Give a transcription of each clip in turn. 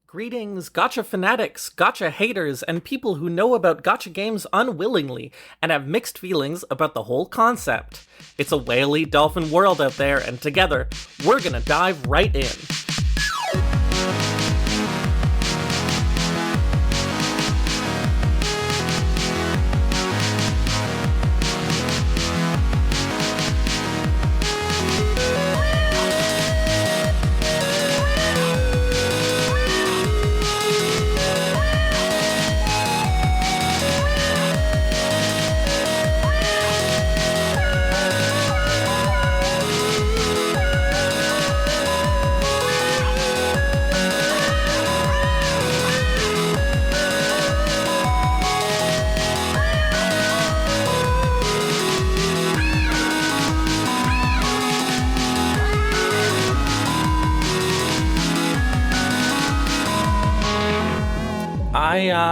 Greetings, gotcha fanatics, gotcha haters, and people who know about gotcha games unwillingly and have mixed feelings about the whole concept. It's a whaley dolphin world out there, and together, we're gonna dive right in.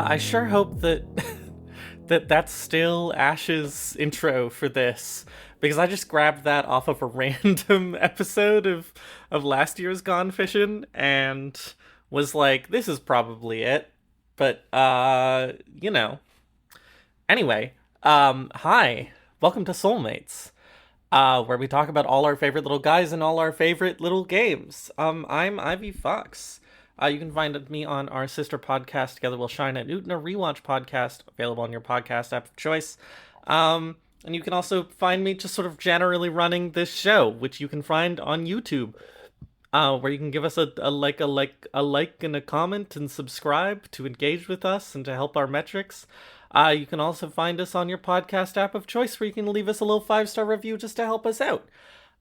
I sure hope that that's still Ash's intro for this, because I just grabbed that off of a random episode of last year's Gone Fishin' and was like, this is probably it. But you know. Anyway, hi. Welcome to Soulmates. Where we talk about all our favorite little guys and all our favorite little games. I'm Ivy Fox. You can find me on our sister podcast, Together We'll Shine, at Newton, a rewatch podcast, available on your podcast app of choice. And you can also find me just sort of generally running this show, which you can find on YouTube, where you can give us a like and a comment and subscribe to engage with us and to help our metrics. You can also find us on your podcast app of choice, where you can leave us a little 5-star review just to help us out.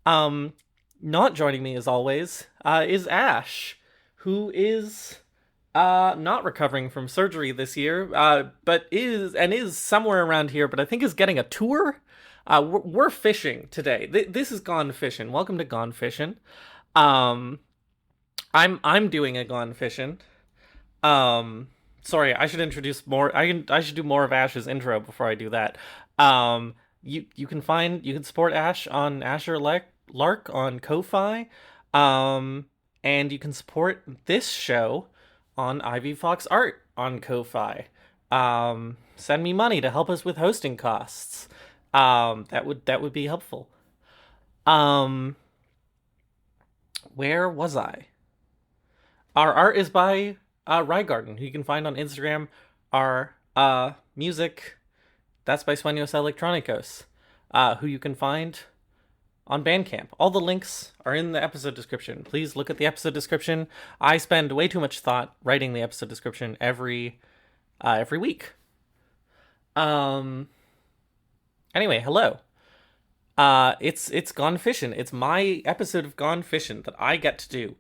Not joining me, as always, is Ash, who is not recovering from surgery this year, but is somewhere around here, but I think is getting a tour. We're fishing today. This is Gone Fishin'. Welcome to Gone Fishin'. I'm doing a Gone Fishin'. Sorry, I should introduce more. I should do more of Ash's intro before I do that. You can support Ash on Asher Lark on Ko-fi. And you can support this show on Ivy Fox Art on Ko-fi. Send me money to help us with hosting costs. That would be helpful. Where was I? Our art is by Rygarden, who you can find on Instagram. Our music, that's by Sueños Electrónicos, who you can find on Bandcamp. All the links are in the episode description. Please look at the episode description. I spend way too much thought writing the episode description every week. Anyway, hello. It's Gone Fishin'. It's my episode of Gone Fishin' that I get to do.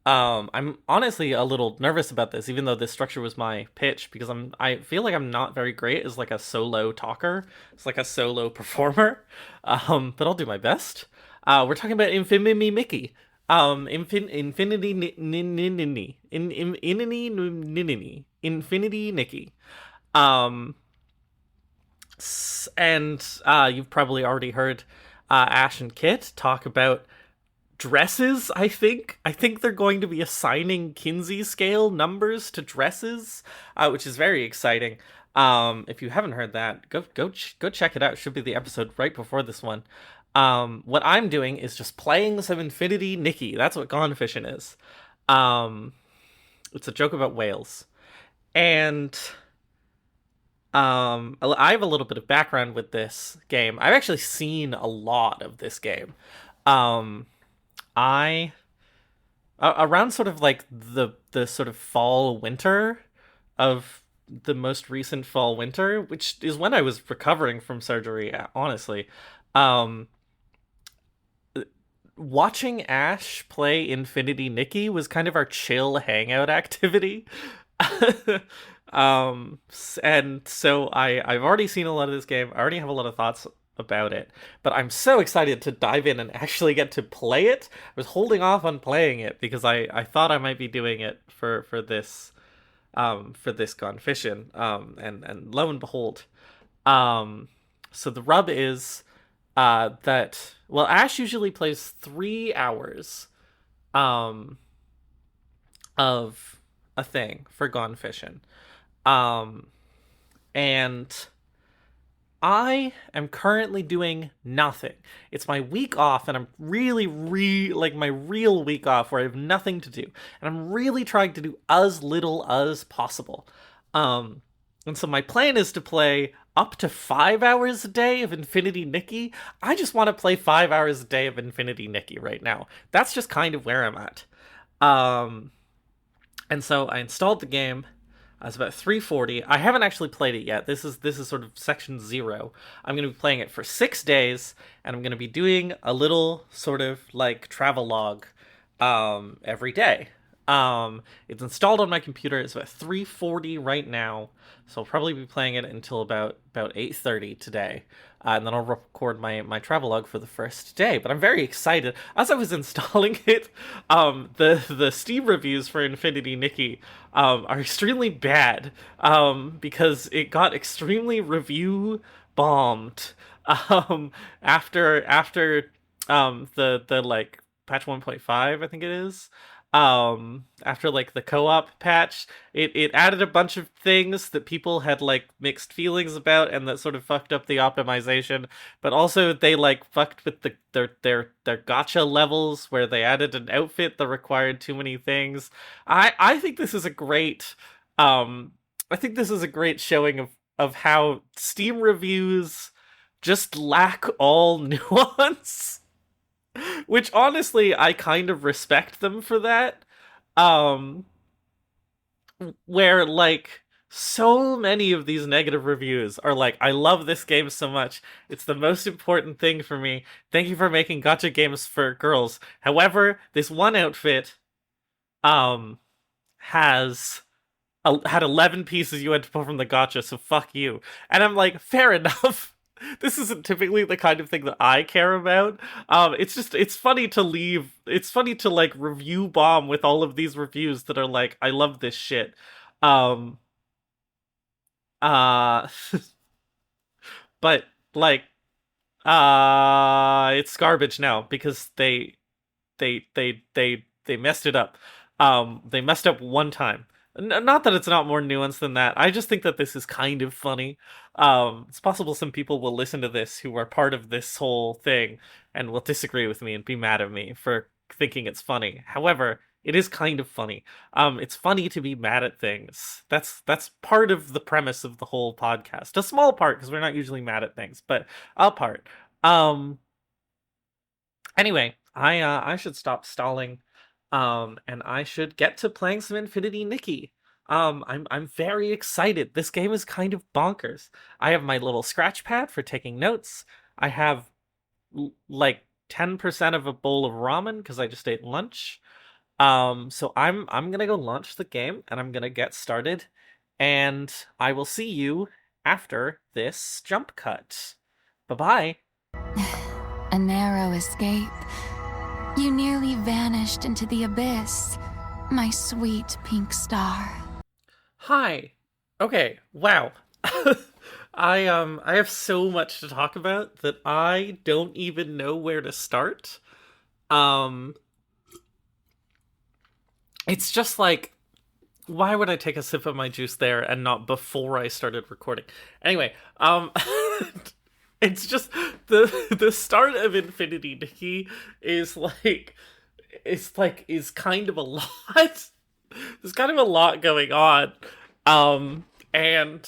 I'm honestly a little nervous about this, even though this structure was my pitch, because I feel like I'm not very great as like a solo talker. It's like a solo performer. But I'll do my best. We're talking about Infinity Nikki. Infinity Nikki. And you've probably already heard Ash and Kit talk about dresses. I think they're going to be assigning Kinsey scale numbers to dresses, which is very exciting. If you haven't heard that, go check it out. It should be the episode right before this one. What I'm doing is just playing some Infinity Nikki. That's what Gone Fishin' is. It's a joke about whales. And I have a little bit of background with this game. I've actually seen a lot of this game. I around sort of like the sort of fall winter of the most recent fall winter, which is when I was recovering from surgery, honestly. Watching Ash play Infinity Nikki was kind of our chill hangout activity. And so I've already seen a lot of this game. I already have a lot of thoughts about it, but I'm so excited to dive in and actually get to play it. I was holding off on playing it because I thought I might be doing it for this Gone Fishin', and lo and behold. So the rub is that, well, Ash usually plays 3 hours of a thing for Gone Fishin'. Um, and I am currently doing nothing. It's my week off, and I'm really, like my real week off where I have nothing to do. And I'm really trying to do as little as possible. Um, and so my plan is to play up to 5 hours a day of Infinity Nikki. I just want to play 5 hours a day of Infinity Nikki right now. That's just kind of where I'm at. Um, and so I installed the game. It's about 3:40. I haven't actually played it yet. This is sort of section 0. I'm going to be playing it for 6 days, and I'm going to be doing a little sort of like travelogue every day. It's installed on my computer. It's about 3:40 right now, so I'll probably be playing it until about 8:30 today. And then I'll record my travelogue for the first day. But I'm very excited. As I was installing it, the Steam reviews for Infinity Nikki are extremely bad because it got extremely review bombed after the like patch 1.5, I think it is. After like the co-op patch, it added a bunch of things that people had like mixed feelings about, and that sort of fucked up the optimization. But also they like fucked with their gacha levels, where they added an outfit that required too many things. I think this is a great I think this is a great showing of how Steam reviews just lack all nuance. Which honestly, I kind of respect them for that. Um, where like so many of these negative reviews are like, I love this game so much. It's the most important thing for me. Thank you for making gacha games for girls. However, this one outfit um has had 11 pieces you had to pull from the gacha, so fuck you. And I'm like, fair enough. This isn't typically the kind of thing that I care about. It's funny to leave. It's funny to like review bomb with all of these reviews that are like, I love this shit. Um, uh, but like, it's garbage now because they messed it up. They messed up one time. Not that it's not more nuanced than that. I just think that this is kind of funny. It's possible some people will listen to this who are part of this whole thing and will disagree with me and be mad at me for thinking it's funny. However, it is kind of funny. It's funny to be mad at things. That's part of the premise of the whole podcast. A small part, because we're not usually mad at things, but a part. Anyway, I should stop stalling. And I should get to playing some Infinity Nikki. I'm very excited. This game is kind of bonkers. I have my little scratch pad for taking notes. I have like 10% of a bowl of ramen because I just ate lunch. So I'm gonna go launch the game, and I'm gonna get started, and I will see you after this jump cut. Bye-bye. A narrow escape. You nearly vanished into the abyss, my sweet pink star. Hi. Okay, wow. I have so much to talk about that I don't even know where to start. It's just like, why would I take a sip of my juice there and not before I started recording? Anyway, it's just the start of Infinity Nikki is kind of a lot. There's kind of a lot going on. And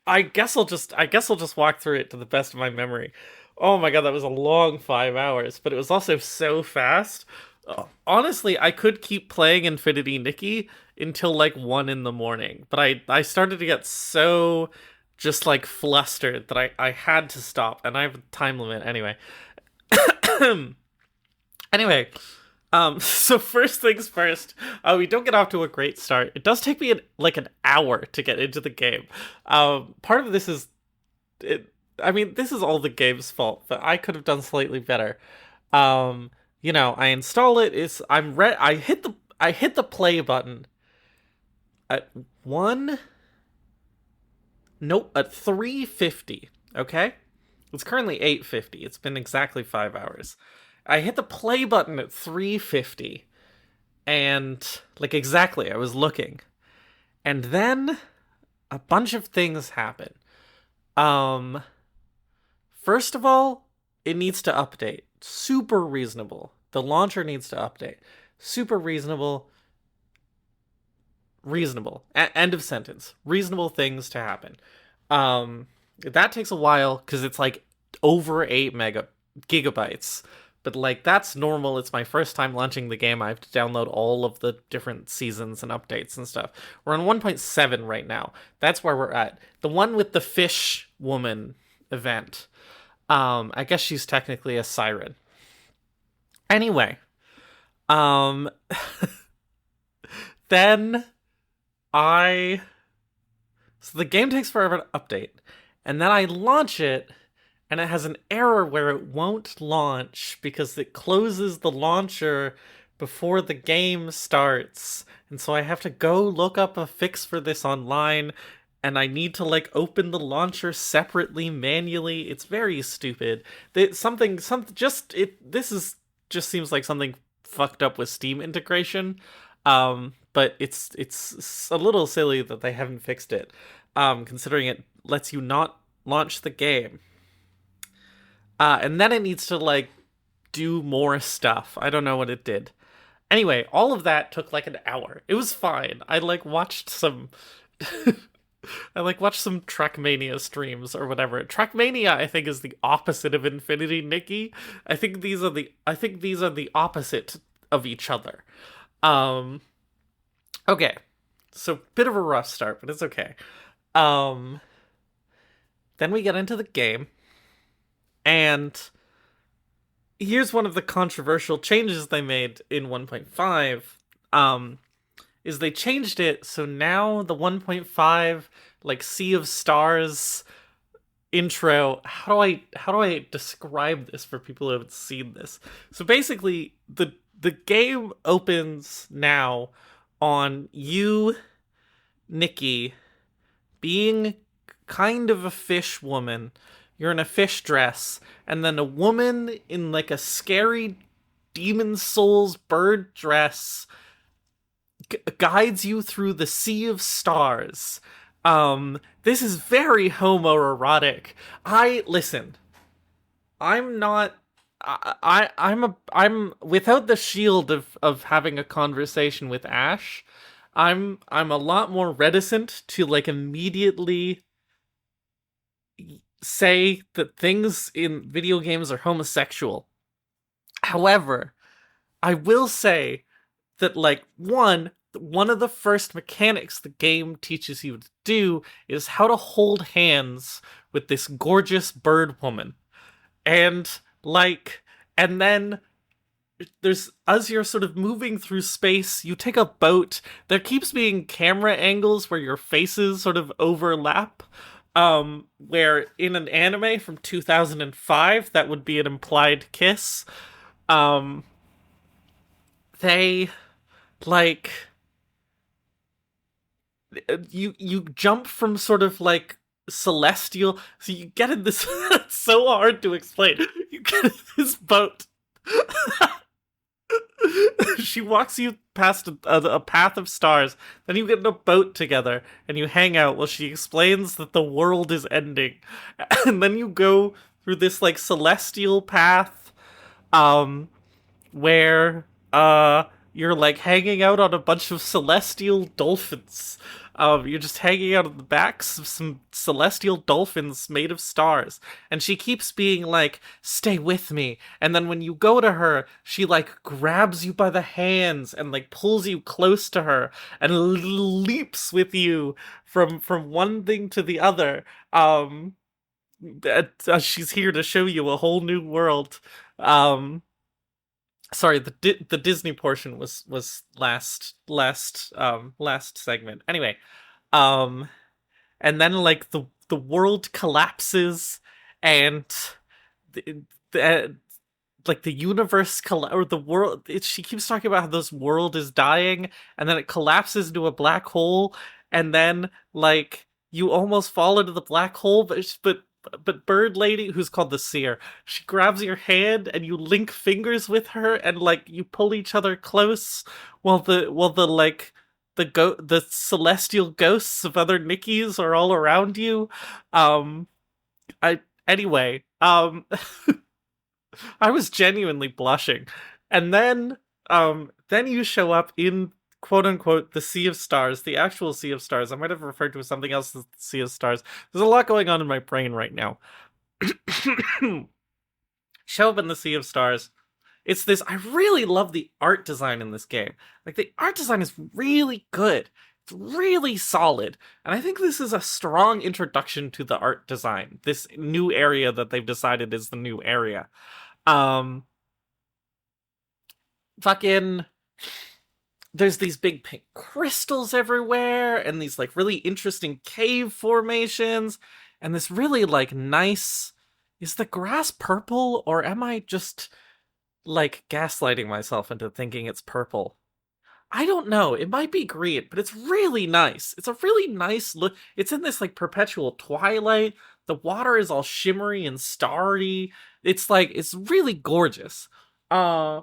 I guess I'll just walk through it to the best of my memory. Oh my god, that was a long 5 hours, but it was also so fast. Honestly, I could keep playing Infinity Nikki until like 1 in the morning, but I started to get so just like flustered that I had to stop, and I have a time limit anyway. Anyway, so first things first, we don't get off to a great start. It does take me like an hour to get into the game. Part of this is, this is all the game's fault, but I could have done slightly better. I install it. I hit the play button at 3:50. Okay, it's currently 8:50. It's been exactly 5 hours. I hit the play button at 3:50, And like exactly, I was looking. And then a bunch of things happen. Um First of all, it needs to update. Super reasonable. The launcher needs to update. Super reasonable. Reasonable. End of sentence. Reasonable things to happen. That takes a while because it's like over 8 gigabytes. But like that's normal. It's my first time launching the game. I have to download all of the different seasons and updates and stuff. We're on 1.7 right now. That's where we're at. The one with the fish woman event. I guess she's technically a siren. Anyway, um, then I. So the game takes forever to update. And then I launch it, and it has an error where it won't launch because it closes the launcher before the game starts. And so I have to go look up a fix for this online, and I need to like open the launcher separately manually. It's very stupid. This is just seems like something fucked up with Steam integration. But it's a little silly that they haven't fixed it. Considering it lets you not launch the game. And then it needs to like do more stuff. I don't know what it did. Anyway, all of that took like an hour. It was fine. I like watched some I like watched some Trackmania streams or whatever. Trackmania, I think, is the opposite of Infinity Nikki. I think these are the opposite of each other. Okay. So bit of a rough start, but it's okay. Um then we get into the game, and here's one of the controversial changes they made in 1.5. Is they changed it so now the 1.5 like Sea of Stars intro, how do I describe this for people who haven't seen this? So basically the game opens now on you, Nikki, being kind of a fish woman. You're in a fish dress, and then a woman in like a scary demon souls bird dress guides you through the Sea of Stars. This is very homoerotic. Listen. I'm not. I'm without the shield of having a conversation with Ash. I'm a lot more reticent to like immediately say that things in video games are homosexual. However, I will say that like one of the first mechanics the game teaches you to do is how to hold hands with this gorgeous bird woman. And like and then there's as you're sort of moving through space, you take a boat. There keeps being camera angles where your faces sort of overlap. Where in an anime from 2005 that would be an implied kiss. They like you jump from sort of like celestial, so you get in this it's so hard to explain. You get in this boat. She walks you past a path of stars, then you get in a boat together and you hang out while she explains that the world is ending. And then you go through this like celestial path where you're like hanging out on a bunch of celestial dolphins. You're just hanging out on the backs of some celestial dolphins made of stars. And she keeps being like, stay with me. And then when you go to her, she like grabs you by the hands and like pulls you close to her and leaps with you from one thing to the other. She's here to show you a whole new world. Sorry, the Disney portion was last segment. Anyway, and then like the world collapses, and the like the universe or the world. She keeps talking about how this world is dying, and then it collapses into a black hole, and then like you almost fall into the black hole, but but bird lady who's called the seer, she grabs your hand and you link fingers with her and like you pull each other close while the like the celestial ghosts of other Nickies are all around you. Um I anyway, I was genuinely blushing. And then you show up in quote unquote the Sea of Stars, the actual Sea of Stars. I might have referred to as something else as the Sea of Stars. There's a lot going on in my brain right now. Show up in the Sea of Stars. It's this I really love the art design in this game. Like the art design is really good. It's really solid. And I think this is a strong introduction to the art design. This new area that they've decided is the new area. Um fucking there's these big pink crystals everywhere and these like really interesting cave formations and this really like nice, is the grass purple or am I just like gaslighting myself into thinking it's purple? I don't know. It might be green, but it's really nice. It's a really nice look. It's in this like perpetual twilight. The water is all shimmery and starry. It's like it's really gorgeous. Uh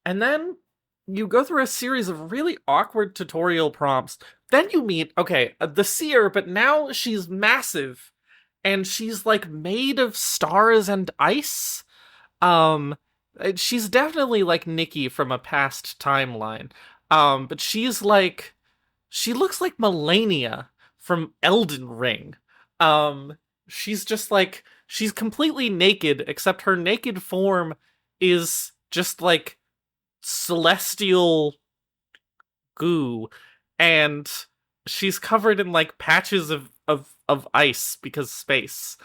and then you go through a series of really awkward tutorial prompts. Then you meet, okay, the seer, but now she's massive and she's like made of stars and ice. Um, she's definitely like Nikki from a past timeline. But she looks like Melania from Elden Ring. Um, she's just like, she's completely naked, except her naked form is just like celestial goo, and she's covered in like patches of ice because space.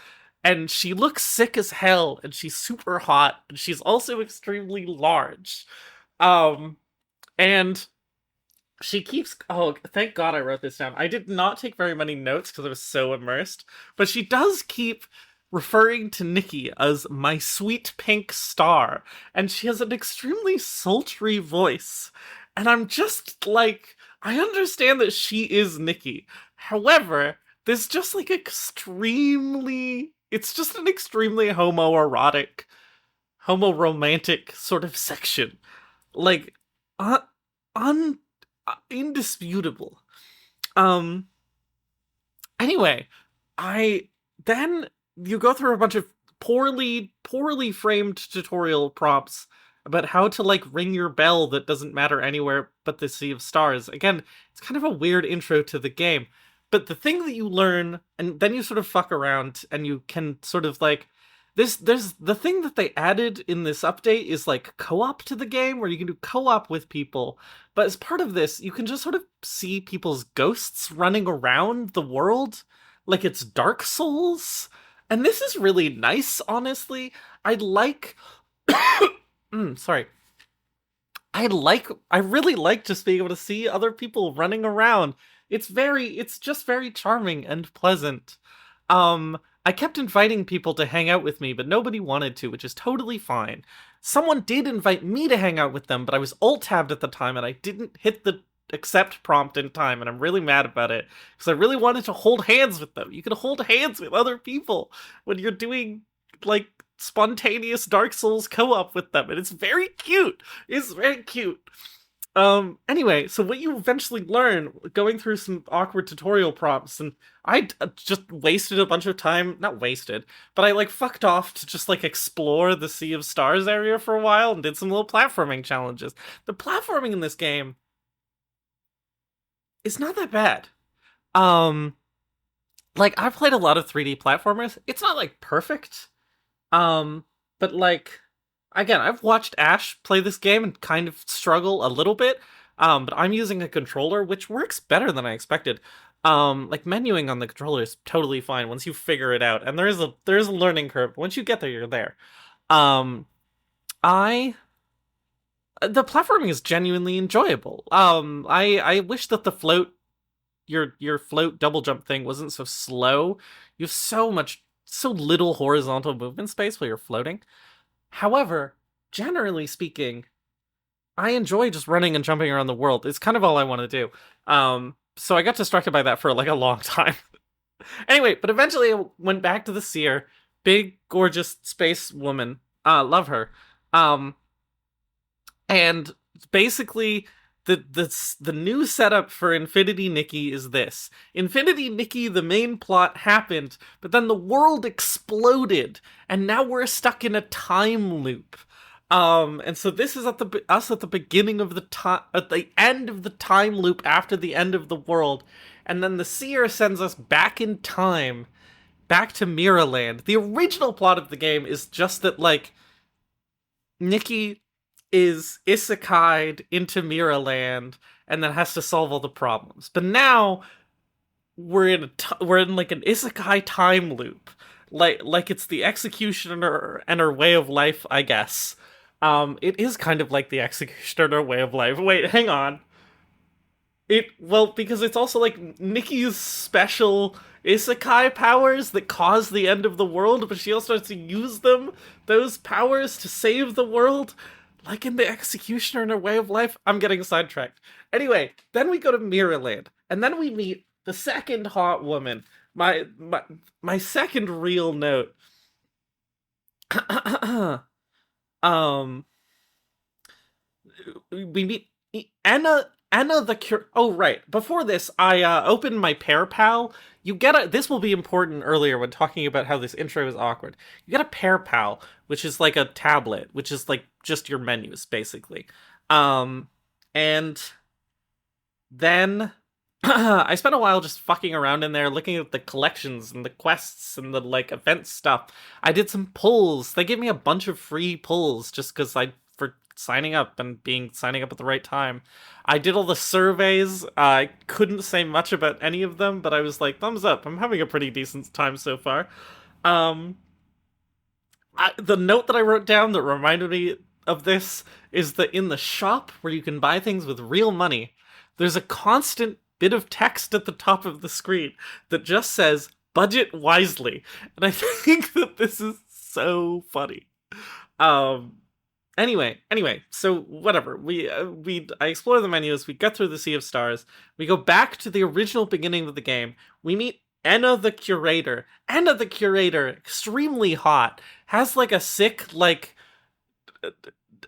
And she looks sick as hell, and she's super hot, and she's also extremely large. Um, and she keeps, oh, thank God I wrote this down. I did not take very many notes because I was so immersed, but she does keep referring to Nikki as my sweet pink star, and she has an extremely sultry voice. And I'm just like, I understand that she is Nikki. However, there's just like extremely, it's just an extremely homoerotic, homoromantic sort of section. Like, uh, un indisputable. Um. Anyway, I then you go through a bunch of poorly framed tutorial prompts about how to like ring your bell that doesn't matter anywhere but the Sea of Stars. Again, it's kind of a weird intro to the game. But the thing that you learn, and then you sort of fuck around and you can sort of like there's the thing that they added in this update is like co-op to the game where you can do co-op with people. But as part of this, you can just sort of see people's ghosts running around the world like it's Dark Souls. And this is really nice, honestly. I like sorry. I really like just being able to see other people running around. It's just very charming and pleasant. I kept inviting people to hang out with me, but nobody wanted to, which is totally fine. Someone did invite me to hang out with them, but I was alt-tabbed at the time and I didn't hit the accept prompt in time, and I'm really mad about it because I really wanted to hold hands with them. You can hold hands with other people when you're doing like spontaneous Dark Souls co-op with them, and it's very cute. It's very cute. Anyway, so what you eventually learn going through some awkward tutorial prompts, and I just wasted a bunch of time, not wasted, but I like fucked off to just like explore the Sea of Stars area for a while and did some little platforming challenges. The platforming in this game is not that bad. Um, like I've played a lot of 3D platformers. It's not like perfect. But like again, I've watched Ash play this game and kind of struggle a little bit. But I'm using a controller which works better than I expected. Like menuing on the controller is totally fine once you figure it out, and there's a learning curve. Once you get there, you're there. Um, I the platforming is genuinely enjoyable. I wish that the float your float double jump thing wasn't so slow. You have so little horizontal movement space while you're floating. However, generally speaking, I enjoy just running and jumping around the world. It's kind of all I want to do. So I got distracted by that for like a long time. Anyway, but eventually I went back to the seer, big, gorgeous space woman. Love her. Um, and basically, the new setup for Infinity Nikki is this. Infinity Nikki, the main plot happened, but then the world exploded, and now we're stuck in a time loop. And so this is us at the beginning of the time, at the end of the time loop after the end of the world, and then the seer sends us back in time, back to Miraland. The original plot of the game is just that, like, Nikki is isekai'd into Miraland and then has to solve all the problems. But now we're in like an isekai time loop, like it's the executioner and her way of life, I guess. It is kind of like the executioner way of life. Wait, hang on. Because it's also like Nikki's special isekai powers that cause the end of the world, but she also has to use those powers to save the world, like in the executioner and her way of life. I'm getting sidetracked. Anyway, then we go to Miraland, and then we meet the second hot woman. My second real note. um, we meet Anna the Cure. Oh, right. Before this, I opened my Pair Pal. This will be important earlier when talking about how this intro is awkward. You get a Pair Pal, which is like a tablet, which is like just your menus, basically. And then I spent a while just fucking around in there, looking at the collections and the quests and the, like, event stuff. I did some pulls. They gave me a bunch of free pulls just because for signing up signing up at the right time. I did all the surveys. I couldn't say much about any of them, but I was like, thumbs up. I'm having a pretty decent time so far. The note that I wrote down that reminded me of this is that in the shop where you can buy things with real money, there's a constant bit of text at the top of the screen that just says, budget wisely. And I think that this is so funny. Anyway, so whatever. I explore the menus, we get through the Sea of Stars, we go back to the original beginning of the game, we meet Enna the Curator. Enna the Curator, extremely hot, has like a sick, like,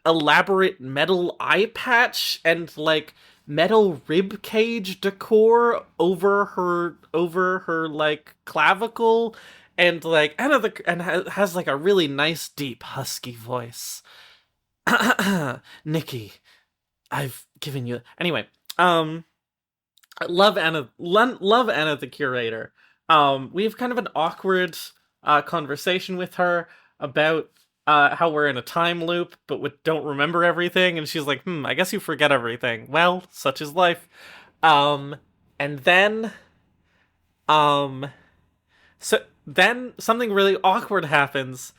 elaborate metal eye patch and like metal rib cage decor over her like clavicle, and like has like a really nice deep husky voice. Nikki, I've given you anyway. I love Anna the Curator. We have kind of an awkward conversation with her about how we're in a time loop, but we don't remember everything, and she's like, I guess you forget everything. Well, such is life. And then so then something really awkward happens,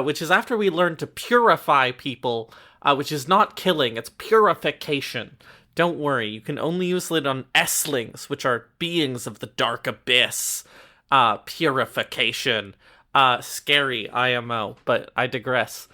which is after we learn to purify people, which is not killing, it's purification. Don't worry, you can only use it on Esslings, which are beings of the dark abyss. Purification. Scary IMO, but I digress.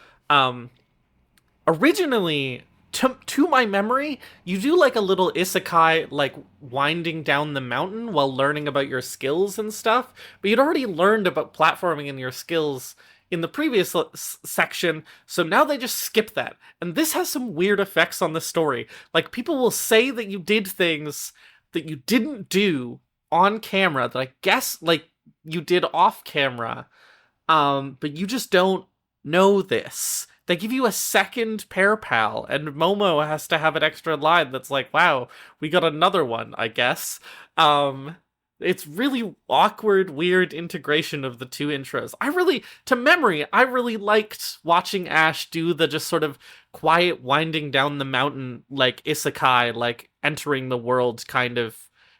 Originally, to my memory, you do like a little isekai, like winding down the mountain while learning about your skills and stuff, but you'd already learned about platforming and your skills in the previous section, so now they just skip that. And this has some weird effects on the story. Like, people will say that you did things that you didn't do on camera, that I guess, like, you did off camera, but you just don't know this. They give you a second Pair Pal, and Momo has to have an extra line that's like, wow, we got another one, I guess. It's really awkward, weird integration of the two intros. I really liked watching Ash do the just sort of quiet winding down the mountain, like isekai, like entering the world kind of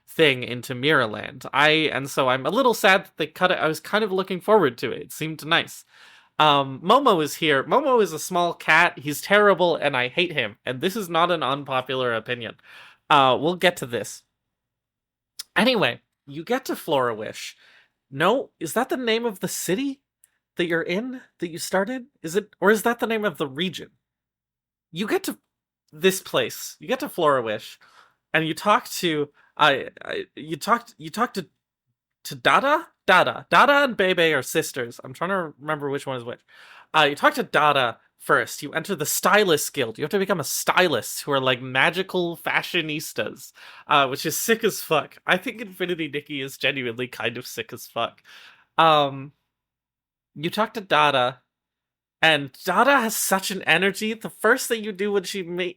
thing into Miraland. And so I'm a little sad that they cut it. I was kind of looking forward to it. It seemed nice. Momo is here. Momo is a small cat. He's terrible, and I hate him. And this is not an unpopular opinion. We'll get to this. Anyway, you get to Florawish. No, is that the name of the city that you're in, that you started? Or is that the name of the region? You get to this place. You get to Florawish, and you talk to you talk to Dada, Dada and Bebe are sisters. I'm trying to remember which one is which. You talk to Dada first. You enter the Stylist Guild. You have to become a stylist, who are like magical fashionistas, which is sick as fuck. I think Infinity Nikki is genuinely kind of sick as fuck. Um, you talk to Dada, and Dada has such an energy. The first thing you do when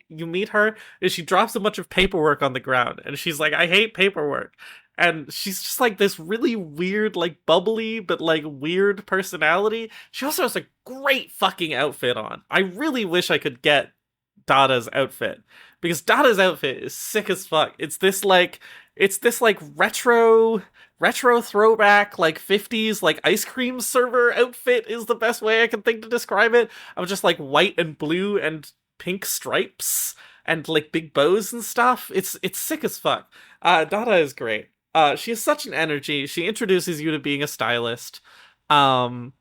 you meet her is she drops a bunch of paperwork on the ground, and she's like, "I hate paperwork." And she's just like this really weird, like bubbly, but like weird personality. She also has a great fucking outfit on. I really wish I could get Dada's outfit, because Dada's outfit is sick as fuck. It's this like retro throwback like 50s like ice cream server outfit is the best way I can think to describe it. Of just like white and blue and pink stripes and like big bows and stuff. It's sick as fuck. Dada is great. She has such an energy. She introduces you to being a stylist. Um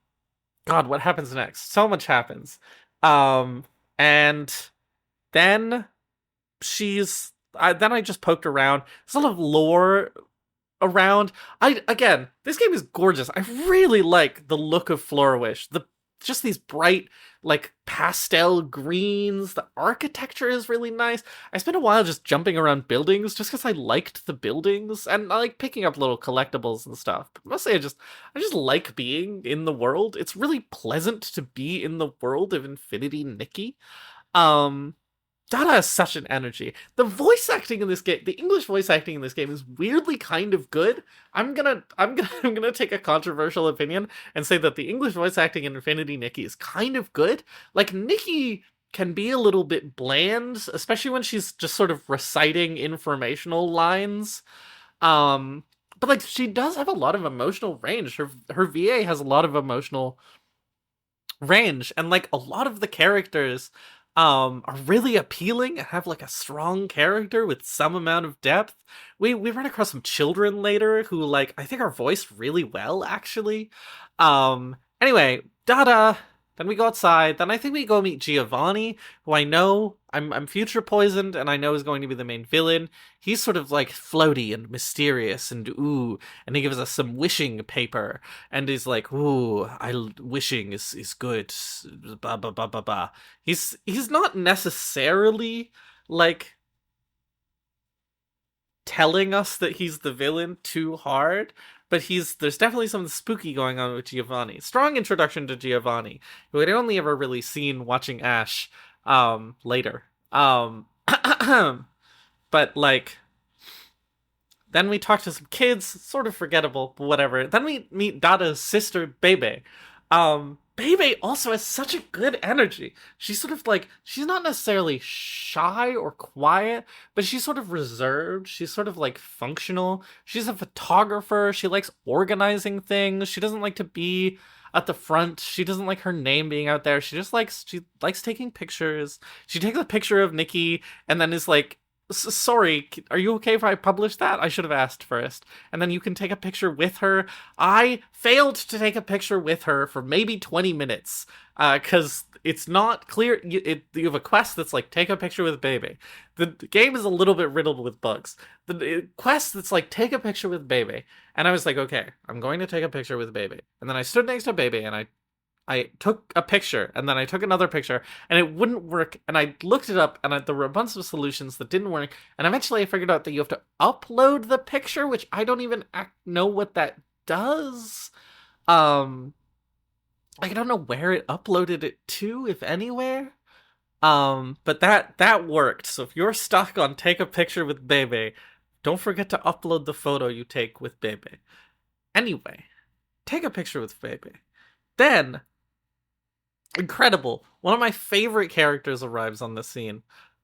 God, what happens next? So much happens. Um and then then I just poked around. There's a lot of lore around. This game is gorgeous. I really like the look of Flourish. Just these bright, like pastel greens. The architecture is really nice. I spent a while just jumping around buildings just because I liked the buildings, and I like picking up little collectibles and stuff. But mostly I just like being in the world. It's really pleasant to be in the world of Infinity Nikki. Um Dada has such an energy. The voice acting in this game, the English voice acting in this game is weirdly kind of good. I'm gonna take a controversial opinion and say that the English voice acting in Infinity Nikki is kind of good. Like, Nikki can be a little bit bland, especially when she's just sort of reciting informational lines. But like, she does have a lot of emotional range. Her VA has a lot of emotional range, and like a lot of the characters are really appealing and have like a strong character with some amount of depth. We run across some children later who, like, I think are voiced really well, actually. Anyway, Dada. Then we go outside. Then I think we go meet Giovanni, who I know I'm future poisoned, and I know is going to be the main villain. He's sort of like floaty and mysterious, and ooh, and he gives us some wishing paper, and he's like, ooh, wishing is good. Blah blah blah blah blah. He's not necessarily like telling us that he's the villain too hard, but there's definitely something spooky going on with Giovanni. Strong introduction to Giovanni, who I'd only ever really seen watching Ash later. But like, then we talk to some kids, sort of forgettable, but whatever. Then we meet Dada's sister, Bebe. Bebe also has such a good energy. She's sort of like, she's not necessarily shy or quiet, but she's sort of reserved. She's sort of like functional. She's a photographer. She likes organizing things. She doesn't like to be at the front. She doesn't like her name being out there. She likes taking pictures. She takes a picture of Nikki and then is like, sorry, are you okay if I publish that? I should have asked first. And then you can take a picture with her. I failed to take a picture with her for maybe 20 minutes because it's not clear. You have a quest that's like, take a picture with Baby. The game is a little bit riddled with bugs. The quest that's like, take a picture with Baby. And I was like, okay, I'm going to take a picture with Baby. And then I stood next to Baby and I took a picture, and then I took another picture, and it wouldn't work, and I looked it up, and there were a bunch of solutions that didn't work, and eventually I figured out that you have to upload the picture, which I don't even know what that does. I don't know where it uploaded it to, if anywhere. But that worked, so if you're stuck on take a picture with Bebe, don't forget to upload the photo you take with Bebe. Anyway, take a picture with Bebe. Then, incredible, one of my favorite characters arrives on the scene.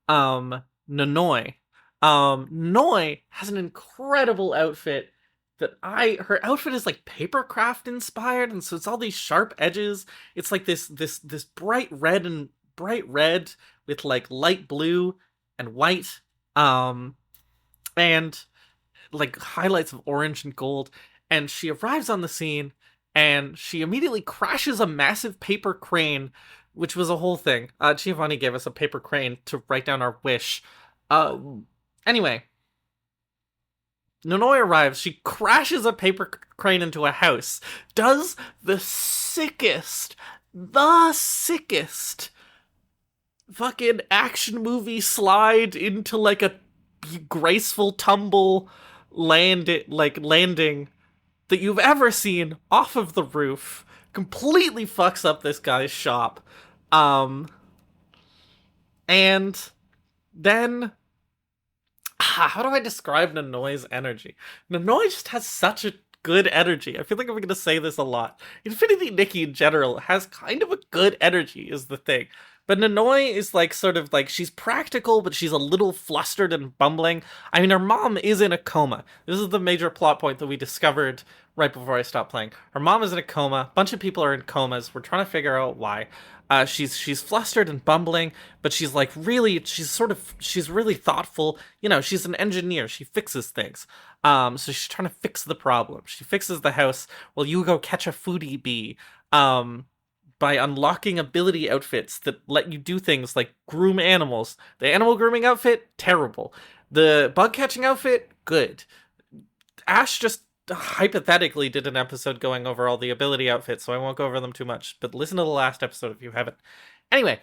Nonoi. Noi has an incredible outfit her outfit is like papercraft inspired, and so it's all these sharp edges. It's like this bright red with like light blue and white, and like highlights of orange and gold. And she arrives on the scene, and she immediately crashes a massive paper crane, which was a whole thing. Giovanni gave us a paper crane to write down our wish. Anyway, Nonoi arrives, she crashes a paper crane into a house, does the sickest fucking action movie slide into like a graceful tumble landing that you've ever seen off of the roof. Completely fucks up this guy's shop. Um, and then how do I describe Nanoi's energy? Nanoi just has such a good energy. I feel like I'm going to say this a lot. Infinity Nikki in general has kind of a good energy, is the thing. But Nanoi is like sort of like she's practical, but she's a little flustered and bumbling. I mean, her mom is in a coma. This is the major plot point that we discovered right before I stopped playing. Her mom is in a coma. A bunch of people are in comas. We're trying to figure out why. She's flustered and bumbling, but she's like really she's really thoughtful. You know, she's an engineer. She fixes things. So she's trying to fix the problem. She fixes the house while you go catch a foodie bee. By unlocking ability outfits that let you do things like groom animals. The animal grooming outfit, terrible. The bug catching outfit, good. Ash just hypothetically did an episode going over all the ability outfits, so I won't go over them too much, but listen to the last episode if you haven't. Anyway,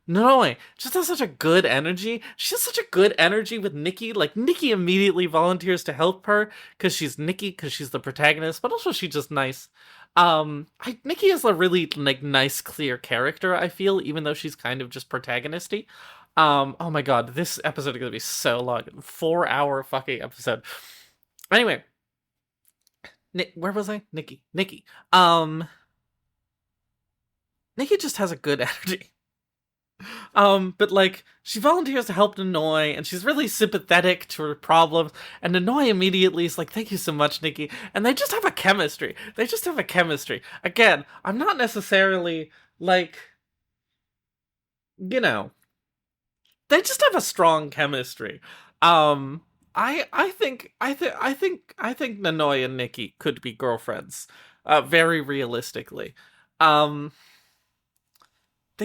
Noi just has such a good energy. She has such a good energy with Nikki. Like, Nikki immediately volunteers to help her because she's Nikki, because she's the protagonist, but also she's just nice. Nikki is a really like nice, clear character, I feel, even though she's kind of just protagonisty. Oh my god, this episode is gonna be so long. 4-hour fucking episode. Anyway. Where was I? Nikki. Nikki just has a good energy. But like, she volunteers to help Nanoi, and she's really sympathetic to her problems, and Nanoi immediately is like, thank you so much, Nikki, and they just have a chemistry. Again, I'm not necessarily, like, you know, they just have a strong chemistry. I think Nanoi and Nikki could be girlfriends, very realistically. They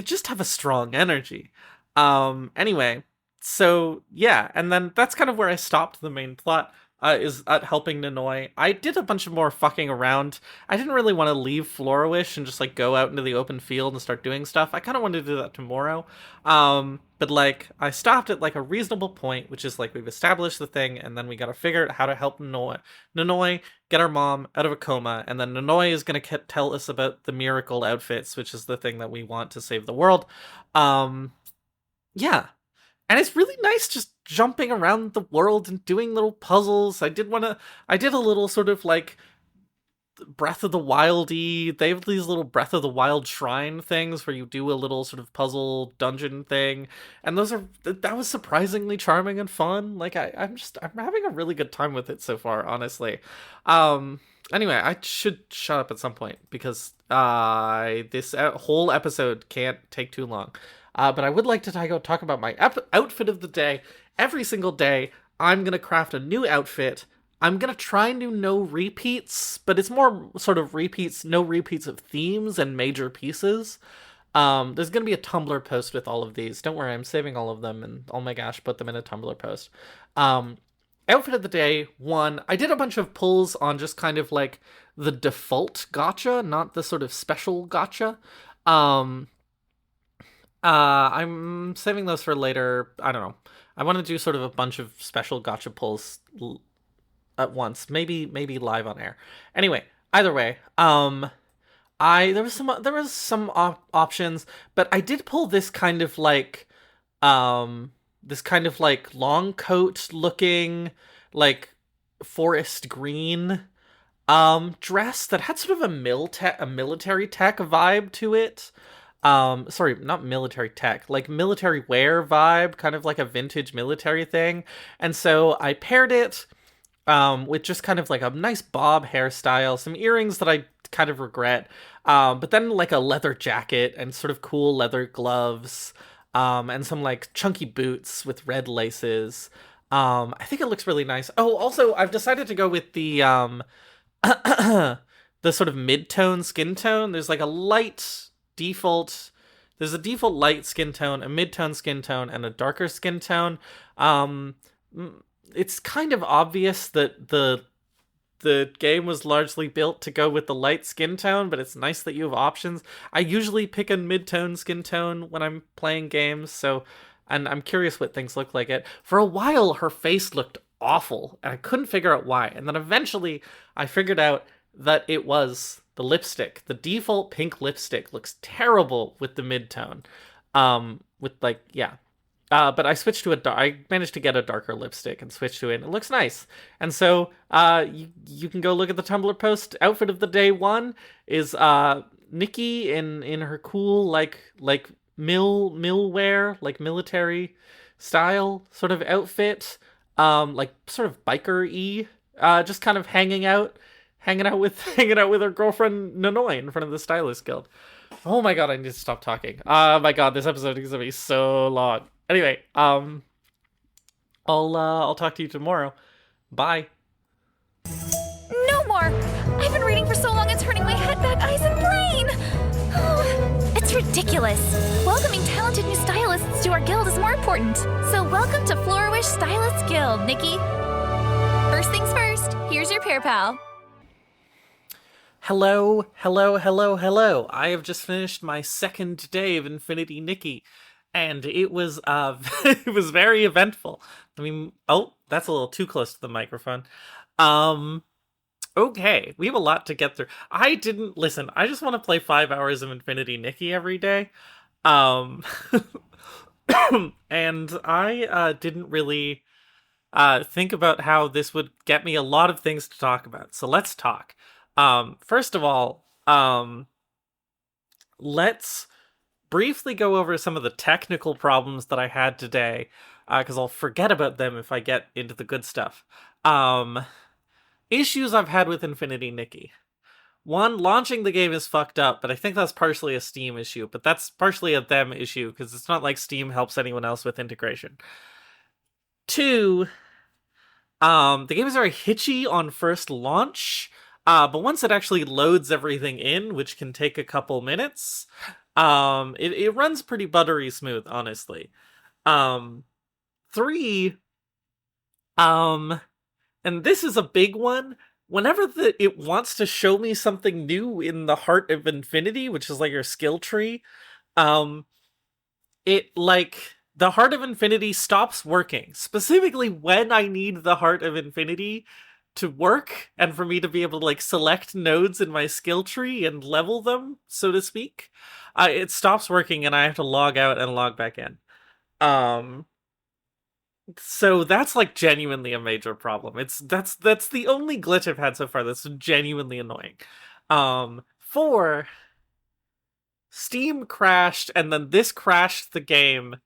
just have a strong energy. Anyway, so yeah, and then that's kind of where I stopped the main plot, is at helping Nanoi. I did a bunch of more fucking around. I didn't really want to leave Floriwish and just like go out into the open field and start doing stuff. I kind of wanted to do that tomorrow. But like, I stopped at like a reasonable point, which is like, we've established the thing, and then we gotta figure out how to help Nanoi get our mom out of a coma, and then Nanoi is gonna tell us about the miracle outfits, which is the thing that we want to save the world. Yeah. And it's really nice just jumping around the world and doing little puzzles. I did a little sort of like Breath of the Wildy. They have these little Breath of the Wild shrine things where you do a little sort of puzzle dungeon thing, and that was surprisingly charming and fun. Like, I'm having a really good time with it so far, honestly. Anyway, I should shut up at some point because this whole episode can't take too long. But I would like to talk about my outfit of the day. Every single day, I'm gonna craft a new outfit. I'm gonna try and do no repeats, but it's more sort of no repeats of themes and major pieces. There's gonna be a Tumblr post with all of these. Don't worry, I'm saving all of them, and oh my gosh, put them in a Tumblr post. Outfit of the day, 1. I did a bunch of pulls on just kind of like the default gacha, not the sort of special gacha. I'm saving those for later. I don't know. I want to do sort of a bunch of special gacha pulls at once. Maybe live on air. Anyway, either way, there was some options, but I did pull this kind of like long coat looking, like forest green dress that had sort of a military tech vibe to it. Sorry, not military tech, like military wear vibe, kind of like a vintage military thing. And so I paired it with just kind of like a nice bob hairstyle, some earrings that I kind of regret, but then like a leather jacket and sort of cool leather gloves, and some like chunky boots with red laces. I think it looks really nice. Oh, also, I've decided to go with the the sort of mid-tone skin tone. There's like there's a default light skin tone, a mid-tone skin tone, and a darker skin tone. it's kind of obvious that the game was largely built to go with the light skin tone, but it's nice that you have options. I usually pick a mid-tone skin tone when I'm playing games, so and I'm curious what things look like it. For a while, her face looked awful, and I couldn't figure out why. And then eventually, I figured out that it was the lipstick. The default pink lipstick looks terrible with the mid-tone. With like, yeah, but I switched to I managed to get a darker lipstick and switch to it, and it looks nice. And so, you can go look at the Tumblr post. Outfit of the day one is Nikki in her cool like mill wear, like military style sort of outfit, like sort of biker-y, just kind of hanging out with her girlfriend Nanoy in front of the Stylist Guild. Oh my god, I need to stop talking. My god, this episode is gonna be so long. Anyway, I'll talk to you tomorrow. Bye. No more! I've been reading for so long it's hurting my head, back, eyes, and brain! Oh, it's ridiculous. Welcoming talented new stylists to our guild is more important. So welcome to Flourish Stylist Guild, Nikki. First things first, here's your pear pal. Hello, hello, hello, hello. I have just finished my second day of Infinity Nikki, and it was it was very eventful. I mean, oh, that's a little too close to the microphone. Okay, we have a lot to get through. I didn't listen. I just want to play 5 hours of Infinity Nikki every day. Um and I didn't really think about how this would get me a lot of things to talk about. So let's talk. First of all, let's briefly go over some of the technical problems that I had today, because I'll forget about them if I get into the good stuff. Issues I've had with Infinity Nikki. One, launching the game is fucked up, but I think that's partially a Steam issue, but that's partially a them issue, because it's not like Steam helps anyone else with integration. Two, the game is very hitchy on first launch. But once it actually loads everything in, which can take a couple minutes, it runs pretty buttery smooth, honestly. Three, and this is a big one. Whenever it wants to show me something new in the Heart of Infinity, which is like your skill tree, it like the Heart of Infinity stops working. Specifically, when I need the Heart of Infinity to work and for me to be able to like select nodes in my skill tree and level them, so to speak, it stops working and I have to log out and log back in. So that's like genuinely a major problem. That's the only glitch I've had so far that's genuinely annoying. Four, Steam crashed and then this crashed the game.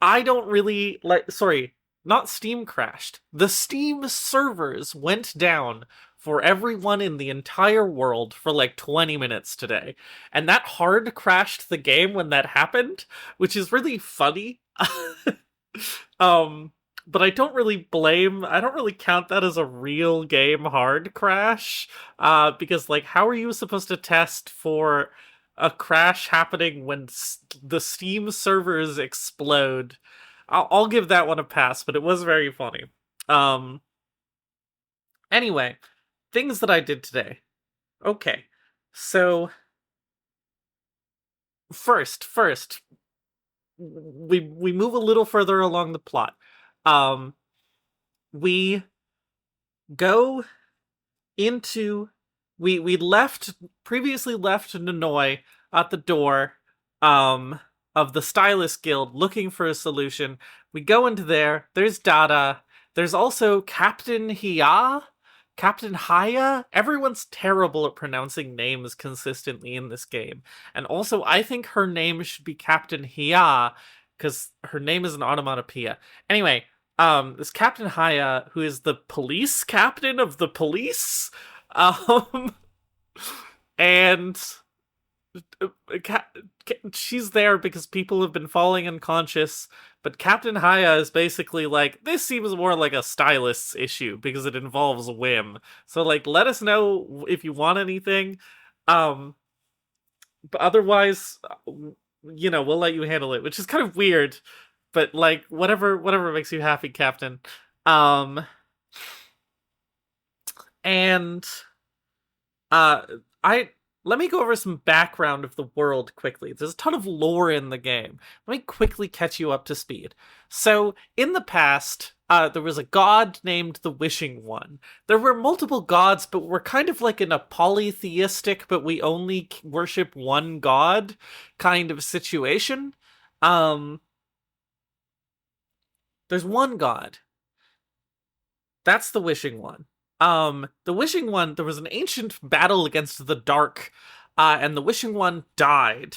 I don't really like, sorry, not Steam crashed. The Steam servers went down for everyone in the entire world for like 20 minutes today. And that hard crashed the game when that happened, which is really funny. But I don't really count that as a real game hard crash. Because like, how are you supposed to test for a crash happening when the Steam servers explode? I'll give that one a pass, but it was very funny. Anyway, things that I did today. Okay, so first, we move a little further along the plot. We go into we previously left Nanoy at the door of the Stylist Guild looking for a solution. We go into there. There's Dada. There's also Captain Haya. Everyone's terrible at pronouncing names consistently in this game. And also, I think her name should be Captain Hia, because her name is an onomatopoeia. Anyway, this Captain Haya, who is the police captain of the police, and she's there because people have been falling unconscious, but Captain Haya is basically like, this seems more like a stylist's issue because it involves whim. So like, let us know if you want anything. But otherwise, we'll let you handle it, which is kind of weird but like whatever makes you happy, Captain. Um, and uh, I let me go over some background of the world quickly. There's a ton of lore in the game. Let me quickly catch you up to speed. So, in the past, there was a god named the Wishing One. There were multiple gods, but we're kind of like in a polytheistic, but we only worship one god kind of situation. Um, there's one god. That's the Wishing One. The Wishing One, there was an ancient battle against the Dark, and the Wishing One died.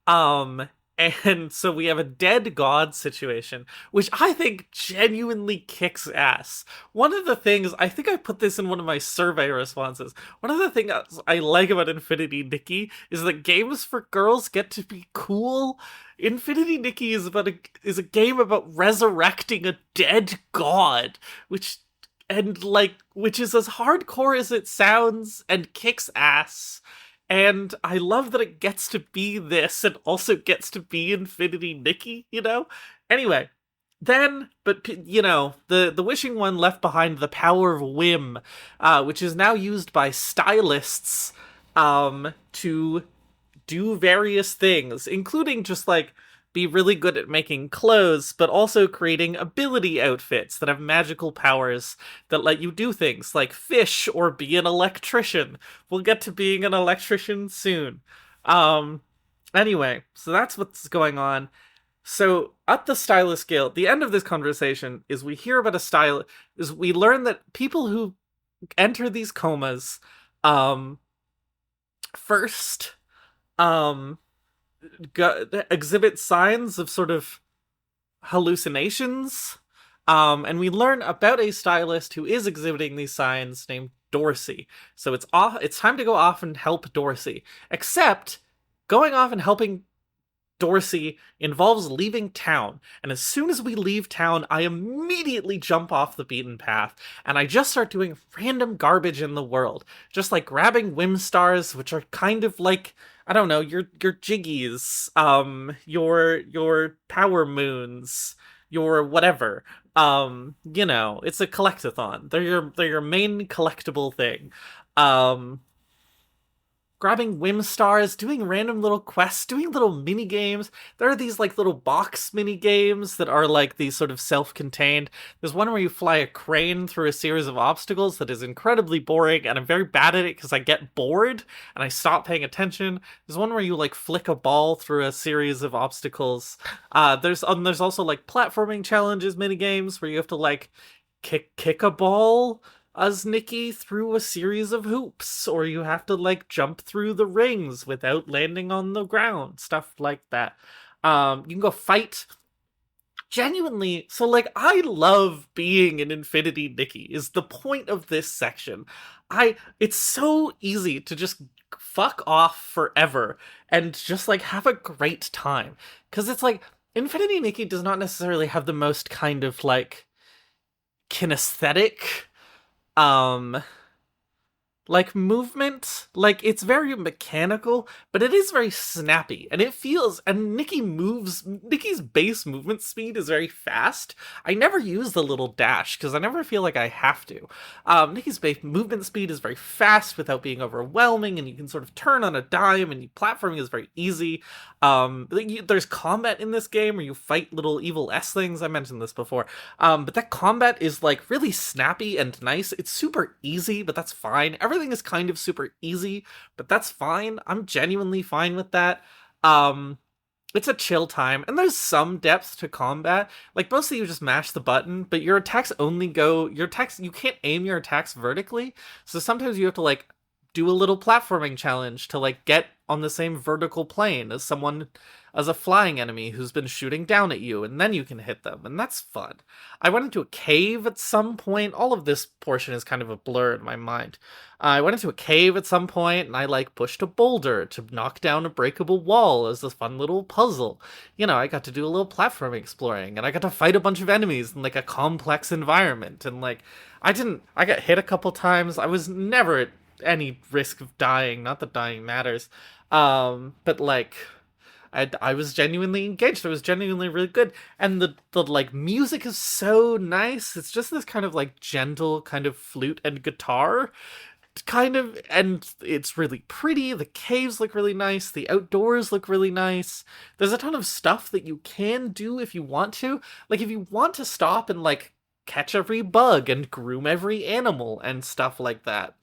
Um, and so we have a dead god situation, which I think genuinely kicks ass. One of the things, I think I put this in one of my survey responses, one of the things I like about Infinity Nikki is that games for girls get to be cool. Infinity Nikki is a game about resurrecting a dead god, which is as hardcore as it sounds and kicks ass. And I love that it gets to be this and also gets to be Infinity Nikki, you know? Anyway, the Wishing One left behind the power of whim, which is now used by stylists to do various things, including just like be really good at making clothes, but also creating ability outfits that have magical powers that let you do things like fish or be an electrician. We'll get to being an electrician soon. Anyway, so that's what's going on. So at the Stylist Guild, the end of this conversation is we hear about is we learn that people who enter these comas, first, exhibit signs of sort of hallucinations. And we learn about a stylist who is exhibiting these signs named Dorsey. So it's time to go off and help Dorsey. Except going off and helping Dorsey involves leaving town, and as soon as we leave town, I immediately jump off the beaten path, and I just start doing random garbage in the world, just like grabbing whim stars, which are kind of like, I don't know, your jiggies, your power moons, your whatever. It's a collectathon. They're your main collectible thing. Grabbing whim stars, doing random little quests, doing little mini games. There are these like little box mini games that are like these sort of self-contained. There's one where you fly a crane through a series of obstacles that is incredibly boring, and I'm very bad at it because I get bored and I stop paying attention. There's one where you like flick a ball through a series of obstacles. There's also like platforming challenges mini games where you have to like kick a ball as Nikki through a series of hoops, or you have to like jump through the rings without landing on the ground, stuff like that. You can go fight. Genuinely, so like I love being an Infinity Nikki is the point of this section. It's so easy to just fuck off forever and just like have a great time, because it's like Infinity Nikki does not necessarily have the most kind of like kinesthetic like movement. Like it's very mechanical, but it is very snappy, and Nikki's base movement speed is very fast. I never use the little dash because I never feel like I have to. Nikki's base movement speed is very fast without being overwhelming, and you can sort of turn on a dime, and platforming is very easy. There's combat in this game where you fight little evil S-things. I mentioned this before. But that combat is like really snappy and nice. It's super easy, but that's fine. Everything is kind of super easy, but that's fine. I'm genuinely fine with that. It's a chill time, and there's some depth to combat. Like, mostly you just mash the button, but you can't aim your attacks vertically, so sometimes you have to, like, do a little platforming challenge to, like, get on the same vertical plane as a flying enemy who's been shooting down at you, and then you can hit them, and that's fun. I went into a cave at some point. All of this portion is kind of a blur in my mind. I went into a cave at some point, and I, like, pushed a boulder to knock down a breakable wall as a fun little puzzle. I got to do a little platforming exploring, and I got to fight a bunch of enemies in, like, a complex environment, and, like, I got hit a couple times. I was never at any risk of dying, not that dying matters. But, like, I was genuinely engaged. It was genuinely really good. And the like music is so nice. It's just this kind of like gentle kind of flute and guitar kind of, and it's really pretty. The caves look really nice. The outdoors look really nice. There's a ton of stuff that you can do if you want to. Like if you want to stop and like catch every bug and groom every animal and stuff like that,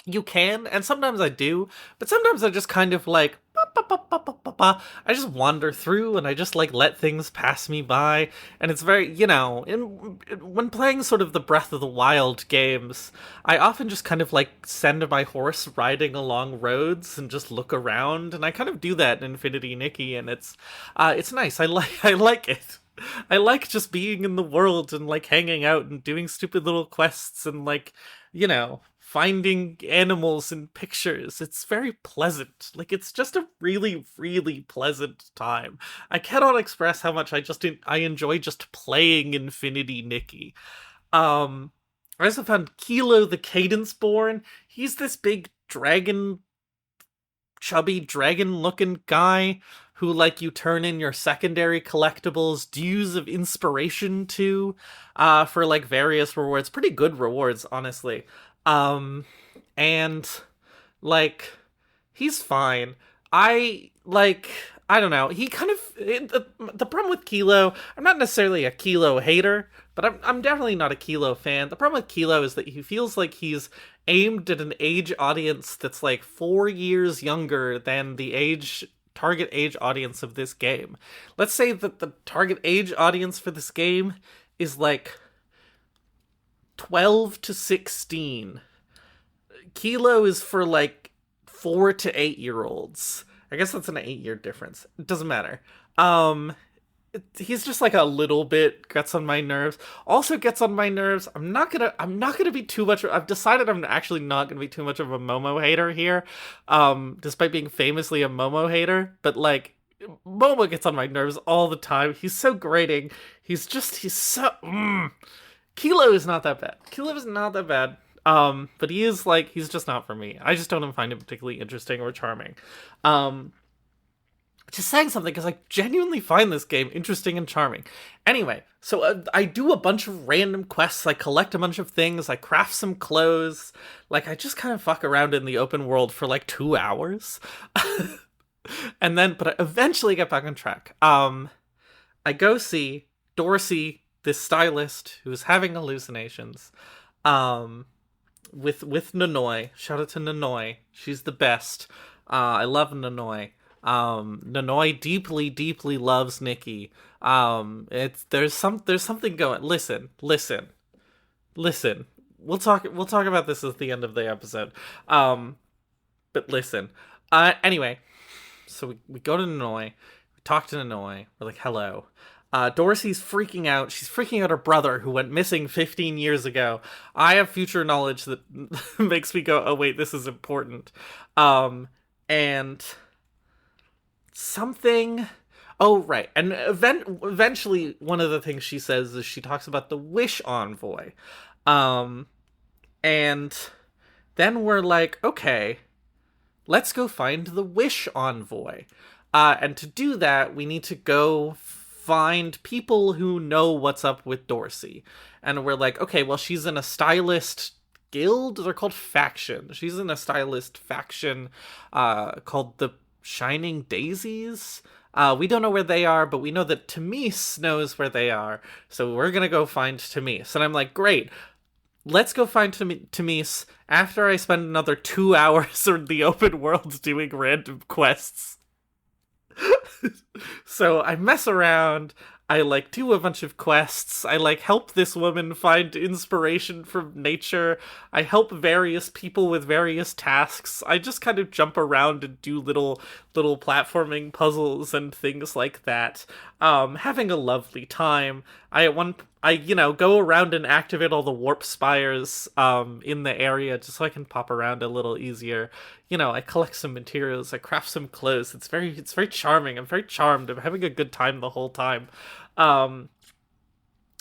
you can, and sometimes I do, but sometimes I just kind of like I just wander through and I just like let things pass me by, and it's very, when playing sort of the Breath of the Wild games, I often just kind of like send my horse riding along roads and just look around, and I kind of do that in Infinity Nikki, and it's nice. I like it. I like just being in the world and like hanging out and doing stupid little quests and like, finding animals in pictures. It's very pleasant. Like, it's just a really, really pleasant time. I cannot express how much I enjoy just playing Infinity Nikki. I also found Kilo the Cadence-born. He's this big chubby dragon-looking guy who, like, you turn in your secondary collectibles, Dues of Inspiration to, for, like, various rewards. Pretty good rewards, honestly. And, like, he's fine. I don't know, he kind of, the problem with Kilo, I'm not necessarily a Kilo hater, but I'm definitely not a Kilo fan. The problem with Kilo is that he feels like he's aimed at an age audience that's, like, 4 years younger than the target age audience of this game. Let's say that the target age audience for this game is like 12 to 16. Kilo is for like 4 to 8-year-olds. I guess that's an 8-year difference. It doesn't matter. He's just like a little bit gets on my nerves. Also gets on my nerves. I'm not gonna be too much. I've decided I'm actually not gonna be too much of a Momo hater here. Despite being famously a Momo hater, but like Momo gets on my nerves all the time. He's so grating. He's so. Kilo is not that bad. Kilo is not that bad. But he's just not for me. I just don't find him particularly interesting or charming. Just saying something because I genuinely find this game interesting and charming. Anyway, so I do a bunch of random quests. I collect a bunch of things. I craft some clothes. Like, I just kind of fuck around in the open world for like 2 hours. But I eventually get back on track. I go see Dorsey, this stylist who is having hallucinations, with Nanoi. Shout out to Nanoi. She's the best. I love Nanoi. Nanoi deeply, deeply loves Nikki. There's something going. Listen. We'll talk about this at the end of the episode. But listen. Anyway, so we go to Nanoi. We talk to Nanoi. We're like, hello. Dorsey's freaking out. She's freaking out her brother who went missing 15 years ago. I have future knowledge that makes me go, oh wait, this is important. And something. Oh, right. And eventually, one of the things she says is she talks about the Wish Envoy. And then we're like, okay, let's go find the Wish Envoy. And to do that, we need to go find people who know what's up with Dorsey. And we're like, okay, well, she's in a stylist guild. They're called faction. She's in a stylist faction called the Shining Daisies. We don't know where they are, but we know that Tamis knows where they are. So we're going to go find Tamis. And I'm like, great. Let's go find Tamis after I spend another 2 hours in the open world doing random quests. So I mess around. I like do a bunch of quests. I like help this woman find inspiration from nature. I help various people with various tasks. I just kind of jump around and do little platforming puzzles and things like that. Having a lovely time. I go around and activate all the warp spires in the area just so I can pop around a little easier. I collect some materials, I craft some clothes. It's very charming. I'm very charmed. I'm having a good time the whole time.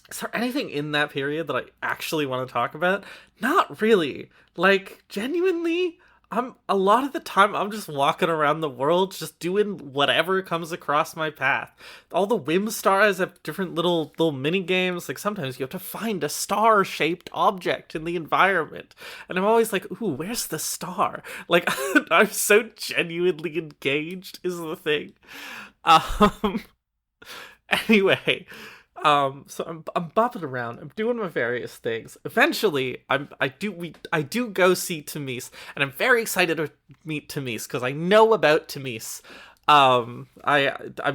Is there anything in that period that I actually want to talk about? Not really. Like, genuinely, I'm a lot of the time I'm just walking around the world just doing whatever comes across my path. All the whim stars have different little mini games. Like sometimes you have to find a star-shaped object in the environment. And I'm always like, "Ooh, where's the star?" Like I'm so genuinely engaged is the thing. Um anyway, so I'm bopping around. I'm doing my various things. Eventually, I do go see Tamis, and I'm very excited to meet Tamis because I know about Tamis. I'm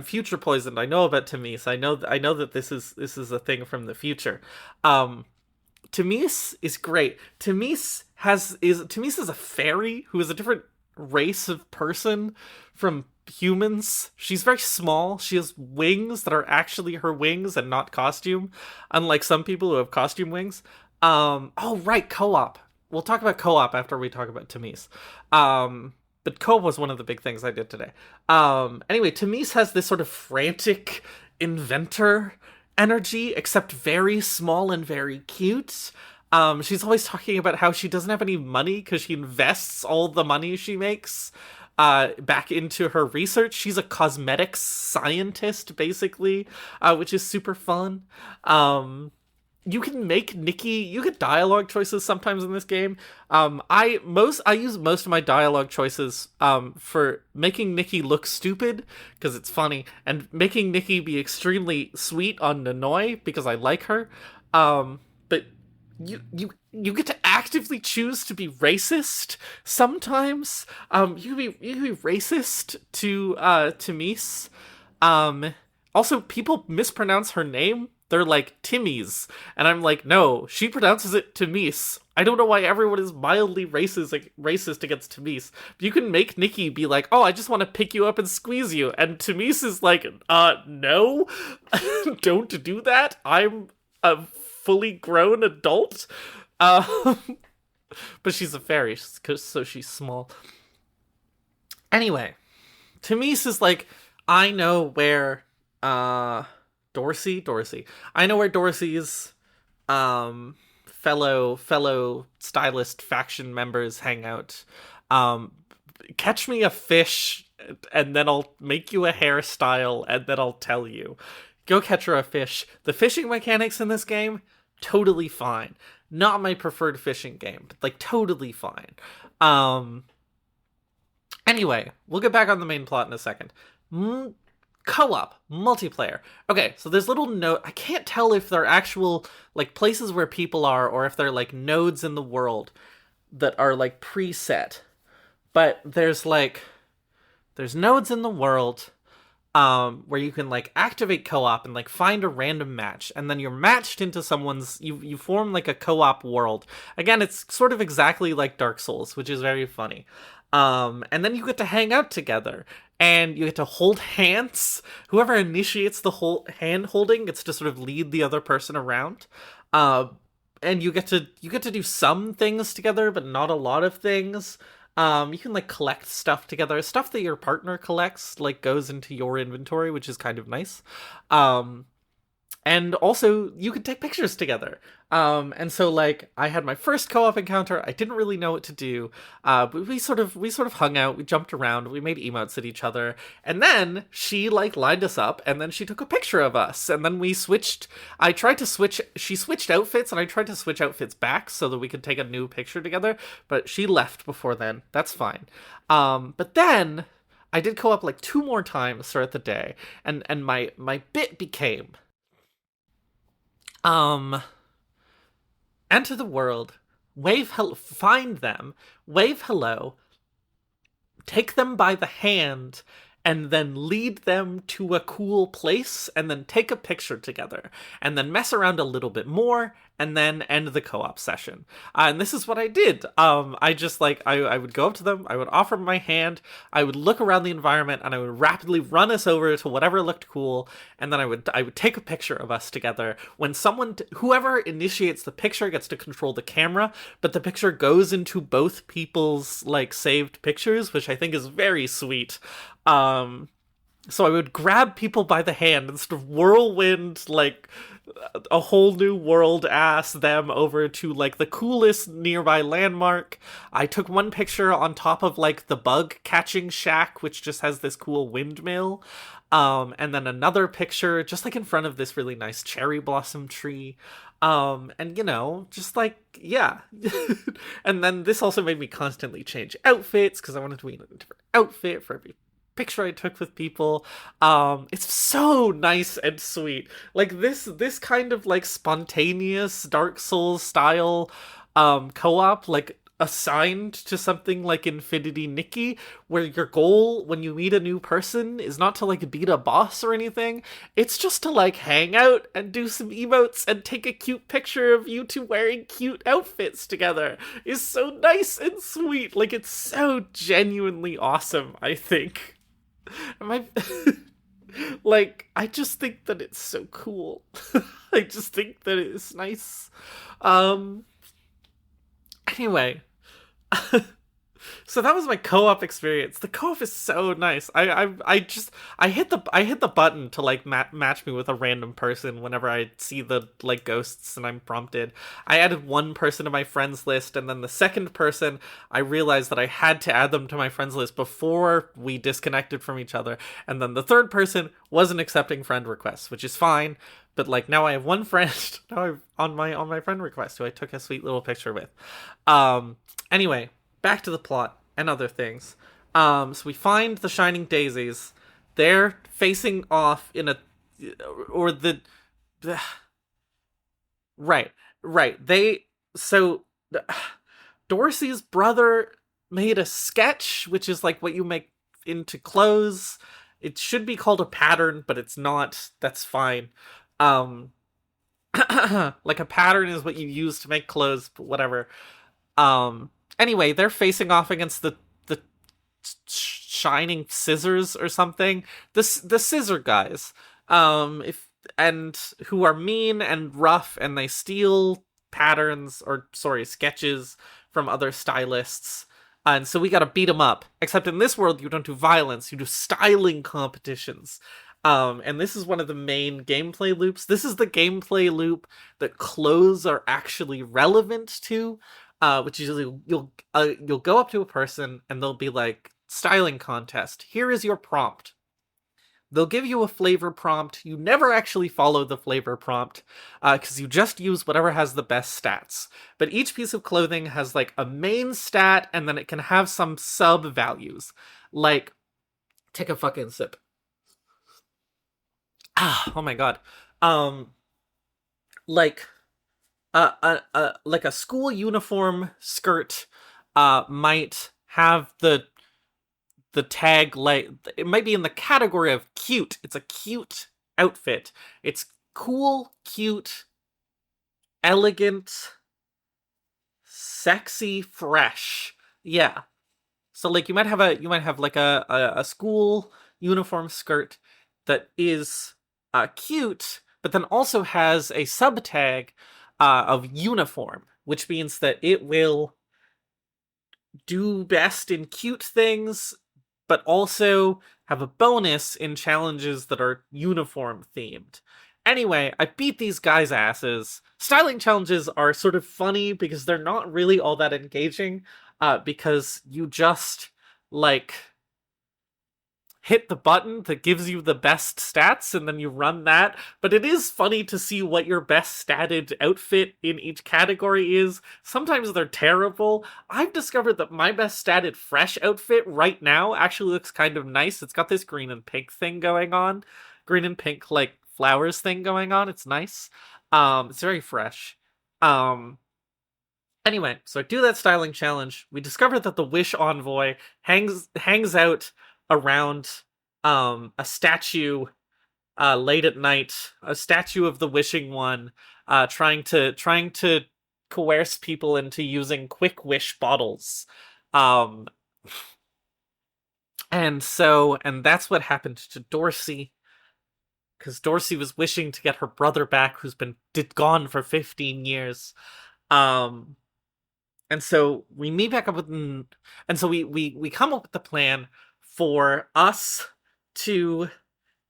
future poisoned. I know about Tamis. I know that this is a thing from the future. Tamis is great. Tamis is a fairy who is a different race of person from humans. She's very small. She has wings that are actually her wings and not costume, unlike some people who have costume wings. Oh right, co-op. We'll talk about co-op after we talk about Tamis. But co-op was one of the big things I did today. Anyway, Tamis has this sort of frantic inventor energy, except very small and very cute. She's always talking about how she doesn't have any money because she invests all the money she makes back into her research. She's a cosmetics scientist, basically, which is super fun. You can make Nikki. You get dialogue choices sometimes in this game. I use most of my dialogue choices for making Nikki look stupid because it's funny, and making Nikki be extremely sweet on Nanoi because I like her. But you get to actively choose to be racist sometimes. You can be racist to Mies. Also, people mispronounce her name. They're like Timmy's, and I'm like, no, she pronounces it Tamis. I don't know why everyone is mildly racist against Tamis. But you can make Nikki be like, oh, I just want to pick you up and squeeze you, and Tamis is like, no, don't do that. I'm a fully grown adult. But she's a fairy, so she's small. Anyway, Tamis is like, I know where, Dorsey. I know where Dorsey's fellow stylist faction members hang out. Catch me a fish, and then I'll make you a hairstyle, and then I'll tell you. Go catch her a fish. The fishing mechanics in this game, totally fine. Not my preferred fishing game, but like totally fine. Anyway, we'll get back on the main plot in a second. Co-op, multiplayer. Okay, so there's little I can't tell if they're actual, like, places where people are, or if they're, like, nodes in the world that are, like, preset. But there's nodes in the world, where you can, like, activate co-op and, like, find a random match, and then you're matched into someone's, you form, like, a co-op world. Again, it's sort of exactly like Dark Souls, which is very funny. And then you get to hang out together, and you get to hold hands. Whoever initiates the whole hand holding gets to sort of lead the other person around. And you get to do some things together, but not a lot of things. You can like collect stuff together. Stuff that your partner collects like goes into your inventory, which is kind of nice. And also, you could take pictures together. And so, like, I had my first co-op encounter. I didn't really know what to do. But we sort of hung out. We jumped around. We made emotes at each other. And then she, like, lined us up. And then she took a picture of us. And then we switched. She switched outfits. And I tried to switch outfits back so that we could take a new picture together. But she left before then. That's fine. But then I did co-op, like, 2 more times throughout the day. And my bit became... enter the world, find them, wave hello, take them by the hand, and then lead them to a cool place, and then take a picture together, and then mess around a little bit more, and then end the co-op session. And this is what I did. I just, like, I would go up to them, I would offer my hand, I would look around the environment, and I would rapidly run us over to whatever looked cool, and then I would take a picture of us together. When whoever initiates the picture gets to control the camera, but the picture goes into both people's, like, saved pictures, which I think is very sweet. So I would grab people by the hand and sort of whirlwind like a whole new world ass them over to like the coolest nearby landmark. I took one picture on top of like the bug catching shack, which just has this cool windmill. And then another picture just like in front of this really nice cherry blossom tree. And just like, yeah. And then this also made me constantly change outfits because I wanted to be in a different outfit for every picture I took with people. It's so nice and sweet. Like this kind of like spontaneous Dark Souls style co-op, like assigned to something like Infinity Nikki, where your goal when you meet a new person is not to like beat a boss or anything. It's just to like hang out and do some emotes and take a cute picture of you two wearing cute outfits together. Is so nice and sweet. Like it's so genuinely awesome, I think. Am I like I just think that it's so cool. I just think that it's nice. Um anyway, so that was my co-op experience. The co-op is so nice. I hit the button to like match me with a random person whenever I see the like ghosts and I'm prompted. I added one person to my friends list, and then the second person I realized that I had to add them to my friends list before we disconnected from each other. And then the third person wasn't accepting friend requests, which is fine. But like now I have one friend now I've on my friend request who I took a sweet little picture with. Anyway, back to the plot and other things. So we find the Shining Daisies. They're facing off in a, or the, right, right. Dorsey's brother made a sketch, which is like what you make into clothes. It should be called a pattern, but it's not. That's fine. Um, like a pattern is what you use to make clothes, but whatever. Anyway, they're facing off against the shining scissors or something. The scissor guys. If and who are mean and rough, and they steal patterns or sorry sketches from other stylists. And so we gotta beat them up. Except in this world, you don't do violence; you do styling competitions. And this is one of the main gameplay loops. This is the gameplay loop that clothes are actually relevant to. Which is you'll go up to a person and they'll be like, styling contest. Here is your prompt. They'll give you a flavor prompt. You never actually follow the flavor prompt because you just use whatever has the best stats. But each piece of clothing has like a main stat, and then it can have some sub values. Like, take a fucking sip. Oh my god. Like like a school uniform skirt might have the tag, like it might be in the category of cute. It's a cute outfit. It's cool, cute, elegant, sexy, fresh. Yeah. So like you might have like a school uniform skirt that is cute, but then also has a sub tag of uniform, which means that it will do best in cute things, but also have a bonus in challenges that are uniform themed. Anyway, I beat these guys' asses. Styling challenges are sort of funny because they're not really all that engaging, because you just, like, hit the button that gives you the best stats and then you run that. But it is funny to see what your best statted outfit in each category is. Sometimes they're terrible. I've discovered that my best statted fresh outfit right now actually looks kind of nice. It's got this green and pink thing going on. Green and pink, like, flowers thing going on. It's nice. It's very fresh. Anyway, so I do that styling challenge. We discover that the Wish Envoy hangs out around a statue late at night, a statue of the wishing one, trying to coerce people into using quick wish bottles. And that's what happened to Dorsey, because Dorsey was wishing to get her brother back, who's been gone for 15 years. And so we meet back up with, and so we come up with the plan for us to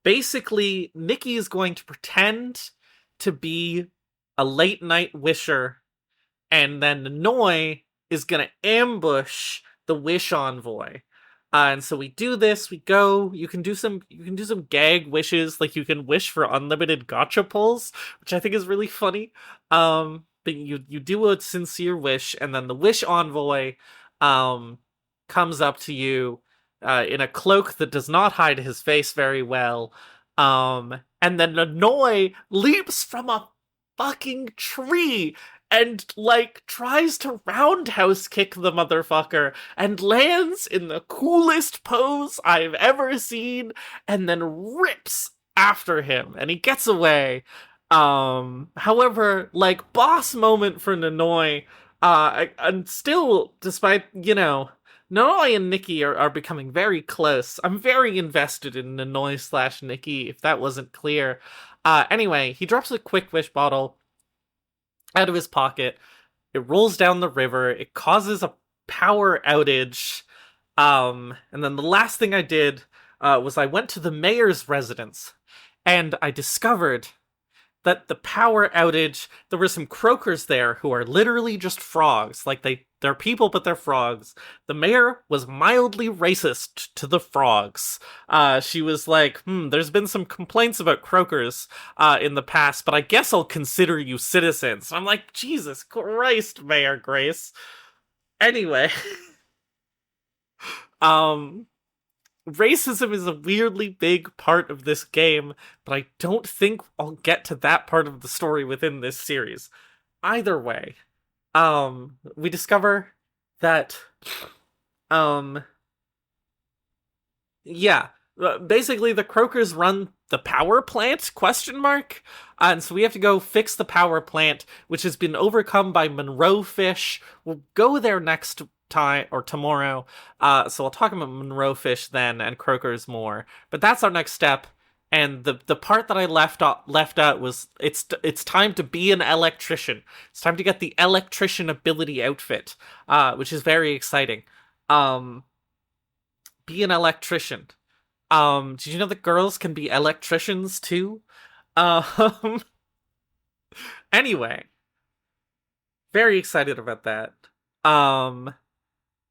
basically, Nikki is going to pretend to be a late night wisher, and then Noi is gonna ambush the wish envoy. And so we do this. We go. You can do some gag wishes, like you can wish for unlimited gotcha pulls, which I think is really funny. But you do a sincere wish, and then the wish envoy comes up to you in a cloak that does not hide his face very well. And then Noi leaps from a fucking tree and, like, tries to roundhouse kick the motherfucker and lands in the coolest pose I've ever seen, and then rips after him, and he gets away. However, like, boss moment for Nanoi, and still, despite, Nanoi and Nikki are becoming very close. I'm very invested in Nanoi / Nikki, if that wasn't clear. Anyway, he drops a Quick Wish bottle out of his pocket. It rolls down the river. It causes a power outage. And then the last thing I did was I went to the mayor's residence, and I discovered that the power outage, there were some croakers there who are literally just frogs. Like, they're people, but they're frogs. The mayor was mildly racist to the frogs. She was like, there's been some complaints about croakers in the past, but I guess I'll consider you citizens. I'm like, Jesus Christ, Mayor Grace. Anyway. Racism is a weirdly big part of this game, but I don't think I'll get to that part of the story within this series. Either way, we discover that, basically the croakers run the power plant, ? And so we have to go fix the power plant, which has been overcome by Monroe fish. We'll go there next time or tomorrow, so I'll talk about Monroe fish then and croakers more, but that's our next step. And the part that I left out was it's time to be an electrician. It's time to get the electrician ability outfit, which is very exciting. Be an electrician. Did you know that girls can be electricians too? Anyway, very excited about that.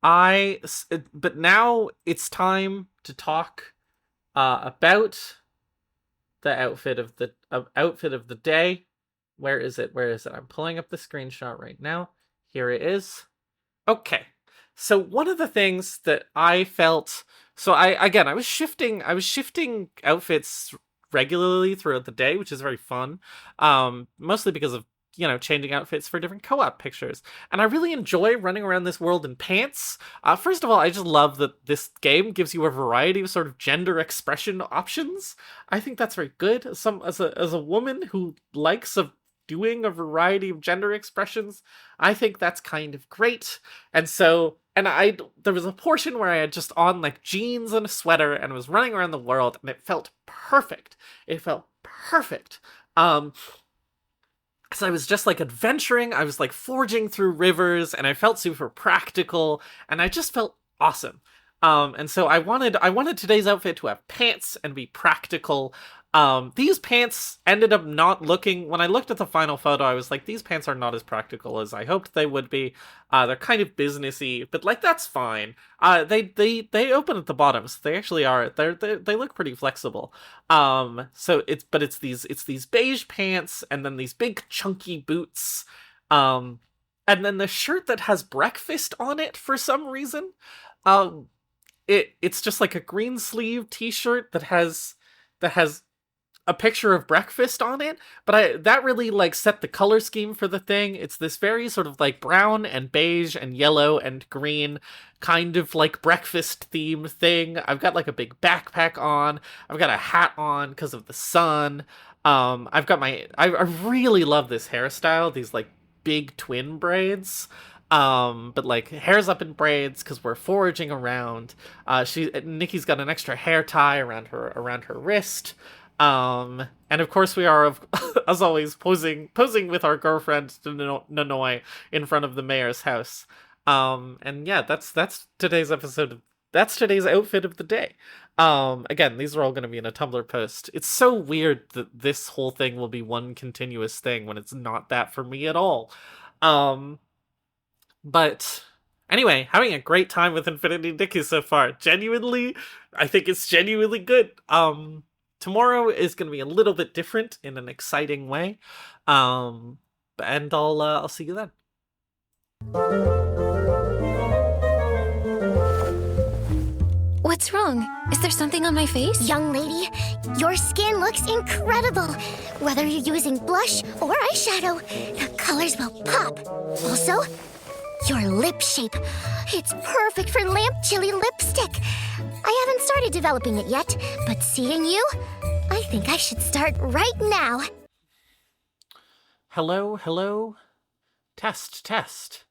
But now it's time to talk about the outfit of the day. Where is it? I'm pulling up the screenshot right now. Here it is. Okay. So one of the things that I felt, I was shifting outfits regularly throughout the day, which is very fun. Mostly because of changing outfits for different co-op pictures. And I really enjoy running around this world in pants. First of all, I just love that this game gives you a variety of sort of gender expression options. I think that's very good. As a woman who likes doing a variety of gender expressions, I think that's kind of great. And so, there was a portion where I had just on like jeans and a sweater and was running around the world, and it felt perfect. So I was just like adventuring, I was like forging through rivers, and I felt super practical, and I just felt awesome. And so I wanted today's outfit to have pants and be practical. These pants ended up not looking, when I looked at the final photo, I was like, these pants are not as practical as I hoped they would be. They're kind of businessy, but like, that's fine. They open at the bottom, so they actually are, they look pretty flexible. So it's these beige pants, and then these big chunky boots. And then the shirt that has breakfast on it for some reason. It's just like a green sleeve t-shirt that has a picture of breakfast on it, but that really like set the color scheme for the thing. It's this very sort of like brown and beige and yellow and green kind of like breakfast theme thing. I've got like a big backpack on. I've got a hat on because of the sun. I've got I really love this hairstyle, these like big twin braids. But like hair's up in braids because we're foraging around. Nikki's got an extra hair tie around her wrist. And of course we are, as always, posing with our girlfriend Nanoi in front of the mayor's house. And yeah, that's today's episode that's today's outfit of the day. Again, these are all going to be in a Tumblr post. It's so weird that this whole thing will be one continuous thing when it's not that for me at all. But anyway, having a great time with Infinity Nikki so far. Genuinely, I think it's genuinely good. Tomorrow is going to be a little bit different in an exciting way. And I'll see you then. What's wrong? Is there something on my face? Young lady, your skin looks incredible. Whether you're using blush or eyeshadow, the colors will pop. Also, your lip shape. It's perfect for lamp chili lipstick. I haven't started developing it yet, but seeing you, I think I should start right now. Hello, hello. Test.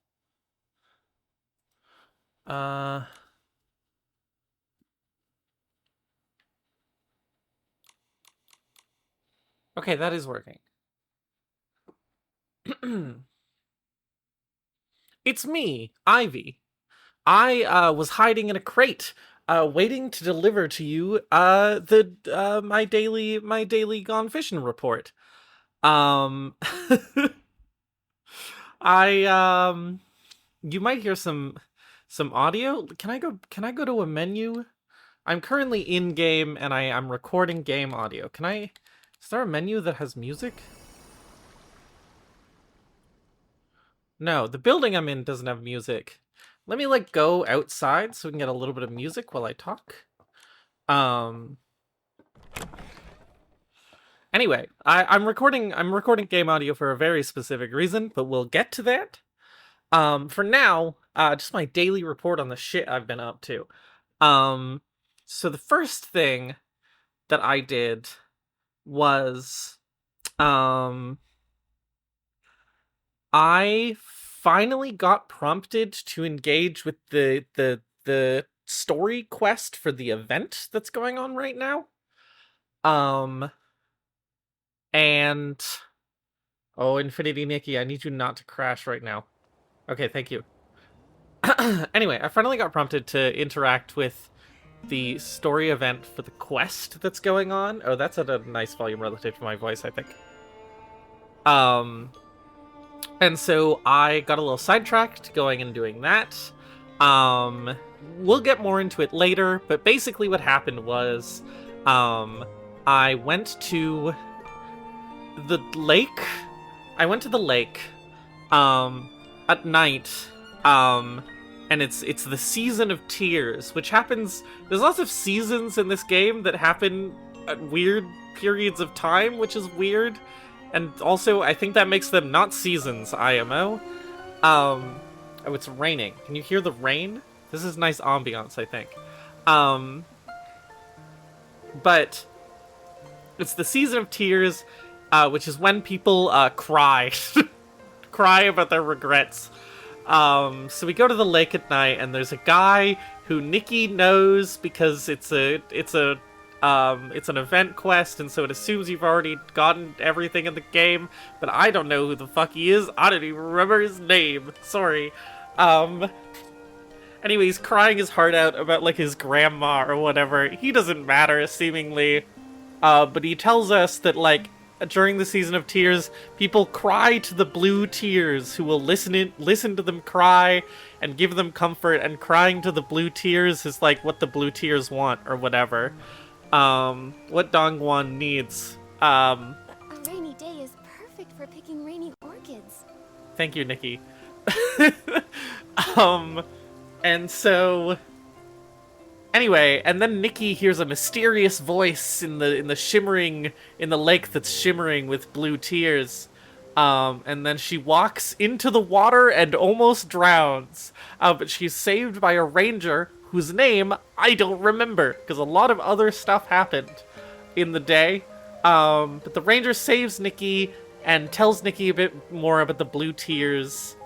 Okay, that is working. It's me, Ivy. I was hiding in a crate, waiting to deliver to you my daily Gone Fishin report. You might hear some audio. Can I go to a menu? I'm currently in game and I'm recording game audio. Is there a menu that has music? No, the building I'm in doesn't have music. Let me go outside so we can get a little bit of music while I talk. Anyway, I'm recording game audio for a very specific reason, but we'll get to that. For now, just my daily report on the shit I've been up to. So the first thing that I did was I finally got prompted to engage with the story quest for the event that's going on right now. And Infinity Nikki, I need you not to crash right now. Okay, thank you. Anyway, I finally got prompted to interact with the story event for the quest that's going on. Oh, that's at a nice volume relative to my voice, I think. And so I got a little sidetracked going and doing that. We'll get more into it later, but basically what happened was, I went to the lake. At night, and it's the season of tears, which happens. There's lots of seasons in this game that happen at weird periods of time, which is weird, and also I think that makes them not seasons. IMO. Oh, it's raining. Can you hear the rain? This is nice ambiance, I think. But it's the season of tears, which is when people cry. Cry about their regrets. So we go to the lake at night, and there's a guy who Nikki knows because it's an event quest, and so it assumes you've already gotten everything in the game, but I don't know who the fuck he is. I don't even remember his name. Sorry. Anyway, he's crying his heart out about, his grandma or whatever. He doesn't matter, seemingly. But he tells us that, during the season of tears, people cry to the blue tears, who will listen to them cry and give them comfort, and crying to the blue tears is what the blue tears want, or whatever. What Dongwon needs. A rainy day is perfect for picking rainy orchids. Thank you, Nikki. And so anyway, and then Nikki hears a mysterious voice in the lake that's shimmering with blue tears. And then she walks into the water and almost drowns. But she's saved by a ranger whose name I don't remember, because a lot of other stuff happened in the day. But the ranger saves Nikki and tells Nikki a bit more about the blue tears.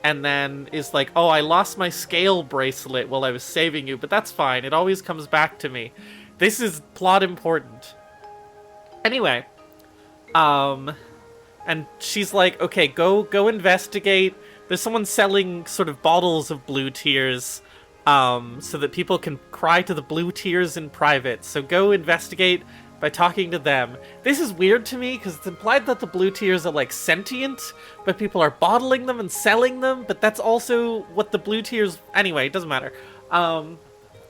And then is like, oh, I lost my scale bracelet while I was saving you, but that's fine. It always comes back to me. This is plot important. Anyway, and she's like, okay, go investigate. There's someone selling sort of bottles of blue tears. so that people can cry to the blue tears in private. So go investigate by talking to them. This is weird to me because it's implied that the blue tears are like sentient, but people are bottling them and selling them, but that's also what the blue tears... Anyway, it doesn't matter.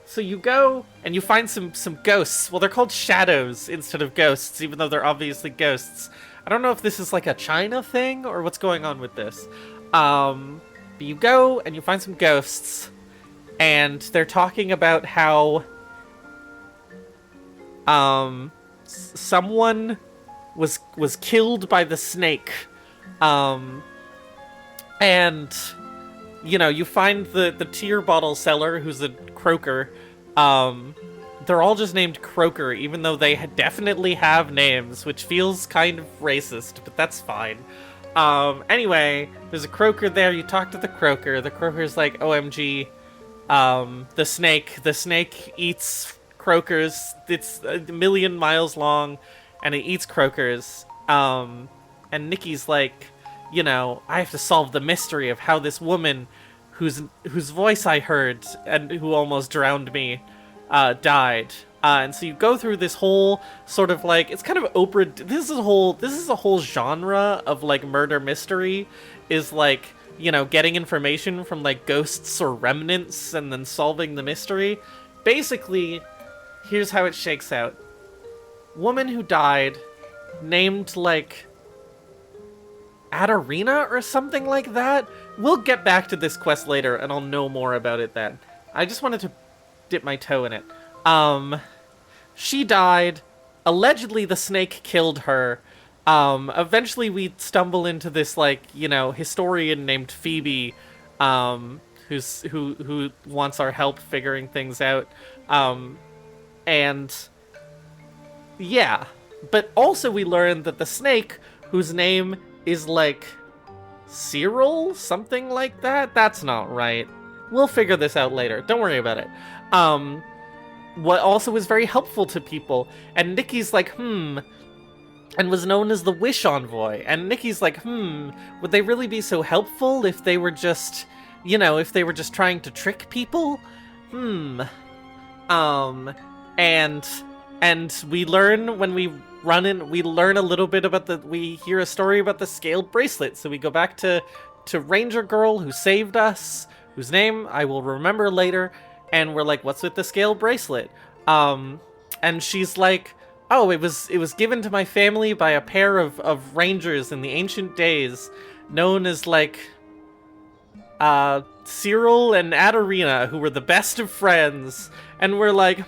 So you go and you find some ghosts. Well, they're called shadows instead of ghosts, even though they're obviously ghosts. I don't know if this is like a China thing or what's going on with this. But you go and you find some ghosts, and they're talking about how someone was killed by the snake, and you know, you find the tear bottle seller, who's a croaker. They're all just named Croaker, even though they definitely have names, which feels kind of racist, but that's fine. Anyway, there's a croaker there. You talk to the croaker. The croaker's like, OMG, the snake eats croakers. It's 1,000,000 miles long, and it eats croakers. And Nikki's like, you know, I have to solve the mystery of how this woman, whose voice I heard and who almost drowned me, died. And so you go through this whole sort of like, it's kind of Oprah. This is a whole genre of like murder mystery, is like, you know, getting information from like ghosts or remnants and then solving the mystery. Basically, here's how it shakes out. Woman who died, named like Adarina or something like that. We'll get back to this quest later and I'll know more about it then. I just wanted to dip my toe in it. She died. Allegedly the snake killed her. Eventually we stumble into this, like, you know, historian named Phoebe, who wants our help figuring things out. And yeah, but also we learn that the snake, whose name is like Cyril, something like that. That's not right. We'll figure this out later. Don't worry about it. What also was very helpful to people, and Nikki's like, and was known as the Wish Envoy, and Nikki's like, would they really be so helpful if they were just, you know, if they were just trying to trick people? And we learn when we learn a little bit about we hear a story about the scaled bracelet, so we go back to Ranger Girl who saved us, whose name I will remember later, and we're like, what's with the scaled bracelet? And she's like, oh, it was given to my family by a pair of rangers in the ancient days, known as like Cyril and Adarina, who were the best of friends. And we're like,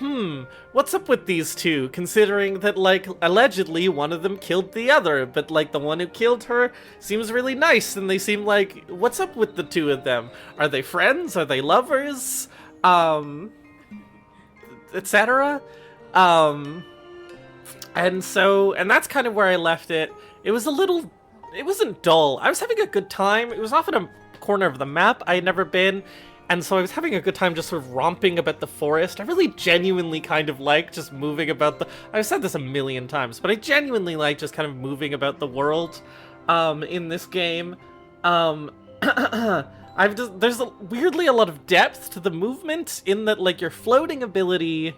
what's up with these two, considering that, like, allegedly one of them killed the other, but, like, the one who killed her seems really nice, and they seem like, what's up with the two of them? Are they friends? Are they lovers? Etc. And that's kind of where I left it. It wasn't dull. I was having a good time. It was off in a corner of the map I had never been, and so I was having a good time just sort of romping about the forest. I really genuinely kind of like just moving about I've said this a million times, but I genuinely like just kind of moving about the world in this game. There's weirdly a lot of depth to the movement, in that, like, your floating ability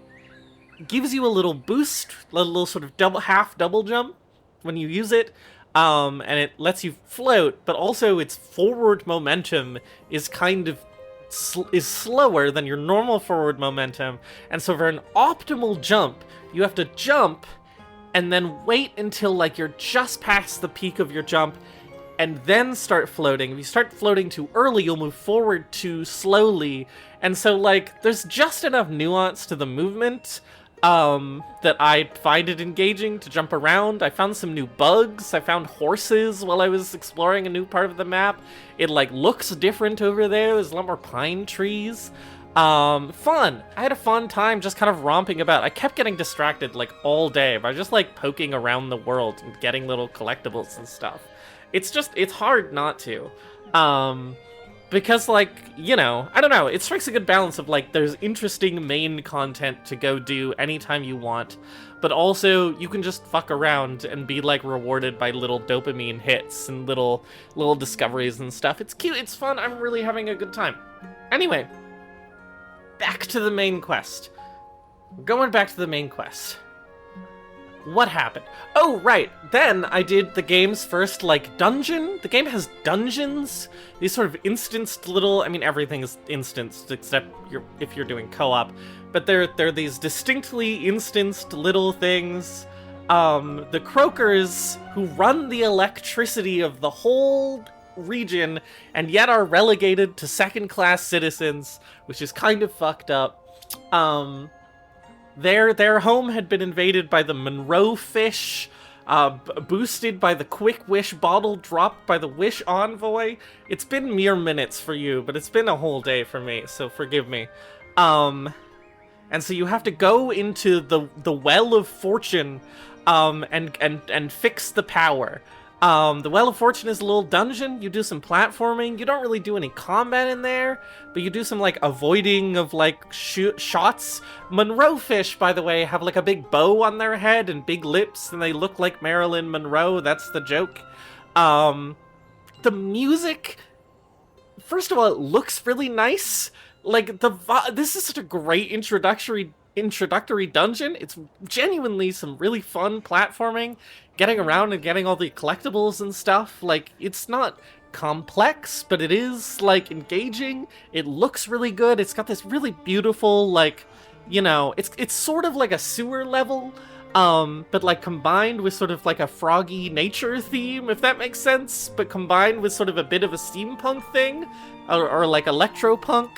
gives you a little boost, a little sort of half double jump when you use it, and it lets you float, but also its forward momentum is kind of is slower than your normal forward momentum, and so for an optimal jump, you have to jump and then wait until, like, you're just past the peak of your jump, and then start floating. If you start floating too early, you'll move forward too slowly, and so, like, there's just enough nuance to the movement that I find it engaging to jump around. I found some new bugs. I found horses while I was exploring a new part of the map. It, like, looks different over there. There's a lot more pine trees. Fun. I had a fun time just kind of romping about. I kept getting distracted, like, all day by just, like, poking around the world and getting little collectibles and stuff. It's hard not to. Because, like, you know, I don't know, it strikes a good balance of, like, there's interesting main content to go do anytime you want, but also you can just fuck around and be, like, rewarded by little dopamine hits and little discoveries and stuff. It's cute, it's fun, I'm really having a good time. Anyway, back to the main quest. Going back to the main quest. What happened? Oh, right. Then I did the game's first, like, dungeon. The game has dungeons. These sort of instanced little... I mean, everything is instanced except if you're doing co-op. But they're these distinctly instanced little things. The croakers who run the electricity of the whole region and yet are relegated to second-class citizens, which is kind of fucked up. Their home had been invaded by the Monroe fish, boosted by the quick wish bottle dropped by the wish envoy. It's been mere minutes for you, but it's been a whole day for me, so forgive me. And so you have to go into the Well of Fortune, and fix the power. The Well of Fortune is a little dungeon. You do some platforming. You don't really do any combat in there, but you do some, like, avoiding of, like, shots. Monroe fish, by the way, have, like, a big bow on their head and big lips, and they look like Marilyn Monroe. That's the joke. The music, first of all, it looks really nice. Like, this is such a great introductory dungeon. It's genuinely some really fun platforming, getting around and getting all the collectibles and stuff. Like, it's not complex, but it is, like, engaging. It looks really good. It's got this really beautiful, like, you know, it's sort of like a sewer level, but, like, combined with sort of like a froggy nature theme, if that makes sense, but combined with sort of a bit of a steampunk thing, or like electropunk.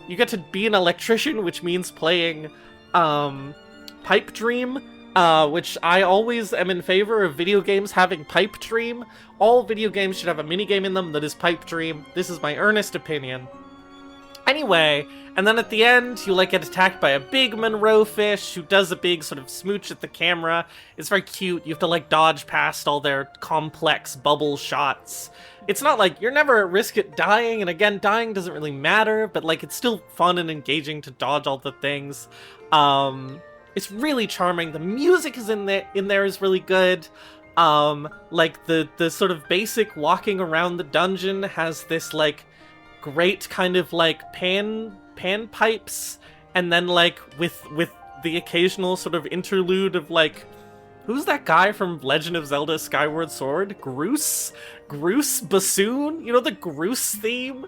You get to be an electrician, which means playing Pipe Dream, which I always am in favor of video games having Pipe Dream. All video games should have a minigame in them that is Pipe Dream. This is my earnest opinion. Anyway, and then at the end, you, like, get attacked by a big Monroe fish who does a big sort of smooch at the camera. It's very cute. You have to, like, dodge past all their complex bubble shots. It's not like you're never at risk at dying, and again, dying doesn't really matter, but, like, it's still fun and engaging to dodge all the things. It's really charming. The music is in there is really good. Like, the sort of basic walking around the dungeon has this, like, great kind of, like, pan pipes, and then, like, with the occasional sort of interlude of, like, who's that guy from Legend of Zelda Skyward Sword? Groose bassoon? You know, the Groose theme?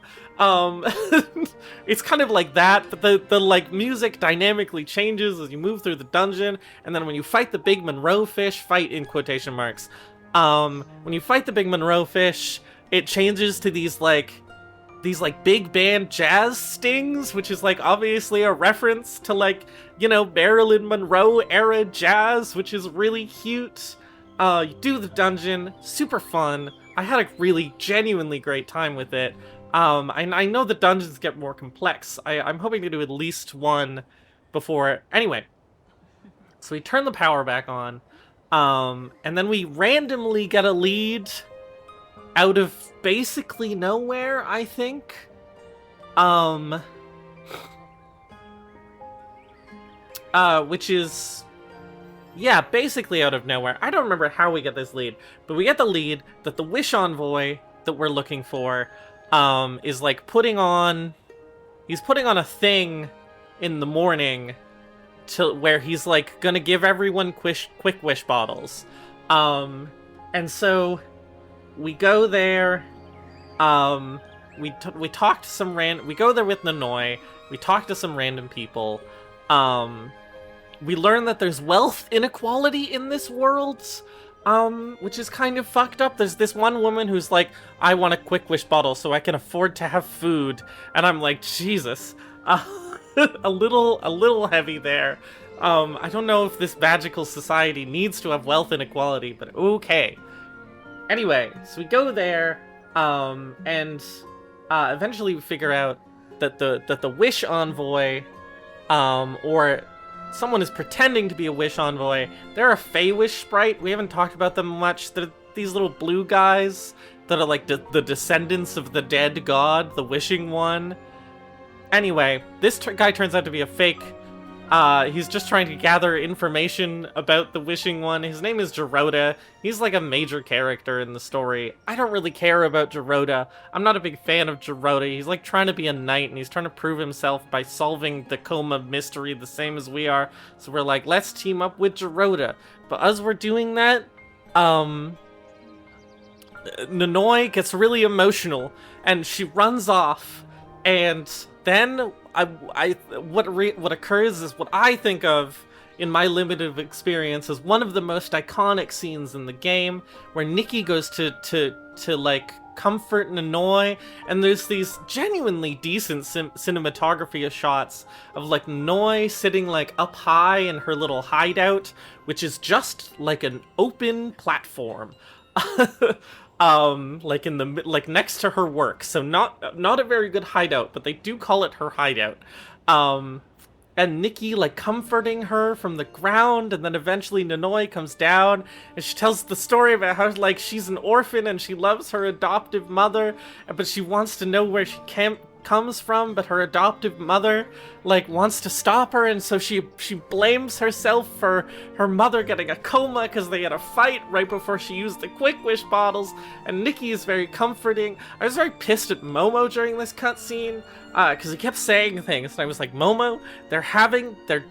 It's kind of like that, but the like, music dynamically changes as you move through the dungeon, and then when you fight the big Monroe fish, fight in quotation marks, when you fight the big Monroe fish, it changes to these big band jazz stings, which is, like, obviously a reference to, like, you know, Marilyn Monroe era jazz, which is really cute. You do the dungeon, super fun. I had a really genuinely great time with it. I know the dungeons get more complex. I'm hoping to do at least one before. Anyway, so we turn the power back on, and then we randomly get a lead out of basically nowhere, I think. Which is, yeah, basically out of nowhere. I don't remember how we get this lead, but we get the lead that the Wish Envoy that we're looking for, is, like, putting on a thing in the morning to where he's, like, gonna give everyone quick wish bottles. And so we go there, we talk to some we go there with Nanoi, we talk to some random people, we learn that there's wealth inequality in this world, which is kind of fucked up. There's this one woman who's like, I want a quick wish bottle so I can afford to have food, and I'm like, Jesus, a little heavy there. I don't know if this magical society needs to have wealth inequality, but okay. Anyway, so we go there, and eventually we figure out that the Wish Envoy, or someone is pretending to be a Wish Envoy. They're a Fey-Wish sprite. We haven't talked about them much. They're these little blue guys that are like the descendants of the dead god, the Wishing One. Anyway, this guy turns out to be a fake He's just trying to gather information about the Wishing One. His name is Gerota. He's like a major character in the story. I don't really care about Gerota. I'm not a big fan of Gerota. He's like trying to be a knight, and he's trying to prove himself by solving the coma mystery the same as we are. So we're like, let's team up with Gerota. But as we're doing that, Nanoi gets really emotional, and she runs off, and then what occurs is what I think of in my limited experience as one of the most iconic scenes in the game, where Nikki goes to like comfort Nanoi, and there's these genuinely decent cinematography of shots of like Nanoi sitting like up high in her little hideout, which is just like an open platform. Like in the next to her work, so not a very good hideout, but they do call it her hideout. And Nikki like comforting her from the ground, and then eventually Nanoi comes down and she tells the story about how like she's an orphan and she loves her adoptive mother, but she wants to know where she comes from, but her adoptive mother like wants to stop her, and so she blames herself for her mother getting a coma because they had a fight right before she used the Quick Wish bottles. And Nikki is very comforting. I was very pissed at Momo during this cutscene because he kept saying things, and I was like, Momo, they're having their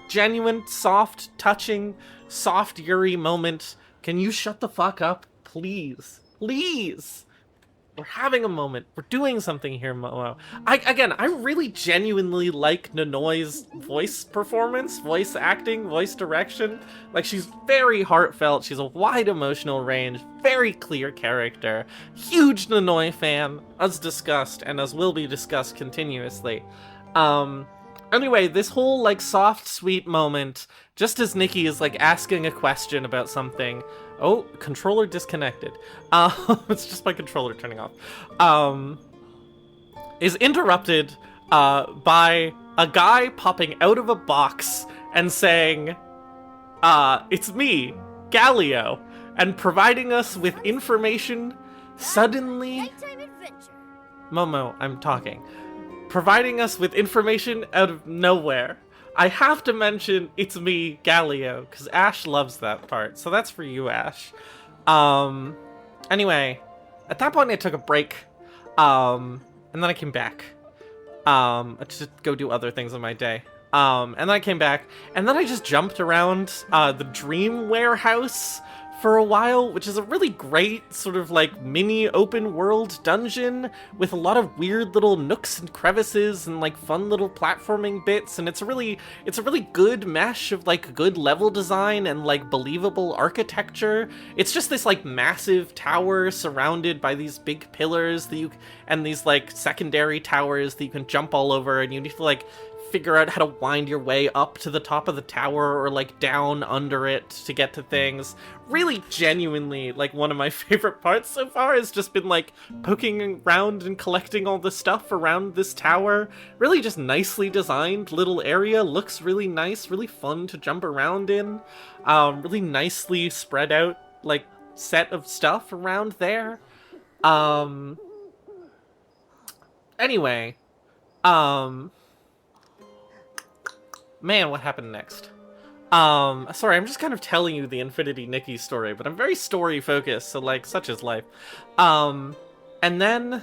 genuine soft touching soft Yuri moment. Can you shut the fuck up, please? We're having a moment. We're doing something here, Momo. I really genuinely like Nanoi's voice performance, voice acting, voice direction. Like, she's very heartfelt. She's a wide emotional range, very clear character. Huge Nanoi fan, as discussed, and as will be discussed continuously. Anyway, this whole, like, soft, sweet moment, just as Nikki is, like, asking a question about something. Oh, controller disconnected. It's just my controller turning off. Is interrupted by a guy popping out of a box and saying, it's me, Galio, and providing us with information suddenly... Momo, I'm talking. Providing us with information out of nowhere. I have to mention it's me, Galio, because Ash loves that part, so that's for you, Ash. Anyway, at that point I took a break, and then I came back, to go do other things in my day. And then I came back, and then I just jumped around, the Dream Warehouse for a while, which is a really great sort of like mini open world dungeon with a lot of weird little nooks and crevices and like fun little platforming bits, and it's a really good mesh of like good level design and like believable architecture. It's just this like massive tower surrounded by these big pillars that and these like secondary towers that you can jump all over, and you need to like figure out how to wind your way up to the top of the tower or like down under it to get to things. Really genuinely, like, one of my favorite parts so far has just been like poking around and collecting all the stuff around this tower. Really just nicely designed little area, looks really nice, really fun to jump around in. Really nicely spread out like set of stuff around there. Anyway, man, what happened next? Sorry, I'm just kind of telling you the Infinity Nikki story, but I'm very story-focused, so, like, such is life. And then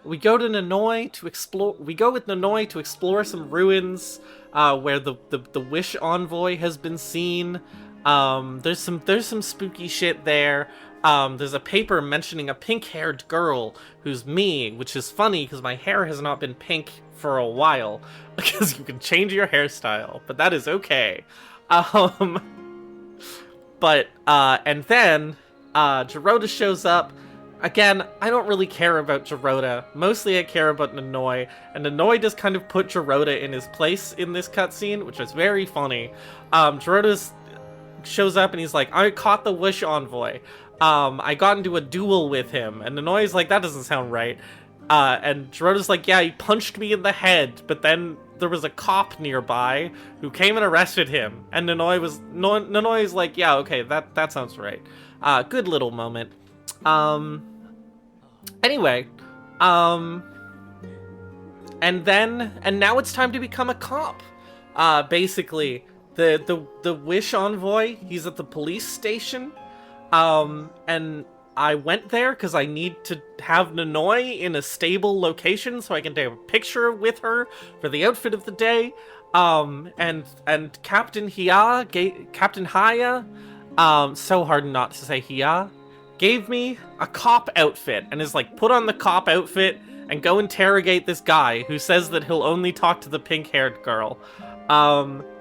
we go to Nanoi to explore... We go with Nanoi to explore some ruins, where the Wish Envoy has been seen. There's some spooky shit there. There's a paper mentioning a pink-haired girl who's me, which is funny because my hair has not been pink for a while, because you can change your hairstyle, but that is okay. And then Gerota shows up. Again, I don't really care about Gerota. Mostly I care about Nanoi, and Nanoi just kind of put Gerota in his place in this cutscene, which is very funny. Gerota shows up and he's like, I caught the Wish Envoy. I got into a duel with him, and Nanoi's like, that doesn't sound right. And Gerota's like, yeah, he punched me in the head, but then there was a cop nearby who came and arrested him, and Nanoi's like, yeah, okay, that sounds right. Good little moment. Anyway, and now it's time to become a cop. Basically, the Wish envoy, he's at the police station, and I went there because I need to have Nanoi in a stable location so I can take a picture with her for the outfit of the day. And Captain Haya, so hard not to say Hia, gave me a cop outfit and is like, put on the cop outfit and go interrogate this guy who says that he'll only talk to the pink-haired girl.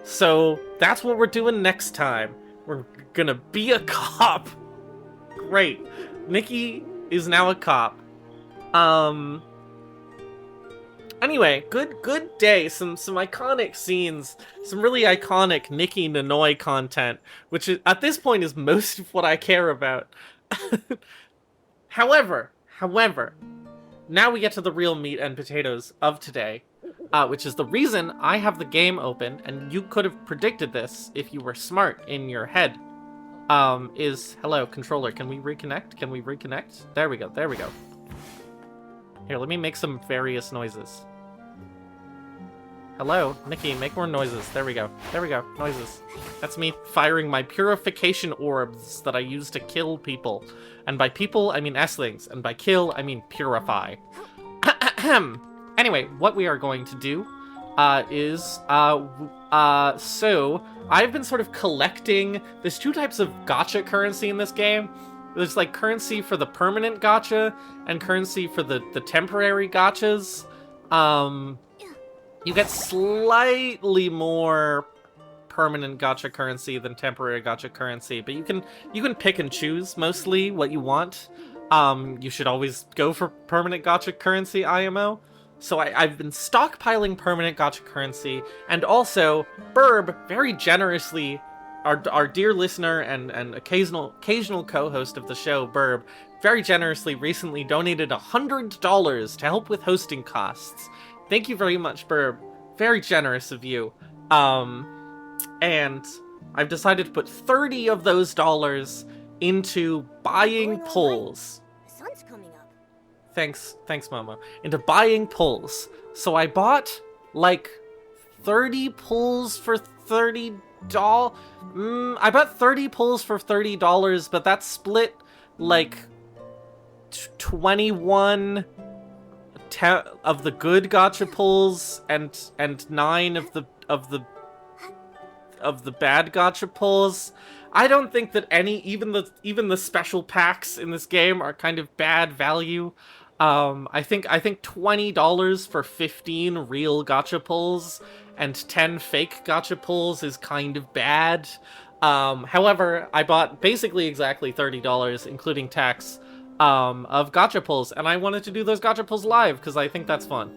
So that's what we're doing next time. We're gonna be a cop. Great. Nikki is now a cop. Anyway, good day. Some iconic scenes, some really iconic Nikki Nanoi content, which is, at this point is most of what I care about. However, now we get to the real meat and potatoes of today, which is the reason I have the game open, and you could have predicted this if you were smart in your head. Hello, controller, can we reconnect? Can we reconnect? There we go. Here, let me make some various noises. Hello, Nikki, make more noises. There we go, noises. That's me firing my purification orbs that I use to kill people. And by people, I mean S-Lings, and by kill, I mean purify. Anyway, what we are going to do so I've been sort of collecting, there's two types of gacha currency in this game. There's like currency for the permanent gacha and currency for the temporary gachas. You get slightly more permanent gacha currency than temporary gacha currency, but you can pick and choose mostly what you want. You should always go for permanent gacha currency, IMO. So I've been stockpiling permanent gacha currency, and also Burb very generously, our dear listener and occasional co-host of the show, Burb, very generously recently donated $100 to help with hosting costs. Thank you very much, Burb. Very generous of you. And I've decided to put 30 of those dollars into buying pulls. The sun's coming up. Thanks, Momo. Into buying pulls. So I bought, like, 30 pulls for $30. I bought 30 pulls for $30, but that split, like, 21 of the good gacha pulls and 9 of the bad gacha pulls. I don't think that even the special packs in this game are kind of bad value. I think $20 for 15 real gacha pulls and 10 fake gacha pulls is kind of bad. However, I bought basically exactly $30, including tax, of gacha pulls, and I wanted to do those gacha pulls live because I think that's fun.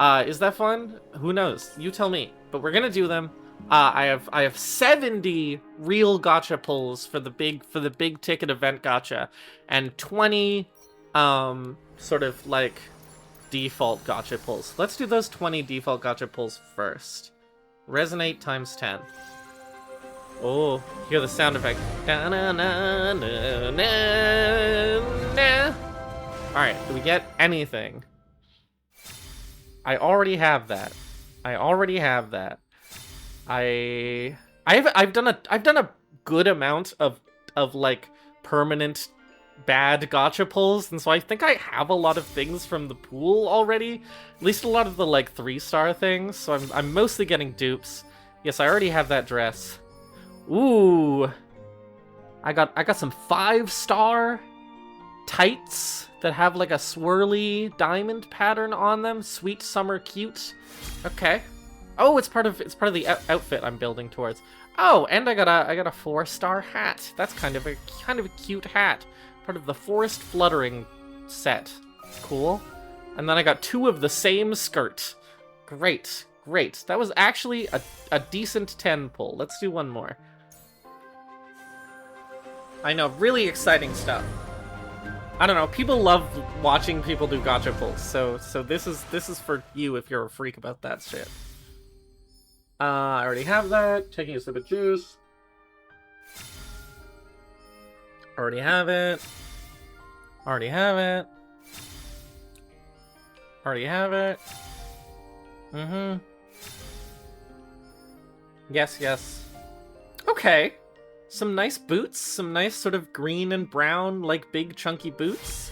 Is that fun? Who knows? You tell me. But we're gonna do them. I have 70 real gacha pulls for the big ticket event gacha, and 20 sort of like default gacha pulls. Let's do those 20 default gacha pulls first. Resonate times 10. Oh, hear the sound effect. Alright, do we get anything? I already have that. I've done a good amount of like permanent bad gacha pulls, and so I think I have a lot of things from the pool already. At least a lot of the like 3-star things. So I'm mostly getting dupes. Yes, I already have that dress. Ooh, I got some 5-star tights that have like a swirly diamond pattern on them. Sweet summer cute. Okay. Oh, it's part of the outfit I'm building towards. Oh, and I got a 4-star hat. That's kind of a cute hat. Part of the Forest Fluttering set. Cool. And then I got 2 of the same skirt. Great. That was actually a decent 10 pull. Let's do one more. I know, really exciting stuff. I don't know, people love watching people do gacha pulls, so this is for you if you're a freak about that shit. I already have that. Taking a sip of juice. Already have it. Yes, yes. Okay. Some nice boots, some nice sort of green and brown, like big chunky boots.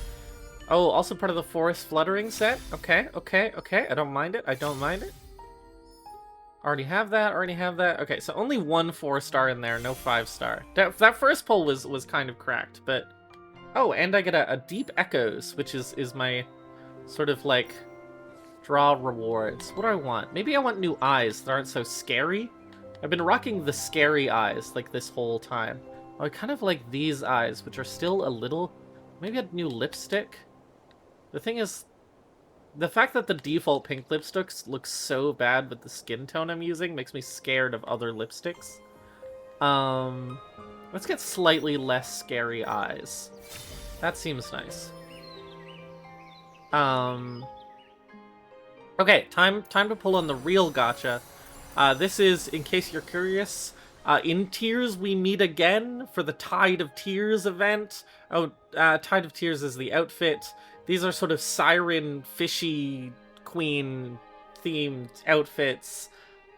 Oh, also part of the Forest Fluttering set. Okay, okay, okay. I don't mind it. I don't mind it. Already have that, already have that. Okay, so only one 4-star in there, no 5-star. That first poll was kind of cracked, but... Oh, and I get a Deep Echoes, which is my sort of like draw rewards. What do I want? Maybe I want new eyes that aren't so scary. I've been rocking the scary eyes like this whole time. Oh, I kind of like these eyes, which are still a little... Maybe a new lipstick? The thing is, the fact that the default pink lipsticks look so bad with the skin tone I'm using makes me scared of other lipsticks. Let's get slightly less scary eyes. That seems nice. Okay, time to pull on the real gacha. This is, in case you're curious, in Tears we meet again for the Tide of Tears event. Oh, Tide of Tears is the outfit. These are sort of siren, fishy, queen themed outfits.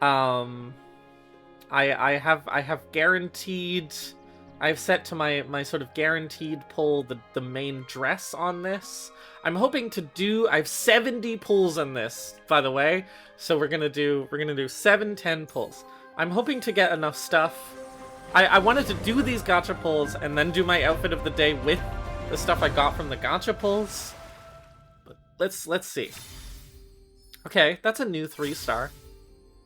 I have guaranteed. I've set to my sort of guaranteed pull the main dress on this. I'm hoping to do. I have 70 pulls on this, by the way. So we're gonna do 7-10 pulls. I'm hoping to get enough stuff. I wanted to do these gacha pulls and then do my outfit of the day with the stuff I got from the gacha pulls. But let's see. Okay, that's a new 3-star.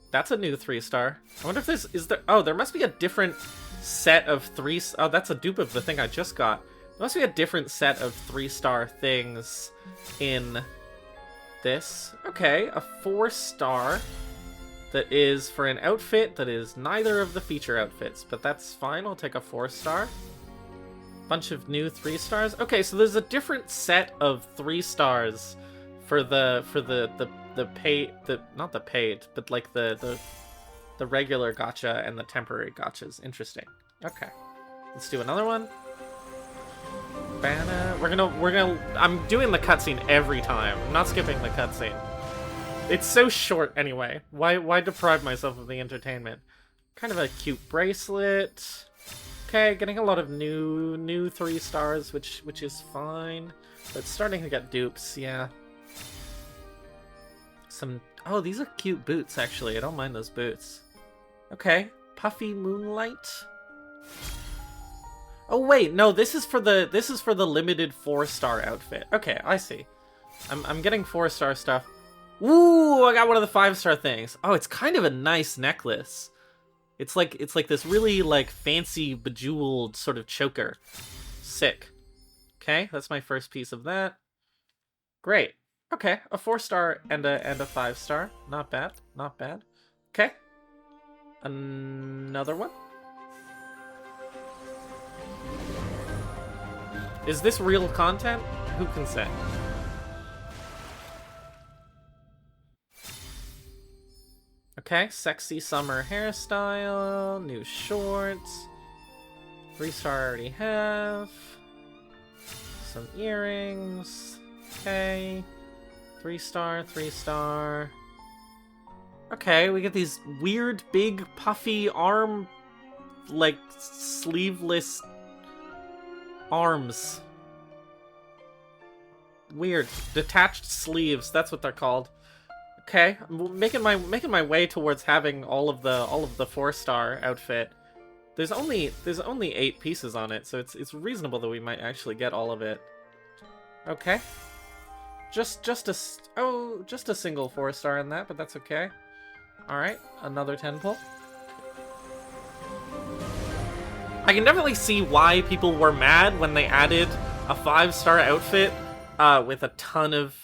That's a new 3-star. I wonder if there must be a different set of 3. Oh, that's a dupe of the thing I just got. There must be a different set of 3-star things in this. Okay, a 4-star that is for an outfit that is neither of the feature outfits, but that's fine. I'll take a 4-star. Bunch of new 3-stars. Okay, so there's a different set of 3-stars for the paid, not the paid, but like the regular gacha and the temporary gachas. Interesting. Okay, let's do another one. We're gonna. I'm doing the cutscene every time. I'm not skipping the cutscene. It's so short anyway. Why deprive myself of the entertainment? Kind of a cute bracelet. Okay, getting a lot of new 3-stars, which is fine. But starting to get dupes, yeah. Oh, these are cute boots actually. I don't mind those boots. Okay, puffy moonlight. Oh wait, no, this is for the limited 4-star outfit. Okay, I see. I'm getting 4-star stuff. Ooh, I got one of the 5-star things. Oh, it's kind of a nice necklace. It's like this really like fancy bejeweled sort of choker. Sick. Okay, that's my first piece of that. Great. Okay, a 4-star and a 5-star. Not bad. Not bad. Okay. Another one. Is this real content? Who can say? Okay, sexy summer hairstyle, new shorts. 3-star I already have. Some earrings. Okay. 3-star, 3-star. Okay, we get these weird, big, puffy arm, like, sleeveless arms. Weird. Detached sleeves, that's what they're called. Okay, I'm making my way towards having all of the 4-star outfit. There's only 8 pieces on it, so it's reasonable that we might actually get all of it. Okay. Just a single 4-star in that, but that's okay. All right, another 10 pull. I can definitely see why people were mad when they added a 5-star outfit with a ton of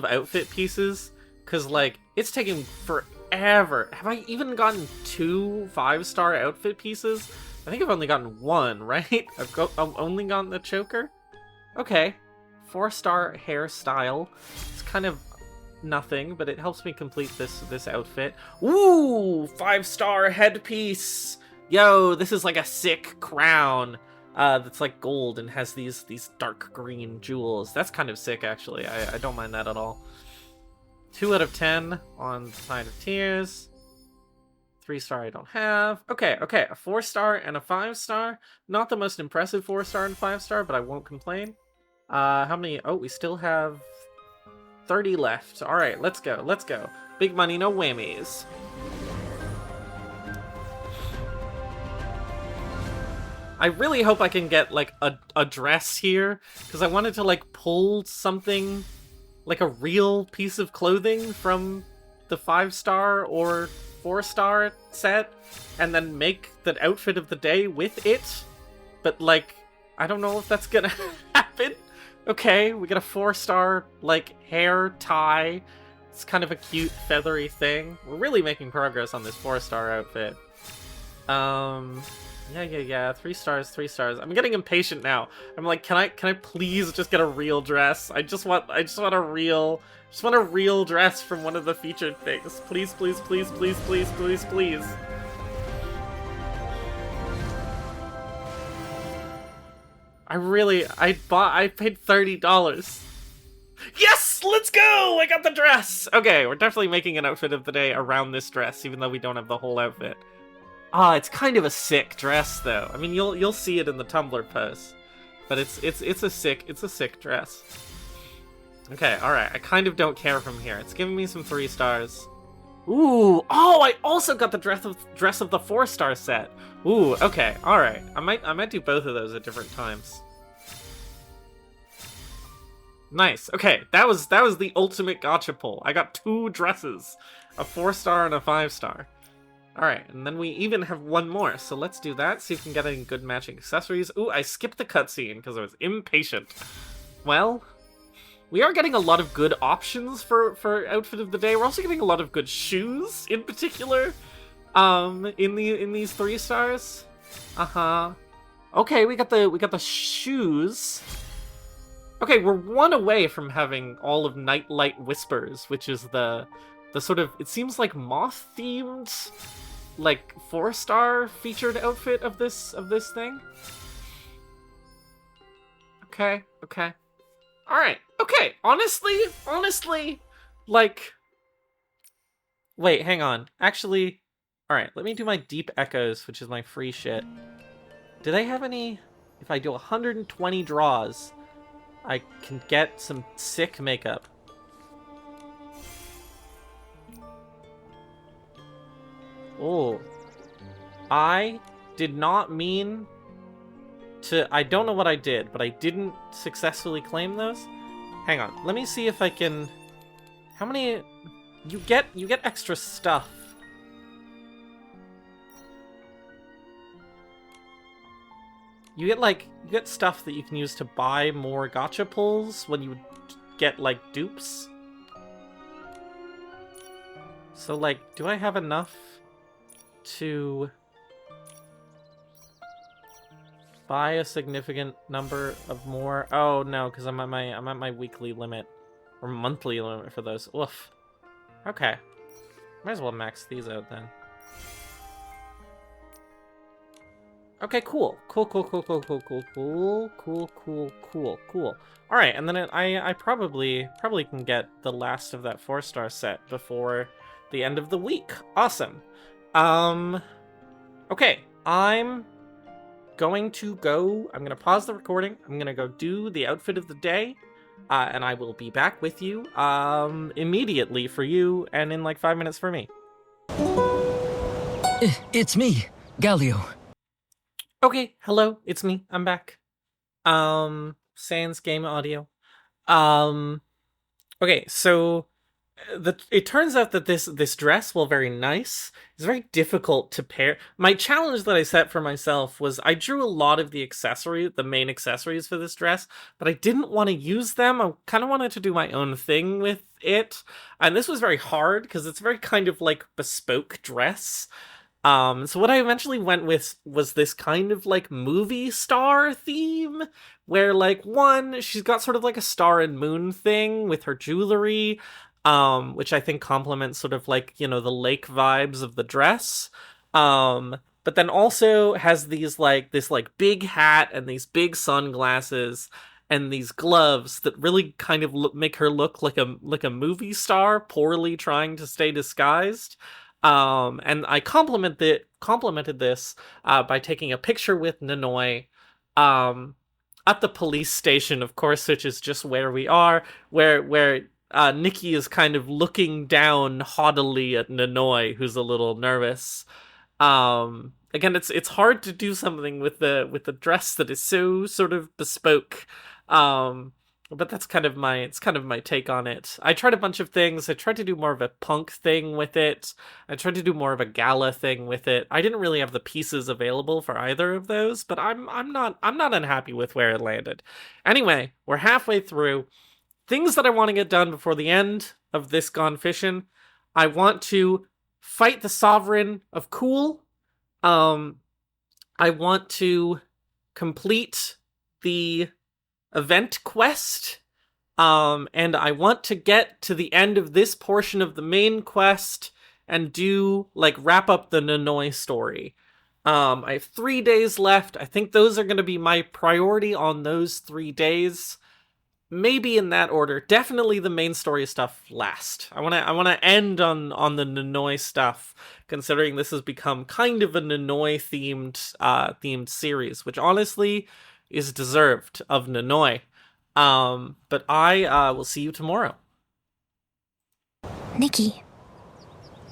outfit pieces, because like it's taking forever. Have I even gotten 2 5-star outfit pieces? I think I've only gotten 1, right? I've only gotten the choker. Okay, 4-star hairstyle. It's kind of nothing, but it helps me complete this outfit. Ooh, 5-star headpiece. Yo, this is like a sick crown. That's like gold and has these dark green jewels. That's kind of sick, actually. I don't mind that at all. 2 out of 10 on Tide of Tears. 3-star I don't have. Okay, a 4-star and a 5-star. Not the most impressive 4-star and 5-star, but I won't complain. How many? Oh, we still have 30 left. All right, let's go. Big money, no whammies. I really hope I can get, like, a dress here, because I wanted to, like, pull something, like a real piece of clothing from the 5-star or 4-star set, and then make the outfit of the day with it. But, like, I don't know if that's gonna happen. Okay, we get a 4-star, like, hair tie. It's kind of a cute, feathery thing. We're really making progress on this 4-star outfit. Yeah. 3 stars. I'm getting impatient now. I'm like, can I please just get a real dress? I just want a real dress from one of the featured things. Please. I paid $30. Yes! Let's go! I got the dress! Okay, we're definitely making an outfit of the day around this dress, even though we don't have the whole outfit. It's kind of a sick dress, though. I mean, you'll see it in the Tumblr post, but it's a sick dress. Okay, all right. I kind of don't care from here. It's giving me some 3 stars. Ooh, oh! I also got the dress of the 4-star set. Ooh, okay, all right. I might do both of those at different times. Nice. Okay, that was the ultimate gacha pull. I got 2 dresses, a 4-star and a 5-star. Alright, and then we even have one more, so let's do that, see if we can get any good matching accessories. Ooh, I skipped the cutscene because I was impatient. Well, we are getting a lot of good options for outfit of the day. We're also getting a lot of good shoes, in particular, in these 3 stars. Okay, we got the shoes. Okay, we're 1 away from having all of Nightlight Whispers, which is the sort of, it seems like moth-themed, like 4-star featured outfit of this thing. Okay. Alright, okay, honestly, like, wait, hang on. Actually, alright, let me do my Deep Echoes, which is my free shit. Do they have any, if I do 120 draws, I can get some sick makeup. Oh, I did not mean to... I don't know what I did, but I didn't successfully claim those. Hang on, let me see if I can... How many... You get extra stuff. You get stuff that you can use to buy more gacha pulls when you get, like, dupes. So, like, do I have enough to buy a significant number of more? Oh no, because I'm at my weekly limit or monthly limit for those. Oof. Okay, might as well max these out then. Okay, cool. All right, and then I probably can get the last of that 4-star set before the end of the week. Awesome. Okay, I'm going to pause the recording. I'm gonna go do the outfit of the day, and I will be back with you, immediately for you, and in like 5 minutes for me. It's me, Galio. Okay, hello, it's me, I'm back. Sans game audio. Okay, so it turns out that this dress, while very nice, is very difficult to pair. My challenge that I set for myself was I drew a lot of the main accessories for this dress, but I didn't want to use them. I kind of wanted to do my own thing with it, and this was very hard because it's very kind of like bespoke dress. So what I eventually went with was this kind of like movie star theme, where like she's got sort of like a star and moon thing with her jewelry, which I think complements sort of like, you know, the lake vibes of the dress. But then also has this big hat and these big sunglasses, and these gloves that really kind of make her look like a movie star, poorly trying to stay disguised. And I complimented this by taking a picture with Nanoi, um, at the police station, of course, which is just where we are, where Nikki is kind of looking down haughtily at Nanoi, who's a little nervous. Again, it's hard to do something with the dress that is so sort of bespoke. But that's kind of my take on it. I tried a bunch of things. I tried to do more of a punk thing with it. I tried to do more of a gala thing with it. I didn't really have the pieces available for either of those, but I'm not unhappy with where it landed. Anyway, we're halfway through. Things that I want to get done before the end of this Gone Fishin'. I want to fight the Sovereign of Cool. I want to complete the event quest. And I want to get to the end of this portion of the main quest and wrap up the Nanoi story. I have 3 days left. I think those are going to be my priority on those 3 days. Maybe in that order. Definitely the main story stuff last. I want to end on the Nanoi stuff, considering this has become kind of a Nanoi themed series, which honestly is deserved of Nanoi. But I will see you tomorrow. Nikki,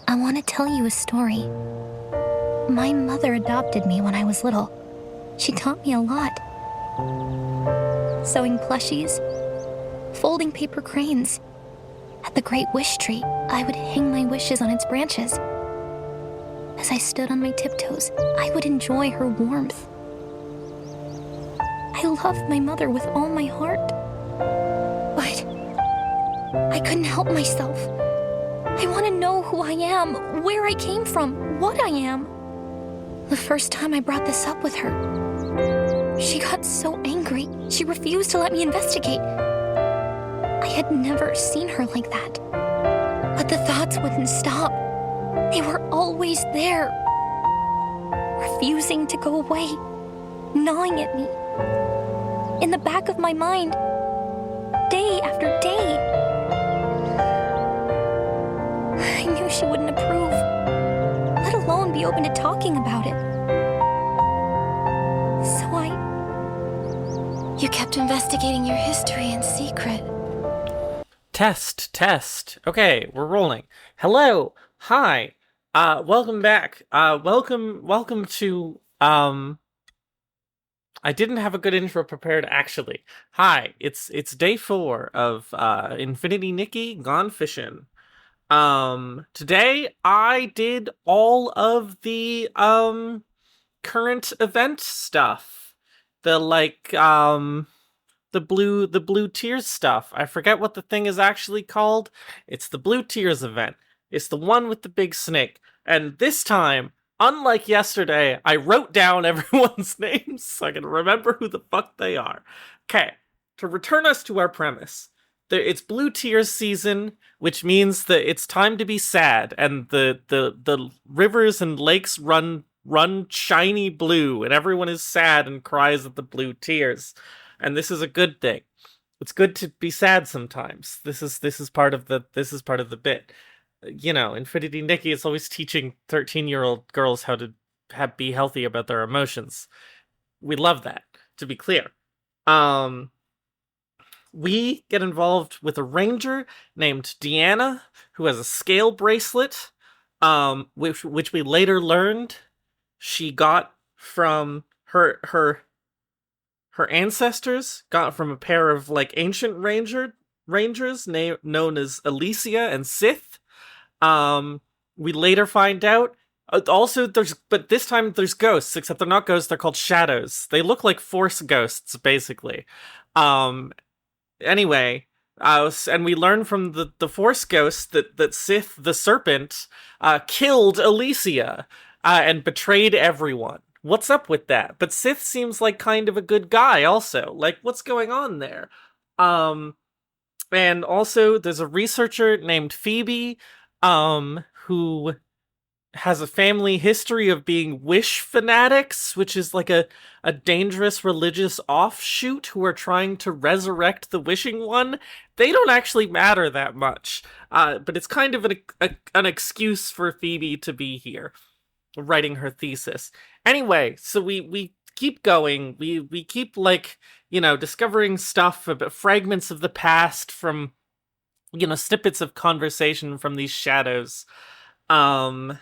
I want to tell you a story. My mother adopted me when I was little. She taught me a lot. Sewing plushies, folding paper cranes. At the Great Wish Tree, I would hang my wishes on its branches. As I stood on my tiptoes, I would enjoy her warmth. I loved my mother with all my heart. But I couldn't help myself. I want to know who I am, where I came from, what I am. The first time I brought this up with her, she got so angry, she refused to let me investigate. I had never seen her like that. But the thoughts wouldn't stop. They were always there, refusing to go away, gnawing at me. In the back of my mind, day after day. I knew she wouldn't approve, let alone be open to talking about it. So You kept investigating your history in secret. Test. Okay, we're rolling. Hello. Hi. Welcome back. Welcome to, I didn't have a good intro prepared, actually. Hi, it's day 4 of, Infinity Nikki, Gone Fishin'. Today I did all of the, current event stuff. The blue tears stuff. I forget what the thing is actually called. It's the blue tears event. It's the one with the big snake. And this time, unlike yesterday, I wrote down everyone's names so I can remember who the fuck they are. Okay, to return us to our premise. It's blue tears season, which means that it's time to be sad, and the rivers and lakes run shiny blue, and everyone is sad and cries at the blue tears. And this is a good thing. It's good to be sad sometimes. This is part of the bit. You know, Infinity Nikki is always teaching 13-year-old girls how to be healthy about their emotions. We love that, to be clear. We get involved with a ranger named Deanna, who has a scale bracelet, which we later learned she got from her ancestors, got from a pair of ancient rangers known as Alicia and Sith. We later find out also but this time there's ghosts, except they're not ghosts, they're called shadows. They look like force ghosts, basically. Anyway, and we learn from the force ghost that Sith the serpent killed Alicia and betrayed everyone. What's up with that? But Sith seems like kind of a good guy also. What's going on there? And also there's a researcher named Phoebe, who has a family history of being wish fanatics, which is like a dangerous religious offshoot who are trying to resurrect the wishing one. They don't actually matter that much, but it's kind of an excuse for Phoebe to be here, writing her thesis. Anyway, so we keep going. We keep like, discovering stuff about fragments of the past from, snippets of conversation from these shadows. Um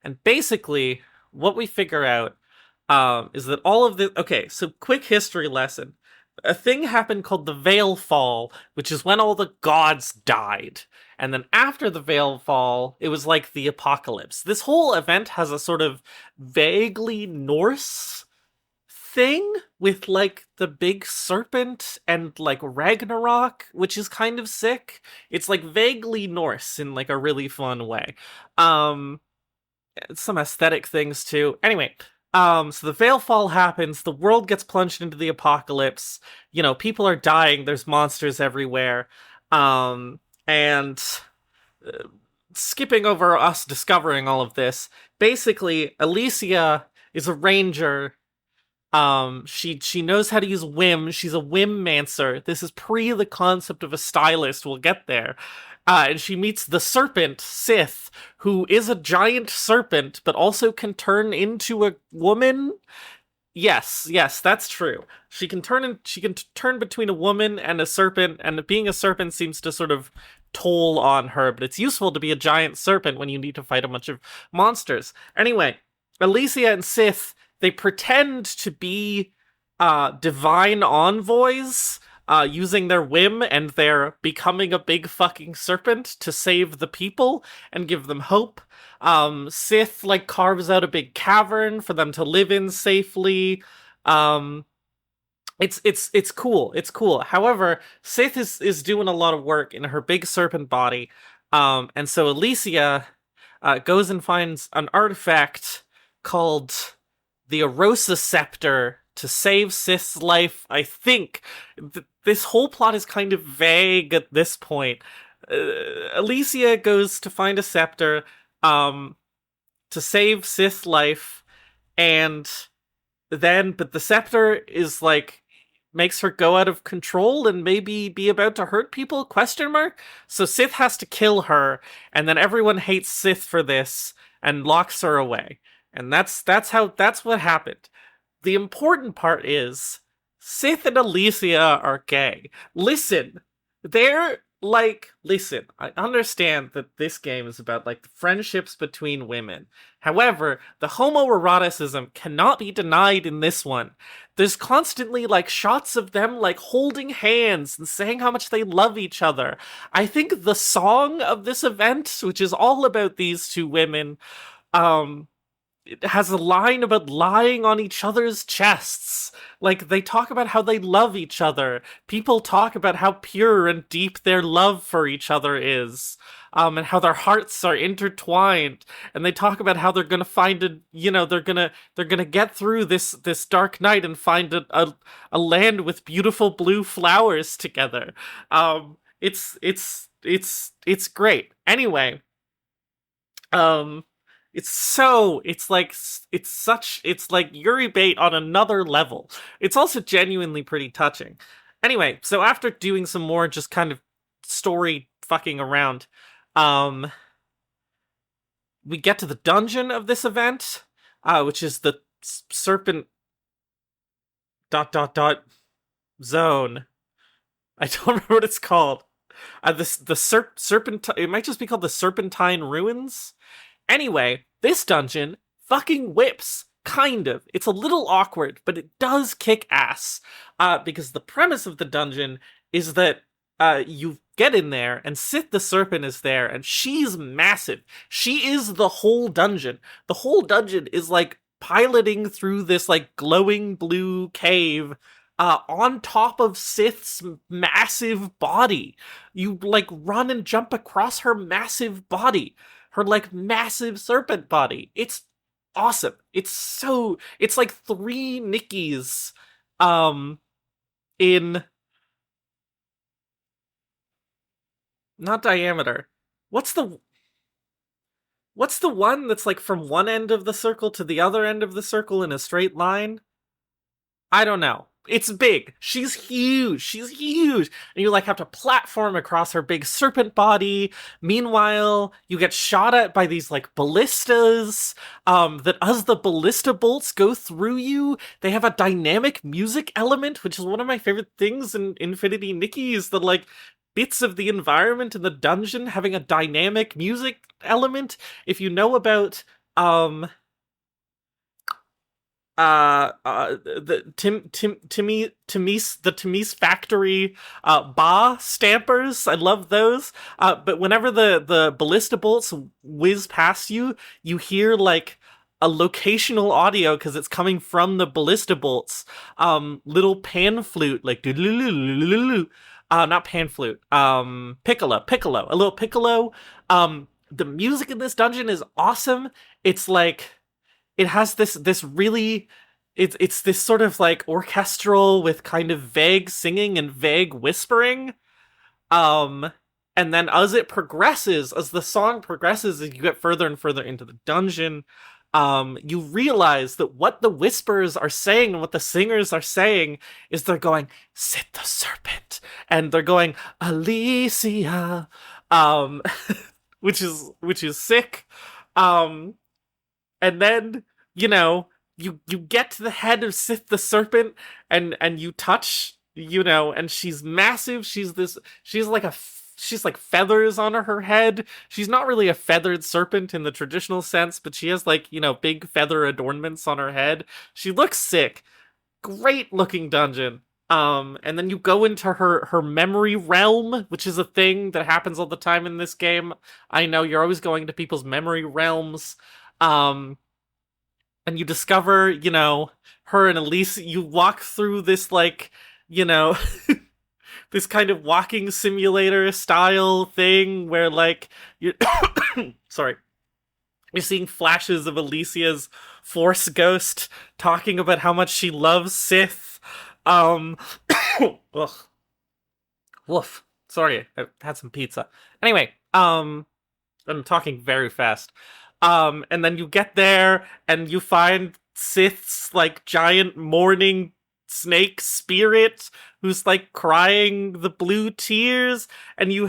and basically, what we figure out is that all of the. Okay, so quick history lesson. A thing happened called the Veil Fall, which is when all the gods died. And then after the Veil Fall, it was like the apocalypse. This whole event has a sort of vaguely Norse thing with like the big serpent and like Ragnarok, which is kind of sick. It's like vaguely Norse in like a really fun way. Um some aesthetic things too. Anyway, so the veil fall happens, the world gets plunged into the apocalypse, people are dying, there's monsters everywhere. And skipping over us discovering all of this, basically, Alicia is a ranger. She knows how to use whim. She's a whim-mancer. This is pre the concept of a stylist. We'll get there. And she meets the serpent, Sith, who is a giant serpent, but also can turn into a woman. Yes, that's true. She can turn between a woman and a serpent, and being a serpent seems to sort of toll on her, but it's useful to be a giant serpent when you need to fight a bunch of monsters. Anyway, Alicia and Sith, they pretend to be divine envoys, using their whim, and they're becoming a big fucking serpent to save the people and give them hope. Sith like carves out a big cavern for them to live in safely. It's cool. It's cool. However, Sith is doing a lot of work in her big serpent body. And so Alicia goes and finds an artifact called the Arosa Scepter to save Sith's life. I think this whole plot is kind of vague at this point. Alicia goes to find a scepter to save Sith's life, and but the scepter is like makes her go out of control and maybe be about to hurt people, question mark. So Sith has to kill her, and then everyone hates Sith for this and locks her away. And that's what happened. The important part is Sith and Alicia are gay. Listen, I understand that this game is about like the friendships between women. However, the homoeroticism cannot be denied in this one. There's constantly like shots of them like holding hands and saying how much they love each other. I think the song of this event, which is all about these two women, it has a line about lying on each other's chests. Like, they talk about how they love each other. People talk about how pure and deep their love for each other is. And how their hearts are intertwined. And they talk about how they're gonna find they're gonna get through this dark night and find a land with beautiful blue flowers together. It's great. Anyway, it's like Yuri bait on another level. It's also genuinely pretty touching. Anyway, so after doing some more just kind of story fucking around, we get to the dungeon of this event, which is the serpent ... zone. I don't remember what it's called. Serpent. It might just be called the Serpentine Ruins. Anyway, this dungeon fucking whips, kind of. It's a little awkward, but it does kick ass. Because the premise of the dungeon is that you get in there, and Sith the Serpent is there, and she's massive. She is the whole dungeon. The whole dungeon is like piloting through this like glowing blue cave on top of Sith's massive body. You like run and jump across her massive body. Her like massive serpent body. It's awesome. It's like 3 Nikkis in not diameter. What's what's the one that's like from one end of the circle to the other end of the circle in a straight line? I don't know. It's big. She's huge. She's huge. And you like have to platform across her big serpent body. Meanwhile, you get shot at by these like ballistas. That as the ballista bolts go through you, they have a dynamic music element, which is one of my favorite things in Infinity Nikki, is the like bits of the environment in the dungeon having a dynamic music element. If you know about the Timmy's factory ba stampers, I love those. But whenever the ballista bolts whiz past you, you hear like a locational audio because it's coming from the ballista bolts. Little pan flute, like not pan flute, piccolo, a little piccolo. The music in this dungeon is awesome. It's like it has this really it's this sort of like orchestral with kind of vague singing and vague whispering. And then as the song progresses, as you get further and further into the dungeon, you realize that what the whispers are saying and what the singers are saying is they're going, "Sit the serpent," and they're going, "Alicia," which is sick. And then, you get to the head of Sith the Serpent, and you touch, and she's massive. She's like feathers on her head. She's not really a feathered serpent in the traditional sense, but she has like, big feather adornments on her head. She looks sick. Great looking dungeon. And then you go into her memory realm, which is a thing that happens all the time in this game. I know you're always going to people's memory realms. And you discover, her and Elise, you walk through this, like, this kind of walking simulator style thing where, like, you're, sorry, you're seeing flashes of Alicia's Force Ghost talking about how much she loves Sith. Ugh. Woof. Sorry, I had some pizza. Anyway, I'm talking very fast. And then you get there and you find Sith's like giant mourning snake spirit who's like crying the blue tears, and you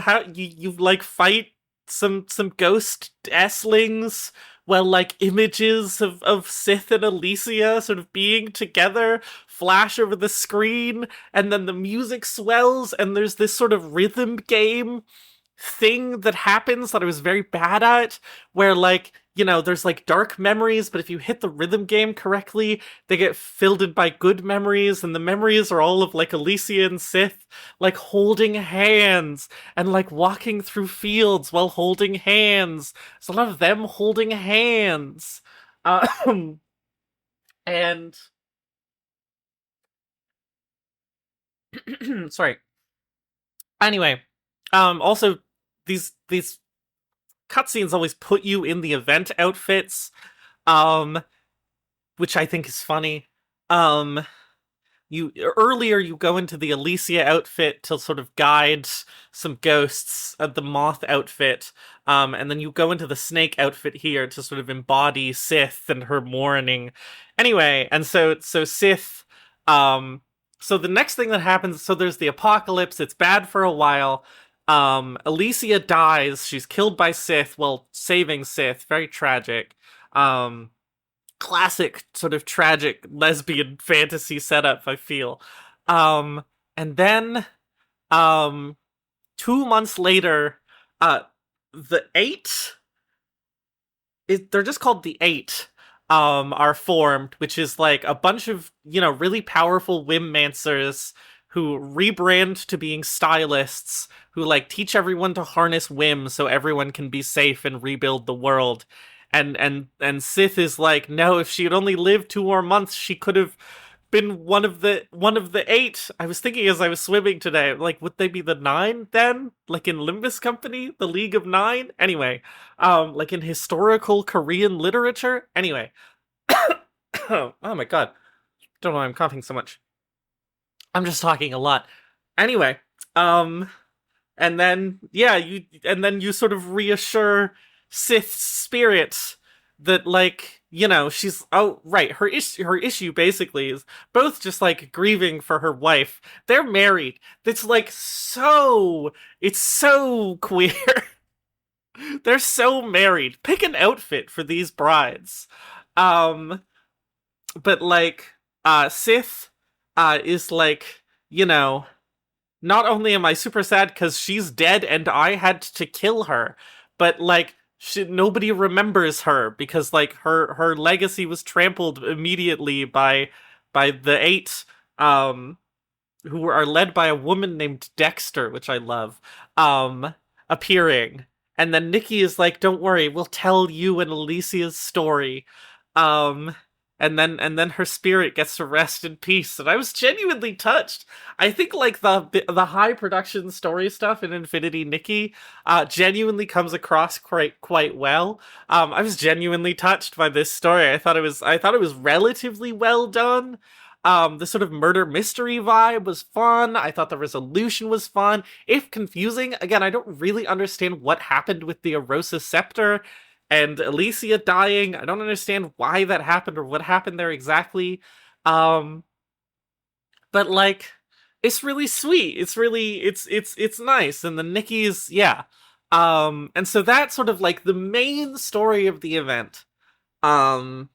like fight some ghost esslings while like images of Sith and Alicia sort of being together flash over the screen, and then the music swells and there's this sort of rhythm game thing that happens that I was very bad at, where like, there's like dark memories, but if you hit the rhythm game correctly, they get filled in by good memories, and the memories are all of like Alicia and Sith like holding hands and like walking through fields while holding hands. There's a lot of them holding hands. And sorry. Anyway, also these cutscenes always put you in the event outfits, which I think is funny. You go into the Alicia outfit to sort of guide some ghosts, the Moth outfit, and then you go into the Snake outfit here to sort of embody Sith and her mourning. Anyway, and so Sith, so the next thing that happens, so there's the apocalypse, it's bad for a while. Alicia dies, she's killed by Sith while saving Sith, very tragic. Classic sort of tragic lesbian fantasy setup, I feel. And then, 2 months later, the Eight, they're just called the Eight, are formed, which is like a bunch of, really powerful Whimmancers who rebrand to being stylists, who like teach everyone to harness whim so everyone can be safe and rebuild the world. And Sith is like, no, if she had only lived 2 more months, she could have been one of the 8. I was thinking as I was swimming today, like, would they be the 9 then? Like in Limbus Company, the League of 9? Anyway, like in historical Korean literature? Anyway. Oh my god. Don't know why I'm coughing so much. I'm just talking a lot. Anyway, and then you sort of reassure Sith's spirit that, like, she's, oh right, her issue basically is both just like grieving for her wife. They're married. It's like it's so queer. They're so married. Pick an outfit for these brides. Um but like Sith is like, not only am I super sad because she's dead and I had to kill her, but like nobody remembers her because like her legacy was trampled immediately by the eight, who are led by a woman named Dexter, which I love, appearing. And then Nikki is like, "Don't worry, we'll tell you and Alicia's story." Um, and then her spirit gets to rest in peace, and I was genuinely touched. I think like the high production story stuff in Infinity Nikki genuinely comes across quite well. I was genuinely touched by this story. I thought it was relatively well done. The sort of murder mystery vibe was fun. I thought the resolution was fun. If confusing, again, I don't really understand what happened with the Erosa Scepter and Alicia dying. I don't understand why that happened or what happened there exactly. Um, but like, it's really sweet. It's nice. And the Nikki's, yeah. And so that's sort of like the main story of the event. Um,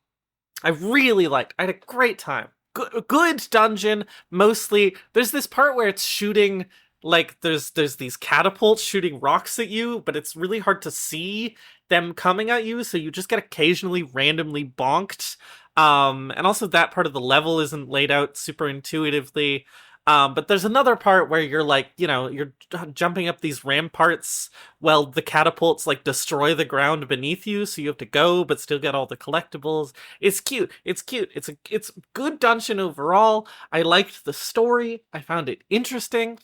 I really liked. I had a great time. Good dungeon. Mostly, there's this part where it's shooting, like there's these catapults shooting rocks at you, but it's really hard to see them coming at you, so you just get occasionally randomly bonked. And also that part of the level isn't laid out super intuitively. But there's another part where you're like, you're jumping up these ramparts while the catapults like destroy the ground beneath you, so you have to go but still get all the collectibles. It's cute. It's cute. It's good dungeon overall. I liked the story. I found it interesting.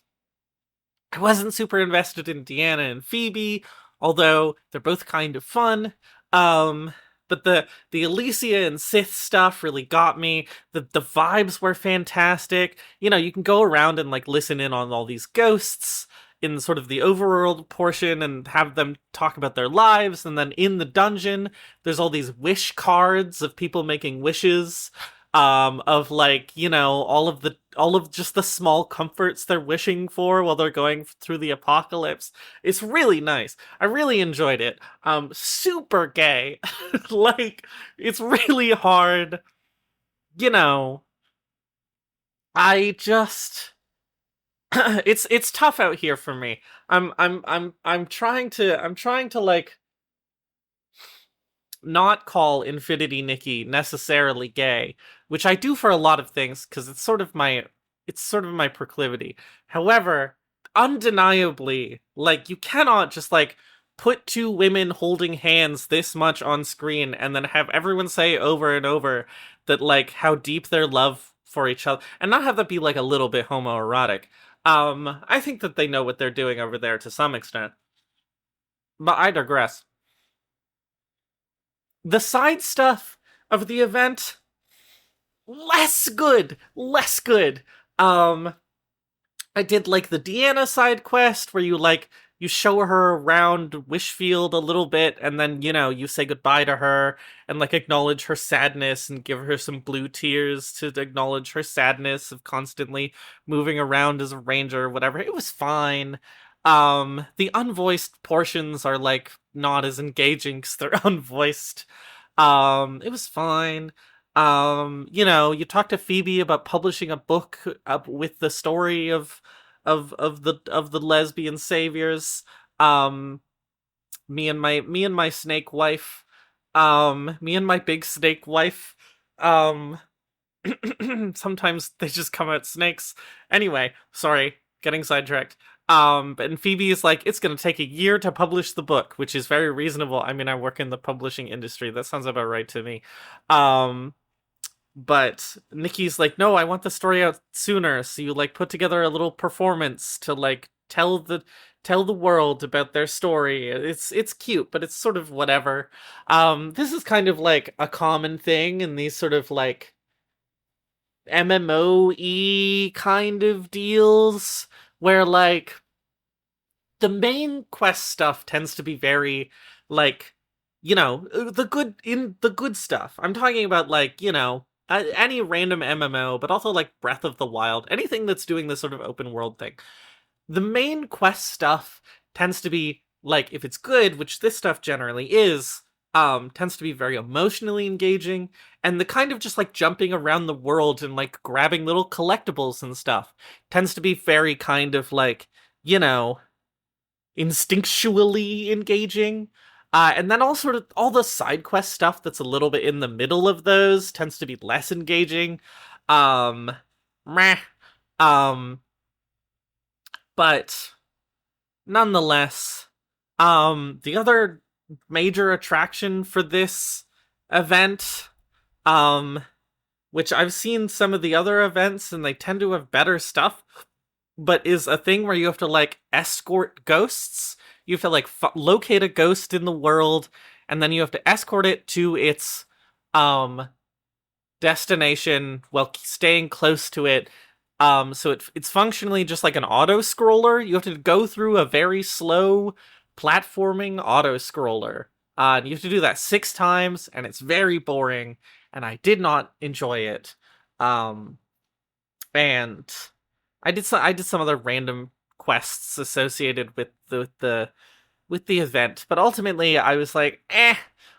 I wasn't super invested in Deanna and Phoebe, although they're both kind of fun. But the Alicia and Sith stuff really got me. The vibes were fantastic. You can go around and like listen in on all these ghosts in sort of the overworld portion and have them talk about their lives, and then in the dungeon there's all these wish cards of people making wishes, of like, all of just the small comforts they're wishing for while they're going through the apocalypse. It's really nice. I really enjoyed it. Super gay. Like, it's really hard. I just it's tough out here for me. I'm trying to like not call Infinity Nikki necessarily gay, which I do for a lot of things because it's sort of my proclivity. However, undeniably, like, you cannot just like put two women holding hands this much on screen and then have everyone say over and over that like how deep their love for each other, and not have that be like a little bit homoerotic. I think that they know what they're doing over there to some extent, but I digress. The side stuff of the event, less good. Um, I did like the Deanna side quest where you show her around Wishfield a little bit, and then you say goodbye to her and like acknowledge her sadness and give her some blue tears to acknowledge her sadness of constantly moving around as a ranger or whatever. It was fine. The unvoiced portions are like not as engaging because they're unvoiced. It was fine. You talk to Phoebe about publishing a book up with the story of the lesbian saviors. Um, me and my snake wife. Me and my big snake wife. Um, Sometimes they just come out snakes. Anyway, sorry, getting sidetracked. And Phoebe is like, it's gonna take a year to publish the book, which is very reasonable. I mean, I work in the publishing industry. That sounds about right to me. Um, but Nikki's like, no, I want the story out sooner. So you like put together a little performance to like tell the world about their story. It's cute, but it's sort of whatever. This is kind of like a common thing in these sort of like MMO-y kind of deals where like the main quest stuff tends to be very like the good stuff. I'm talking about like, any random MMO, but also like Breath of the Wild, anything that's doing this sort of open world thing. The main quest stuff tends to be like, if it's good, which this stuff generally is, tends to be very emotionally engaging, and the kind of just like jumping around the world and like grabbing little collectibles and stuff tends to be very kind of like, you know, instinctually engaging. And then all the side quest stuff that's a little bit in the middle of those tends to be less engaging. Um, meh. Um, but nonetheless, the other major attraction for this event, which I've seen some of the other events and they tend to have better stuff, but is a thing where you have to like escort ghosts. You have to like locate a ghost in the world, and then you have to escort it to its destination while staying close to it. So it's functionally just like an auto scroller. You have to go through a very slow platforming auto scroller. And you have to do that 6 times, and it's very boring, and I did not enjoy it. And I did some other random quests associated with the event, but ultimately I was like,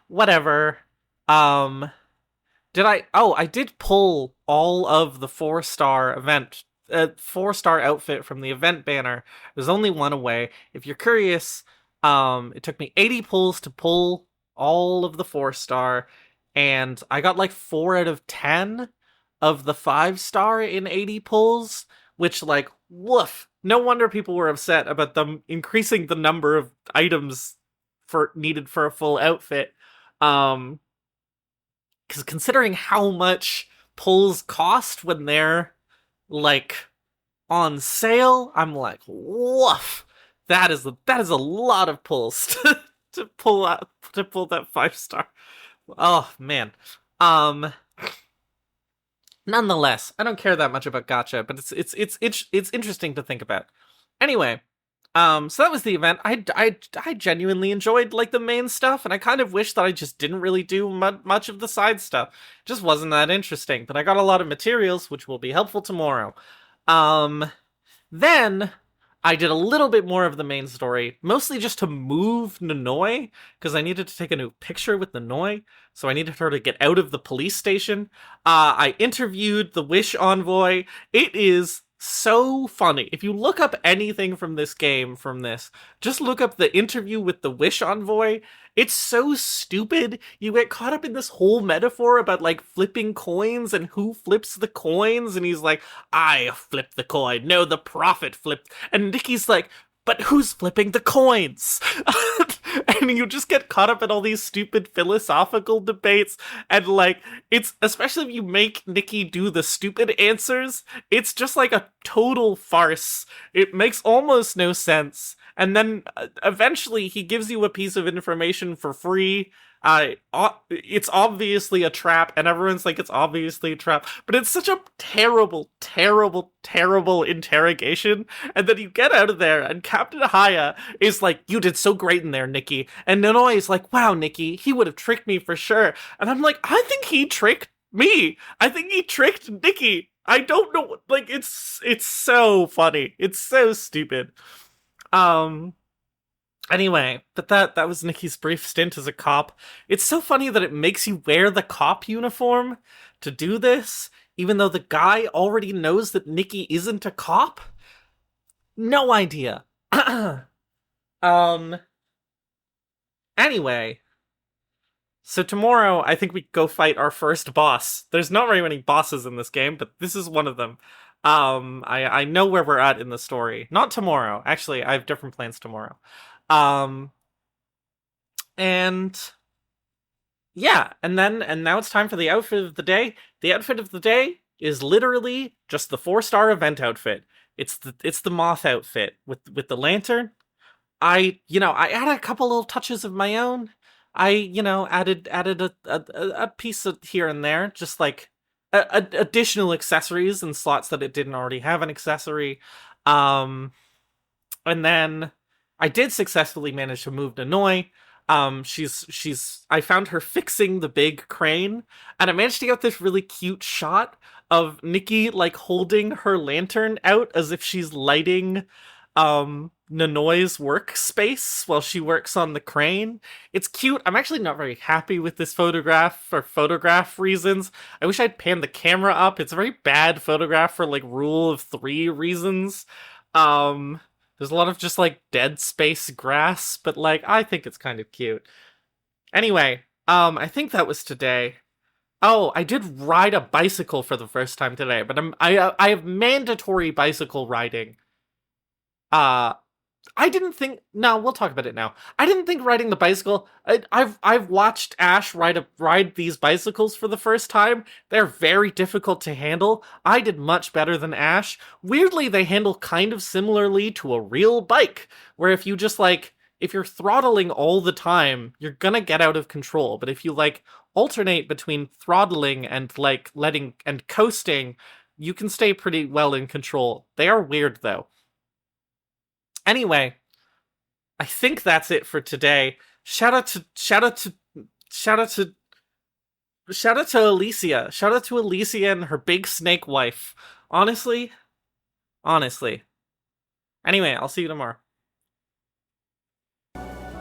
whatever. I did pull all of the 4-star event, 4-star outfit from the event banner. There's only one away. If you're curious, it took me 80 pulls to pull all of the 4-star, and I got like 4 out of 10 of the 5-star in 80 pulls, which, like, woof. No wonder people were upset about them increasing the number of items needed for a full outfit. Because considering how much pulls cost when they're, like, on sale, I'm like, woof. That is a lot of pulls to pull that 5-star. Oh man. Nonetheless, I don't care that much about gacha, but it's interesting to think about. Anyway, so that was the event. I genuinely enjoyed like the main stuff, and I kind of wish that I just didn't really do much of the side stuff. It just wasn't that interesting. But I got a lot of materials, which will be helpful tomorrow. Then I did a little bit more of the main story, mostly just to move Nanoi, because I needed to take a new picture with Nanoi, so I needed her to get out of the police station. I interviewed the Wish Envoy. It is so funny. If you look up anything from this game, just look up the interview with the Wish Envoy. It's so stupid. You get caught up in this whole metaphor about like flipping coins and who flips the coins, and he's like, I flipped the coin. No, the prophet flipped. And Nikki's like, but who's flipping the coins? And you just get caught up in all these stupid philosophical debates, and like, it's, especially if you make Nikki do the stupid answers, it's just like a total farce. It makes almost no sense. And then eventually he gives you a piece of information for free. It's obviously a trap, and everyone's like, it's obviously a trap, but it's such a terrible, terrible, terrible interrogation. And then you get out of there, and Captain Haya is like, you did so great in there, Nikki. And Nanoi is like, wow, Nikki, he would have tricked me for sure. And I'm like, I think he tricked me. I think he tricked Nikki. I don't know, like, it's so funny. It's so stupid. Anyway, but that was Nikki's brief stint as a cop. It's so funny that it makes you wear the cop uniform to do this, even though the guy already knows that Nikki isn't a cop. No idea. Anyway, so tomorrow I think we go fight our first boss. There's not very many bosses in this game, but this is one of them. I know where we're at in the story. Not tomorrow. Actually, I have different plans tomorrow. And yeah, and now it's time for the outfit of the day. The outfit of the day is literally just the 4-star event outfit. It's the moth outfit with the lantern. I added a couple little touches of my own. I added a piece of here and there, just like additional accessories and slots that it didn't already have an accessory. And then I did successfully manage to move Nanoi. I found her fixing the big crane, and I managed to get this really cute shot of Nikki like holding her lantern out as if she's lighting Nanoi's workspace while she works on the crane. It's cute. I'm actually not very happy with this photograph for photograph reasons. I wish I'd panned the camera up. It's a very bad photograph for like rule of three reasons. There's a lot of just like dead space grass, but like I think it's kind of cute. Anyway, I think that was today. Oh, I did ride a bicycle for the first time today, but I have mandatory bicycle riding. Uh, I didn't think. No, we'll talk about it now. I didn't think riding the bicycle. I've watched Ash ride these bicycles for the first time. They're very difficult to handle. I did much better than Ash. Weirdly, they handle kind of similarly to a real bike, where if you just like if you're throttling all the time, you're gonna get out of control. But if you like alternate between throttling and like letting and coasting, you can stay pretty well in control. They are weird though. Anyway, I think that's it for today. Shout out to Alicia. Shout out to Alicia and her big snake wife. Honestly. Anyway, I'll see you tomorrow.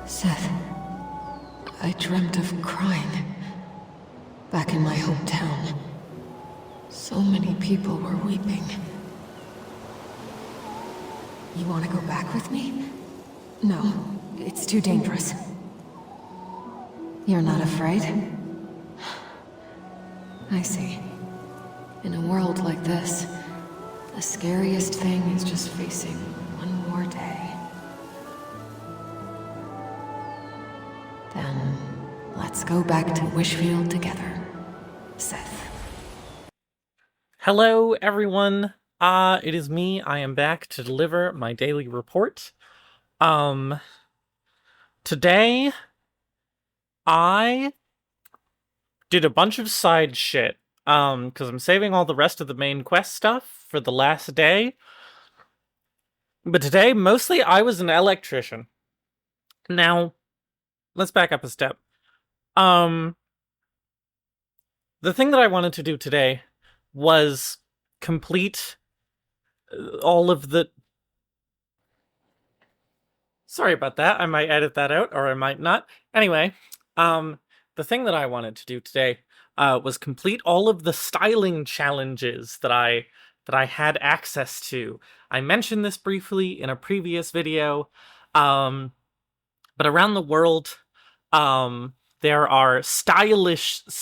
Seth, I dreamt of crying. Back in my hometown. So many people were weeping. You want to go back with me? No, it's too dangerous. You're not afraid? I see. In a world like this, the scariest thing is just facing one more day. Then, let's go back to Wishfield together, Seth. Hello, everyone. It is me. I am back to deliver my daily report. Today, I did a bunch of side shit, because I'm saving all the rest of the main quest stuff for the last day. But today, mostly, I was an electrician. Now, let's back up a step. The thing that I wanted to do today was complete all of the... Sorry about that. I might edit that out, or I might not. Anyway, the thing that I wanted to do today was complete all of the styling challenges that I had access to. I mentioned this briefly in a previous video, but around the world, there are stylist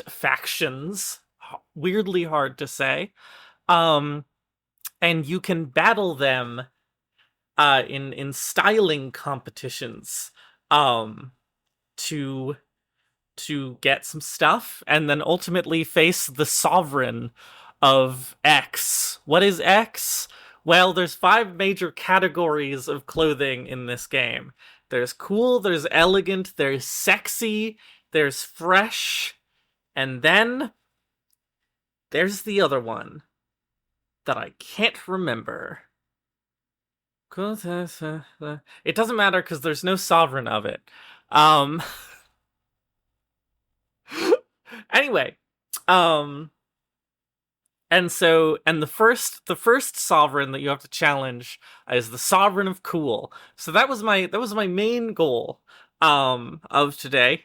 factions, weirdly hard to say, and you can battle them in styling competitions to get some stuff, and then ultimately face the sovereign of X. What is X? Well, there's 5 major categories of clothing in this game. There's cool, there's elegant, there's sexy, there's fresh, and then there's the other one that I can't remember. It doesn't matter because there's no sovereign of it. Anyway, and the first sovereign that you have to challenge is the sovereign of cool. So that was my main goal of today.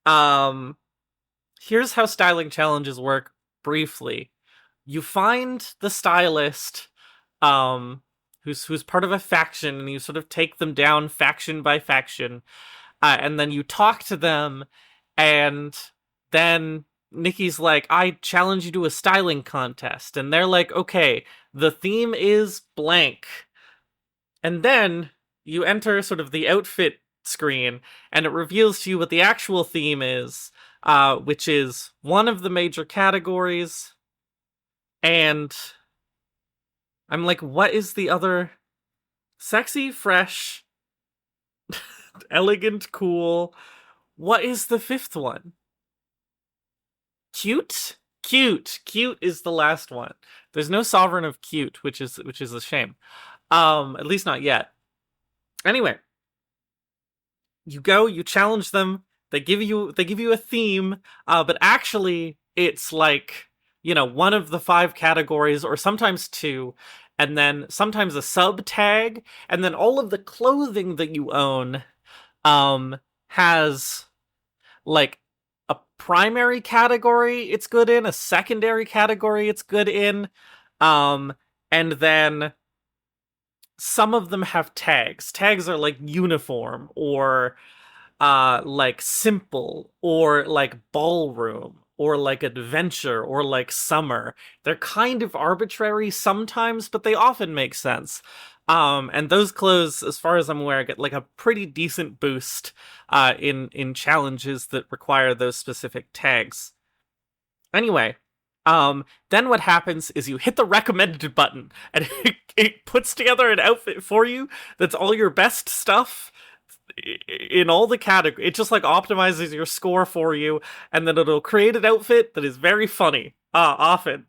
Here's how styling challenges work briefly. You find the stylist who's part of a faction, and you sort of take them down faction by faction, and then you talk to them, and then Nikki's like, I challenge you to a styling contest, and they're like, okay, the theme is blank. And then you enter sort of the outfit screen, and it reveals to you what the actual theme is, which is one of the major categories, and I'm like, what is the other? Sexy, fresh, elegant, cool. What is the 5th one? Cute? Cute is the last one. There's no sovereign of cute, which is a shame. At least not yet. Anyway, you go, you challenge them, they give you a theme, but actually it's like, one of the 5 categories, or sometimes 2, and then sometimes a sub tag, and then all of the clothing that you own has like a primary category it's good in, a secondary category it's good in, and then some of them have tags. Tags are like uniform, or like simple, or like ballroom, or like adventure, or like summer. They're kind of arbitrary sometimes, but they often make sense. And those clothes, as far as I'm aware, get like a pretty decent boost in challenges that require those specific tags. Anyway, then what happens is you hit the recommended button, and it puts together an outfit for you that's all your best stuff in all the categories. It just like optimizes your score for you, and then it'll create an outfit that is very funny. Often.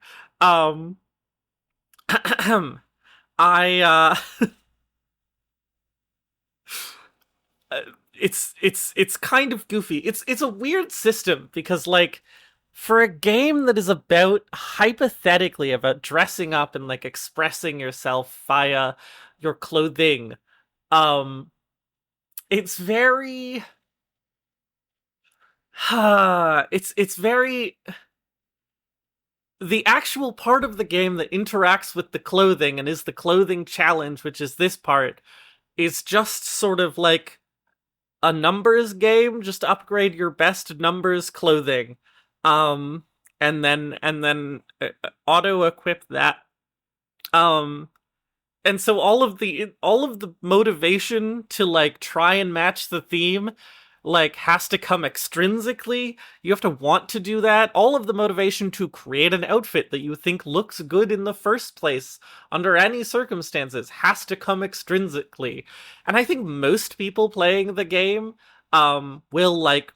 I it's kind of goofy. It's a weird system because, like, for a game that is about, hypothetically, about dressing up and like expressing yourself via your clothing, it's very it's very, the actual part of the game that interacts with the clothing and is the clothing challenge, which is this part, is just sort of like a numbers game. Just upgrade your best numbers clothing, um and then auto equip that. um and so all of the motivation to like try and match the theme like has to come extrinsically. You have to want to do that. All of the motivation to create an outfit that you think looks good in the first place under any circumstances has to come extrinsically. And I think most people playing the game will like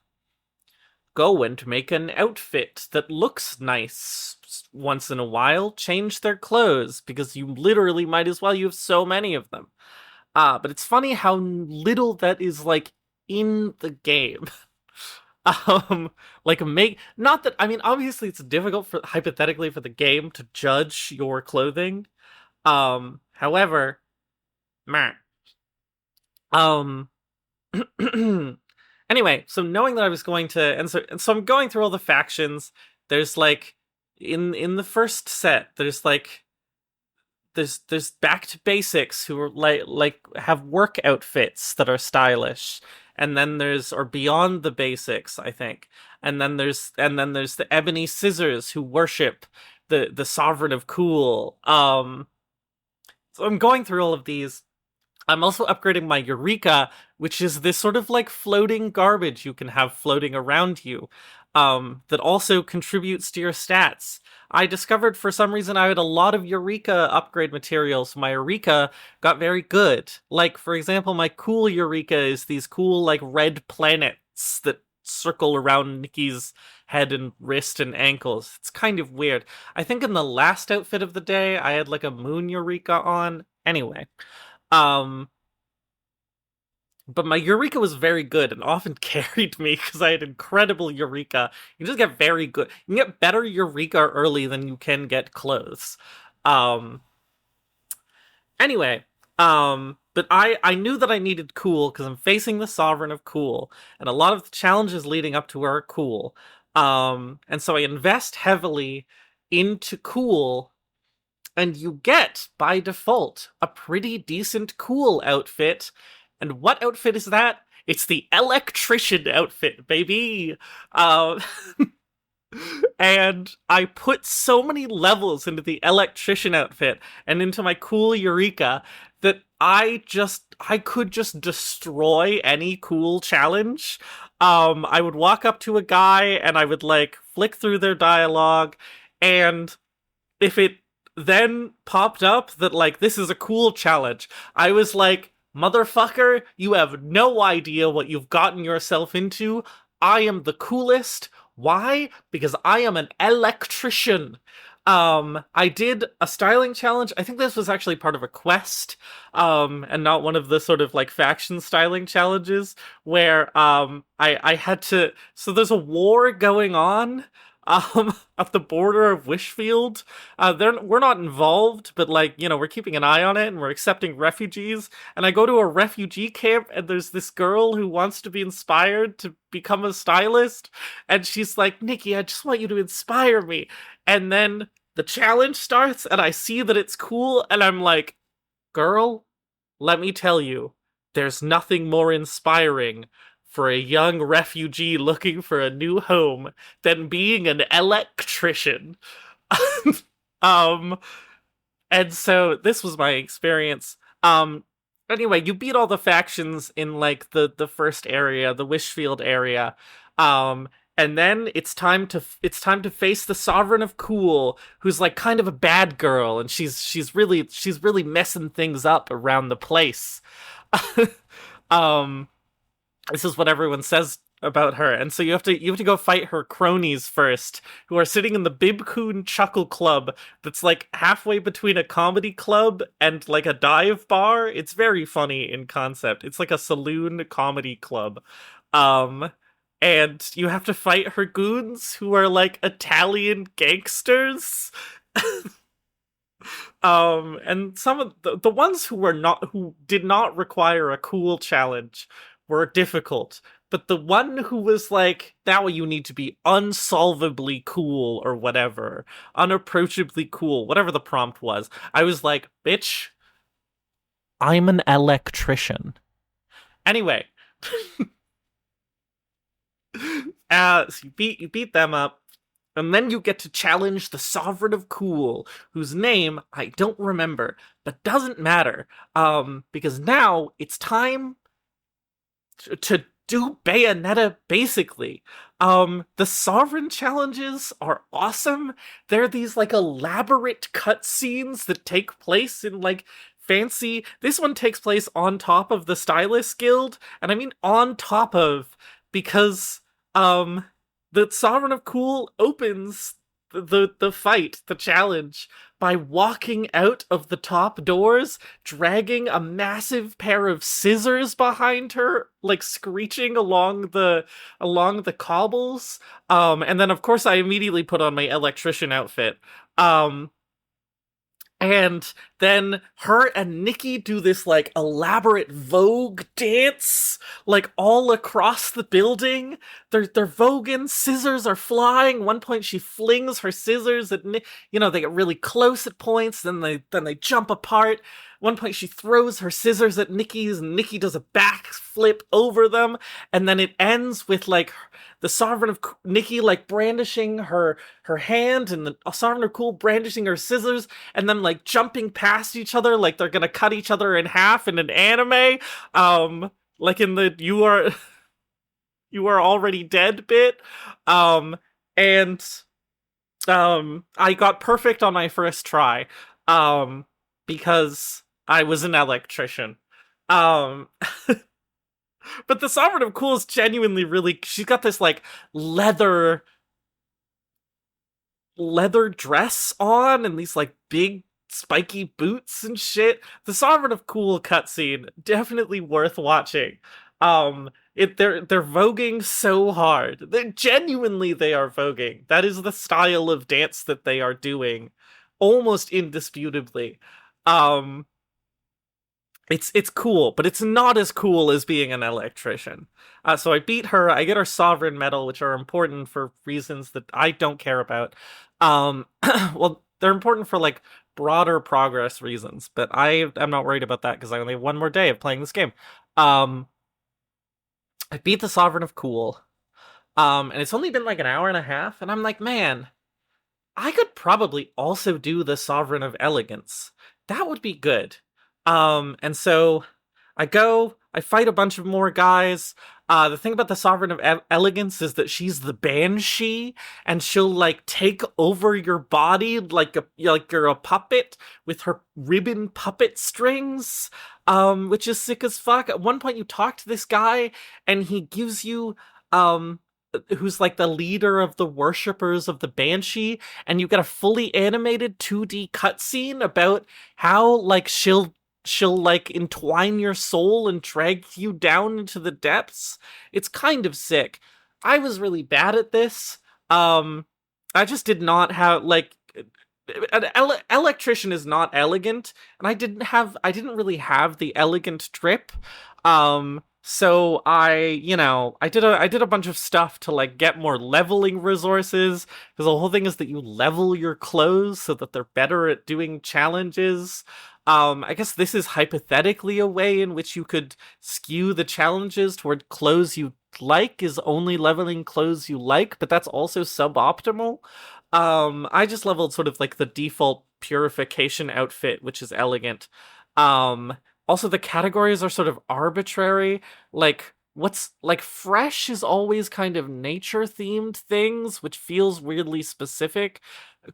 go and make an outfit that looks nice once in a while, change their clothes, because you literally might as well, you have so many of them. But it's funny how little that is like in the game. Like, make, not that, I mean, obviously it's difficult for, hypothetically, for the game to judge your clothing. However, meh. Um Anyway, so knowing that I was going to, and so I'm going through all the factions. There's like, in the first set, there's like, there's back to basics who are like have work outfits that are stylish, and then there's, or beyond the basics, I think, and then there's the ebony scissors who worship the sovereign of cool. So I'm going through all of these. I'm also upgrading my Eureka, which is this sort of like floating garbage you can have floating around you, that also contributes to your stats. I discovered for some reason I had a lot of Eureka upgrade materials, so my Eureka got very good. Like, for example, my cool Eureka is these cool, like, red planets that circle around Nikki's head and wrist and ankles. It's kind of weird. I think in the last outfit of the day, I had, like, a moon Eureka on. Anyway. But my Eureka was very good and often carried me because I had incredible Eureka. You just get very good. You can get better Eureka early than you can get clothes. Anyway, but I knew that I needed cool because I'm facing the Sovereign of Cool, and a lot of the challenges leading up to her are cool. And so I invest heavily into cool, and you get, by default, a pretty decent cool outfit. And what outfit is that? It's the Electrician outfit, baby! And I put so many levels into the Electrician outfit and into my cool Eureka that I could just destroy any cool challenge. I would walk up to a guy and I would, like, flick through their dialogue, and if it then popped up that, like, this is a cool challenge, I was like, motherfucker, you have no idea what you've gotten yourself into. I am the coolest. Why? Because I am an electrician. I did a styling challenge. I think this was actually part of a quest, and not one of the sort of like faction styling challenges where I had to. So there's a war going on, at the border of Wishfield. We're not involved, but like we're keeping an eye on it and we're accepting refugees. And I go to a refugee camp, and there's this girl who wants to be inspired to become a stylist, and she's like, "Nikki, I just want you to inspire me." And then the challenge starts, and I see that it's cool, and I'm like, girl, let me tell you, there's nothing more inspiring for a young refugee looking for a new home than being an electrician. um, and so this was my experience. Anyway, you beat all the factions in like the first area, the Wishfield area. And then it's time to face the Sovereign of Cool, who's like kind of a bad girl, and she's really messing things up around the place. um this is what everyone says about her, and so you have to go fight her cronies first, who are sitting in the Bibcoon Chuckle Club, that's like halfway between a comedy club and like a dive bar. It's very funny in concept. It's like a saloon comedy club. And you have to fight her goons, who are like Italian gangsters. And some of the ones who did not require a cool challenge were difficult. But the one who was like, now you need to be unsolvably cool or whatever, unapproachably cool, whatever the prompt was, I was like, bitch, I'm an electrician. Anyway. So you beat them up, and then you get to challenge the Sovereign of Cool, whose name I don't remember, but doesn't matter, because now it's time to do Bayonetta, basically. The Sovereign challenges are awesome. They're these, like, elaborate cutscenes that take place in, like, fancy... This one takes place on top of the Stylist Guild, and I mean on top of, because, the Sovereign of Cool opens the fight, the challenge, by walking out of the top doors, dragging a massive pair of scissors behind her, like screeching along the cobbles. And then of course I immediately put on my electrician outfit. And then her and Nikki do this, like, elaborate Vogue dance, like, all across the building. They're voguing, scissors are flying. One point she flings her scissors at Nick. They get really close at points, then they jump apart. One point she throws her scissors at Nikki's, and Nikki does a backflip over them. And then it ends with, like, the Sovereign of Nikki, like, brandishing her hand, and the Sovereign of Cool brandishing her scissors, and then, like, jumping past each other like they're gonna cut each other in half in an anime. Like in the you are already dead bit. And I got perfect on my first try. Because I was an electrician. But the Sovereign of Cool is genuinely really... She's got this, like, leather dress on, and these, like, big spiky boots and shit. The Sovereign of Cool cutscene, definitely worth watching. They're voguing so hard. They are voguing. That is the style of dance that they are doing, almost indisputably. It's cool, but it's not as cool as being an electrician. So I beat her, I get her Sovereign medal, which are important for reasons that I don't care about. Well, they're important for, like, broader progress reasons, but I'm not worried about that because I only have one more day of playing this game. I beat the Sovereign of Cool, and it's only been like an hour and a half, and I'm like, man, I could probably also do the Sovereign of Elegance. That would be good. And so I fight a bunch of more guys. The thing about the Sovereign of Elegance is that she's the Banshee, and she'll, like, take over your body like you're a puppet with her ribbon puppet strings, which is sick as fuck. At one point you talk to this guy, and he gives you, who's like the leader of the worshippers of the Banshee, and you get a fully animated 2D cutscene about how like she'll like entwine your soul and drag you down into the depths. It's kind of sick. I was really bad at this. I just did not have like an electrician is not elegant, and I didn't really have the elegant trip. So I did a bunch of stuff to like get more leveling resources, because the whole thing is that you level your clothes so that they're better at doing challenges. I guess this is hypothetically a way in which you could skew the challenges toward clothes you like, is only leveling clothes you like, but that's also suboptimal. I just leveled sort of like the default purification outfit, which is elegant. Also the categories are sort of arbitrary. Like what's like fresh is always kind of nature themed things, which feels weirdly specific.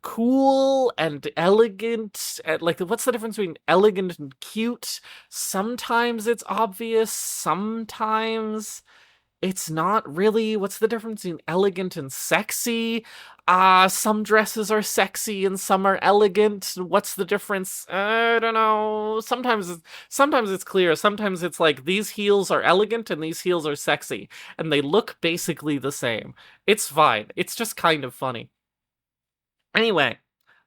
Cool and elegant, like what's the difference between elegant and cute? Sometimes it's obvious, sometimes it's not really. What's the difference between elegant and sexy? Some dresses are sexy and some are elegant. What's the difference? I don't know. Sometimes it's clear. Sometimes it's like these heels are elegant and these heels are sexy, and they look basically the same. It's fine. It's just kind of funny. Anyway,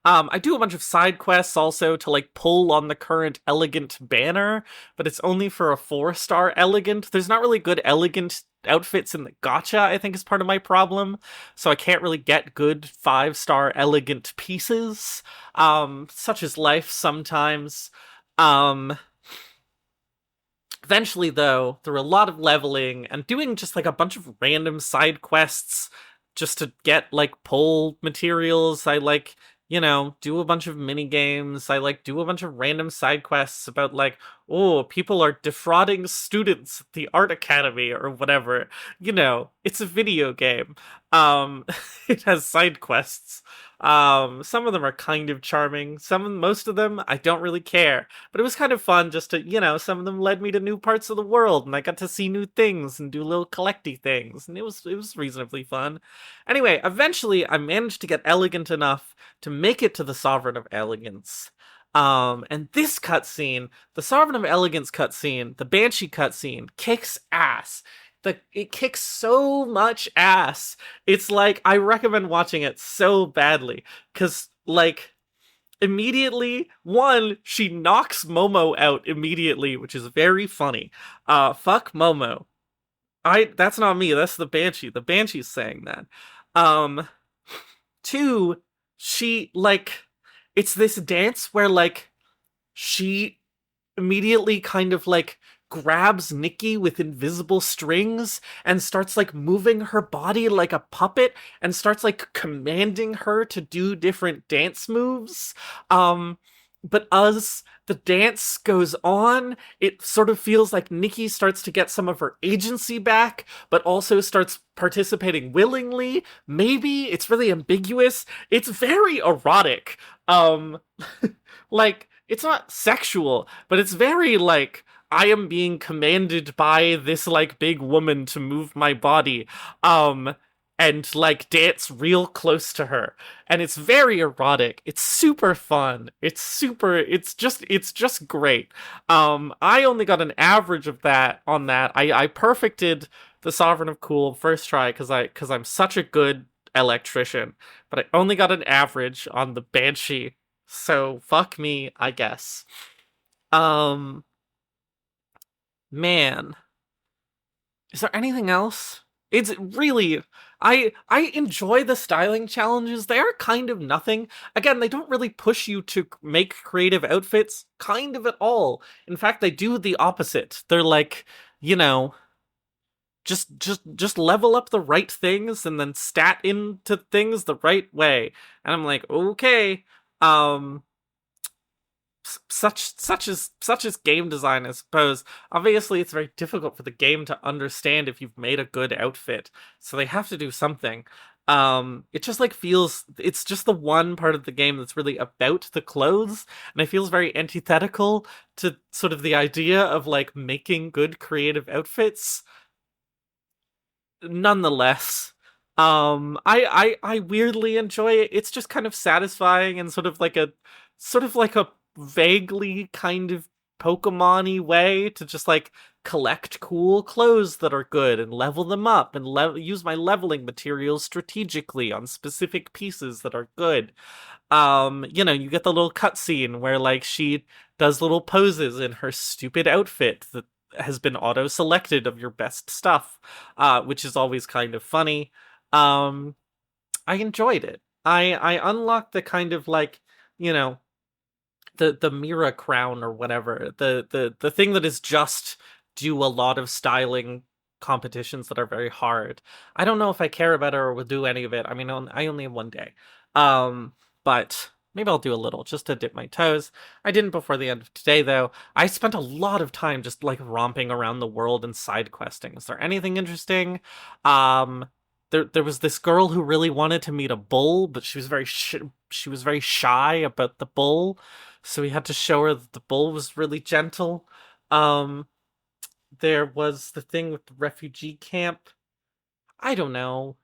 I do a bunch of side quests also to like pull on the current elegant banner, but it's only for a 4-star elegant. There's not really good elegant outfits in the gacha, I think is part of my problem. So I can't really get good 5-star elegant pieces. Such is life sometimes. Eventually though, through a lot of leveling and doing just like a bunch of random side quests just to get like pull materials, I like do a bunch of mini games. I like do a bunch of random side quests about like, oh, people are defrauding students at the art academy or whatever. It's a video game. It has side quests. Some of them are kind of charming. Most of them, I don't really care. But it was kind of fun just to, some of them led me to new parts of the world, and I got to see new things and do little collecty things, and it was reasonably fun. Anyway, eventually I managed to get elegant enough to make it to the Sovereign of Elegance. And this cutscene, the Sovereign of Elegance cutscene, the Banshee cutscene, kicks ass. It kicks so much ass. It's like, I recommend watching it so badly. Because, like, immediately, one, she knocks Momo out immediately, which is very funny. Fuck Momo. That's not me, that's the Banshee. The Banshee's saying that. Two, she, like, it's this dance where, like, she immediately kind of, like, grabs Nikki with invisible strings and starts like moving her body like a puppet and starts like commanding her to do different dance moves. But as the dance goes on, it sort of feels like Nikki starts to get some of her agency back, but also starts participating willingly. Maybe it's really ambiguous. It's very erotic. Like, it's not sexual, but it's very like, I am being commanded by this, like, big woman to move my body, and, like, dance real close to her. And it's very erotic. It's super fun. It's just great. I only got an average of that on that. I perfected the Sovereign of Cool first try, because I'm such a good electrician, but I only got an average on the Banshee. So, fuck me, I guess. Man, is there anything else? It's really, I enjoy the styling challenges. They are kind of nothing. Again, they don't really push you to make creative outfits, kind of at all. In fact, they do the opposite. They're like, just level up the right things and then stat into things the right way. And I'm like, okay, such as game design, I suppose. Obviously, it's very difficult for the game to understand if you've made a good outfit, so they have to do something. It just like feels, it's just the one part of the game that's really about the clothes, and it feels very antithetical to sort of the idea of like making good creative outfits. Nonetheless, I weirdly enjoy it. It's just kind of satisfying and sort of like a vaguely kind of Pokemon-y way to just like collect cool clothes that are good and level them up and use my leveling materials strategically on specific pieces that are good. You get the little cutscene where like she does little poses in her stupid outfit that has been auto-selected of your best stuff, which is always kind of funny. Um, I enjoyed it. I unlocked the kind of like, you know, the Mira crown or whatever. The thing that is just do a lot of styling competitions that are very hard. I don't know if I care about it or will do any of it. I mean, I only have one day. But maybe I'll do a little just to dip my toes. I didn't before the end of today though. I spent a lot of time just like romping around the world and side questing. Is there anything interesting? Um there was this girl who really wanted to meet a bull, but she was very shy about the bull, so we had to show her that the bull was really gentle. Um, there was the thing with the refugee camp. I don't know.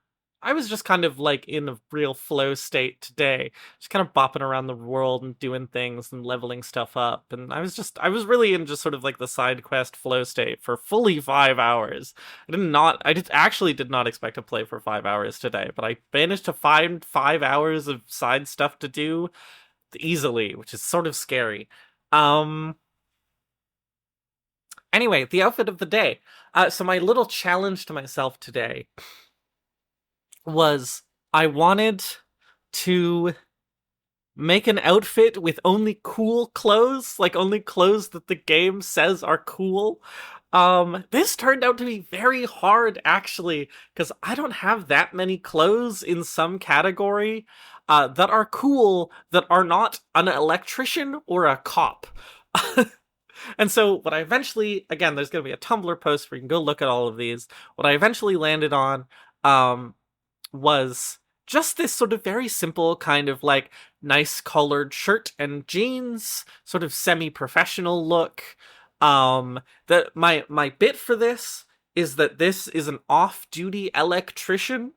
I was just kind of like in a real flow state today, just kind of bopping around the world and doing things and leveling stuff up. And I was really in just sort of like the side quest flow state for fully 5 hours. Actually did not expect to play for 5 hours today, but I managed to find 5 hours of side stuff to do easily, which is sort of scary. Um, anyway, the outfit of the day. So my little challenge to myself today was I wanted to make an outfit with only cool clothes, like only clothes that the game says are cool. This turned out to be very hard actually, because I don't have that many clothes in some category that are cool that are not an electrician or a cop. And so what I eventually, again, there's going to be a Tumblr post where you can go look at all of these. What I eventually landed on was just this sort of very simple kind of like nice colored shirt and jeans, sort of semi-professional look. That my bit for this is that this is an off-duty electrician.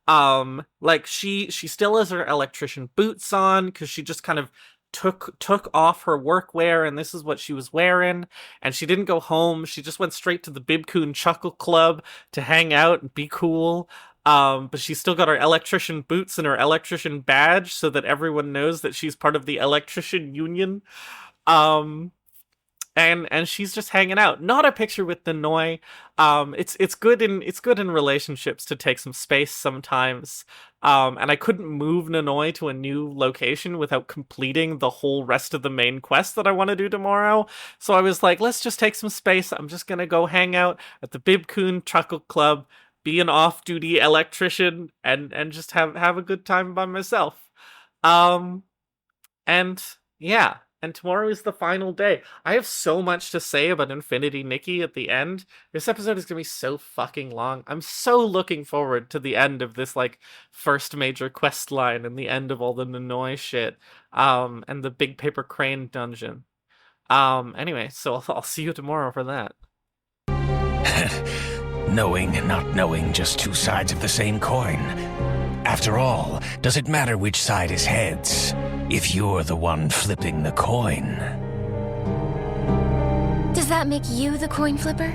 Like she still has her electrician boots on because she just kind of took off her workwear and this is what she was wearing, and she didn't go home. She just went straight to the Bibcoon Chuckle Club to hang out and be cool. But she's still got her electrician boots and her electrician badge so that everyone knows that she's part of the electrician union. Um, and she's just hanging out. Not a picture with the Noi. It's good in relationships to take some space sometimes. And I couldn't move Nanoi to a new location without completing the whole rest of the main quest that I want to do tomorrow. So I was like, let's just take some space. I'm just gonna go hang out at the Bibcoon Chuckle Club, be an off-duty electrician, and just have a good time by myself. Um, and yeah, and tomorrow is the final day. I have so much to say about Infinity Nikki at the end. This episode is gonna be so fucking long. I'm so looking forward to the end of this like first major quest line and the end of all the Nanoi shit. And the big paper crane dungeon. Anyway, so I'll see you tomorrow for that. Knowing and not knowing, just two sides of the same coin. After all, does it matter which side is heads, if you're the one flipping the coin? Does that make you the coin flipper?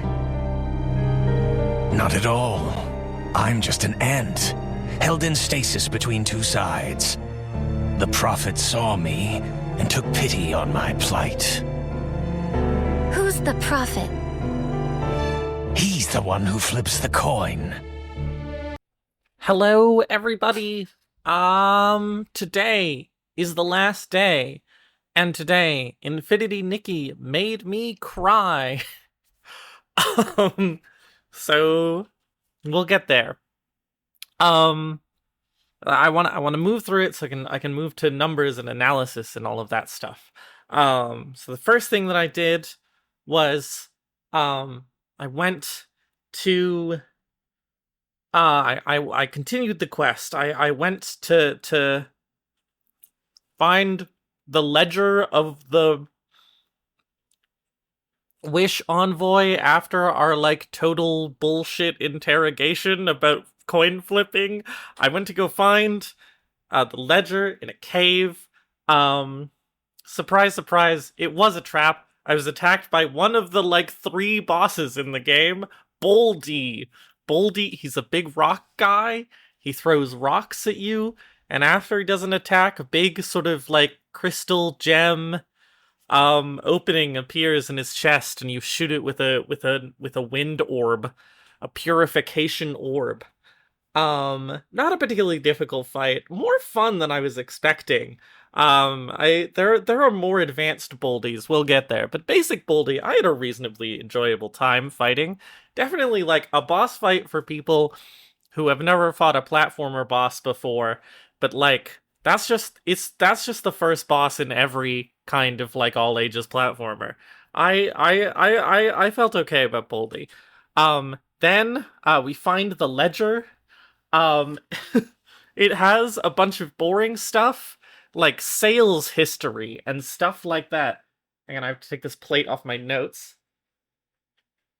Not at all. I'm just an ant, held in stasis between two sides. The prophet saw me and took pity on my plight. Who's the prophet? He's the one who flips the coin. Hello, everybody. Today is the last day, and today, Infinity Nikki made me cry. So we'll get there. I want to move through it so I can move to numbers and analysis and all of that stuff. So the first thing that I did was, I went to. I continued the quest. I went to find the ledger of the Wish envoy after our like total bullshit interrogation about coin flipping. I went to go find the ledger in a cave. Surprise, surprise, it was a trap. I was attacked by one of the, 3 bosses in the game. Boldy. Boldy, he's a big rock guy. He throws rocks at you, and after he does an attack, a big sort of, crystal gem opening appears in his chest, and you shoot it with a wind orb. A purification orb. Not a particularly difficult fight. More fun than I was expecting. There are more advanced Boldies. We'll get there, but basic Boldy, I had a reasonably enjoyable time fighting. Definitely a boss fight for people who have never fought a platformer boss before. But that's just the first boss in every kind of all ages platformer. I felt okay about Boldy. Then we find the ledger. It has a bunch of boring stuff, like sales history and stuff like that. Hang on, I have to take this plate off my notes.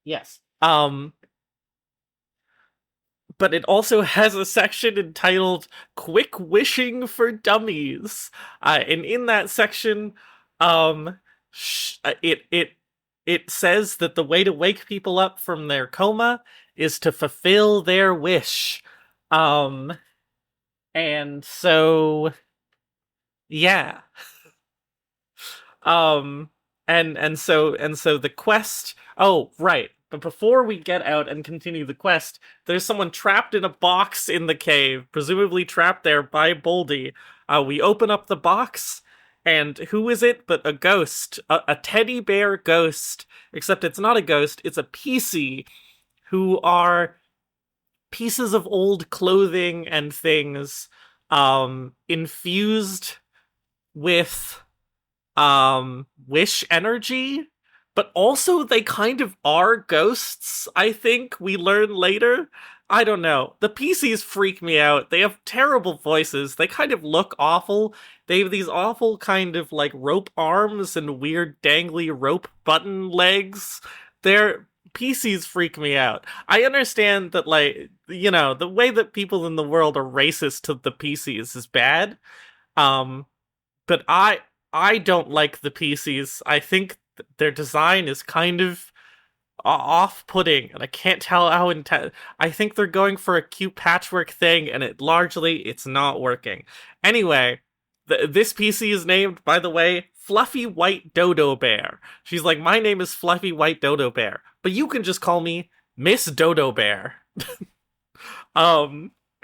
Yes. But it also has a section entitled Quick Wishing for Dummies. And in that section, it says that the way to wake people up from their coma is to fulfill their wish. And so, yeah. And so the quest. Oh, right. But before we get out and continue the quest, there's someone trapped in a box in the cave, presumably trapped there by Boldy. We open up the box, and who is it but a ghost? A teddy bear ghost. Except it's not a ghost, it's a PC, who are pieces of old clothing and things, infused with, wish energy. But also, they kind of are ghosts, I think, we learn later. I don't know. The PCs freak me out. They have terrible voices. They kind of look awful. They have these awful kind of, rope arms and weird dangly rope button legs. Their PCs freak me out. I understand that, the way that people in the world are racist to the PCs is bad. But I don't like the PCs. I think their design is kind of off-putting, and I can't tell how I think they're going for a cute patchwork thing, and it's not working. Anyway, this PC is named, by the way, Fluffy White Dodo Bear. She's like, my name is Fluffy White Dodo Bear, but you can just call me Miss Dodo Bear.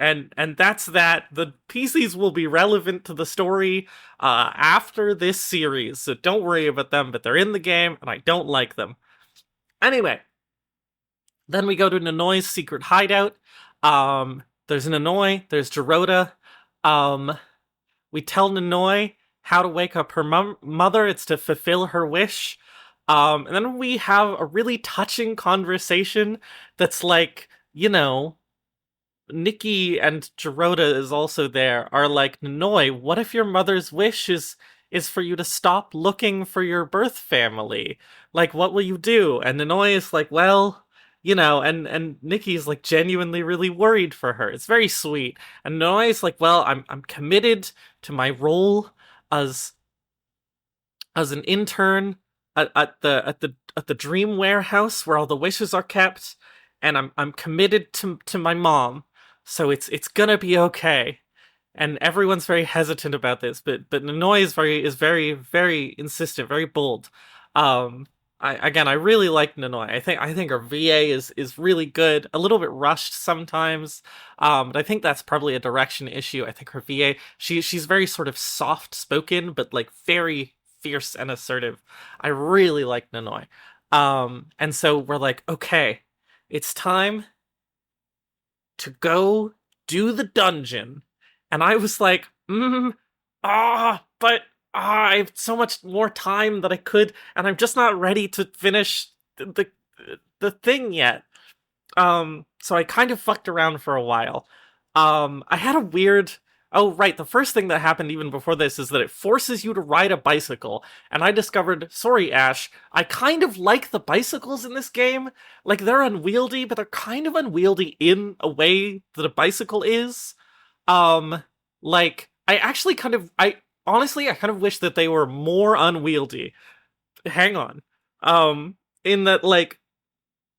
And that's that. The PCs will be relevant to the story after this series, so don't worry about them, but they're in the game, and I don't like them. Anyway, then we go to Nanoi's secret hideout. There's Nanoi, there's Gerota. We tell Nanoi how to wake up her mother. It's to fulfill her wish. And then we have a really touching conversation that's Nikki and Gerota is also there, are like, Nanoi, what if your mother's wish is for you to stop looking for your birth family? What will you do? And Nanoi is like, well, and Nikki's genuinely really worried for her. It's very sweet. And Nanoi is like, well, I'm committed to my role as an intern at the dream warehouse where all the wishes are kept, and I'm committed to my mom. So it's gonna be okay. And everyone's very hesitant about this, but Nanoi is very, very insistent, very bold. I really like Nanoi. I think her VA is really good. A little bit rushed sometimes, but I think that's probably a direction issue. I think her VA, she's very sort of soft spoken, but very fierce and assertive. I really like Nanoi. And so we're like, okay, it's time to go do the dungeon. And I was like, but I have so much more time that I could, and I'm just not ready to finish the thing yet. So I kind of fucked around for a while. I had a weird Oh, right, the first thing that happened even before this is that it forces you to ride a bicycle, and I discovered, sorry, Ash, I kind of like the bicycles in this game. Like, they're unwieldy, but they're kind of unwieldy in a way that a bicycle is. Um, like, I kind of wish that they were more unwieldy. Hang on. In that, like,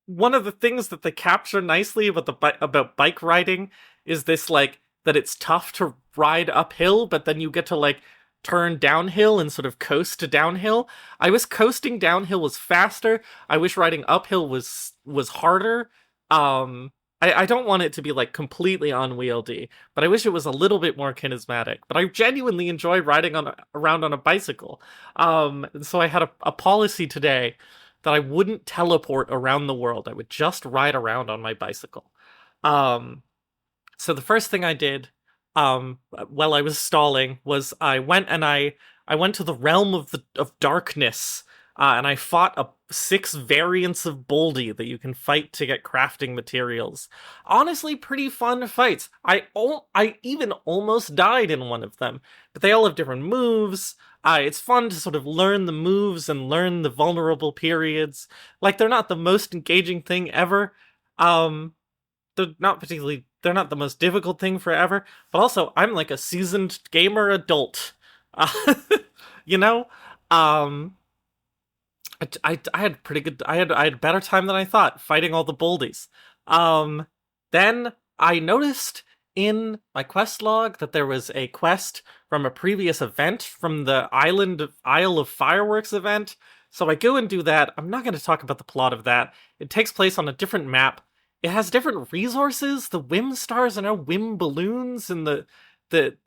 one of the things that they capture nicely about about bike riding is this, like, that it's tough to ride uphill, but then you get to, like, turn downhill and sort of coast to downhill. I wish coasting downhill was faster. I wish riding uphill was harder. I don't want it to be, like, completely unwieldy, but I wish it was a little bit more kinesmatic. But I genuinely enjoy riding around on a bicycle. And so I had a policy today that I wouldn't teleport around the world. I would just ride around on my bicycle. Um, so the first thing I did, while I was stalling, was I went to the realm of darkness, and I fought 6 variants of Boldy that you can fight to get crafting materials. Honestly, pretty fun fights. I even almost died in one of them, but they all have different moves. It's fun to sort of learn the moves and learn the vulnerable periods. Like, they're not the most engaging thing ever. They're not the most difficult thing forever, but also I'm like a seasoned gamer adult. Uh, you know? Um, I had pretty good, I had better time than I thought fighting all the boldies. Then I noticed in my quest log that there was a quest from a previous event from the Isle of Fireworks event. So I go and do that. I'm not going to talk about the plot of that. It takes place on a different map. It has different resources. The whim stars are now whim balloons, and the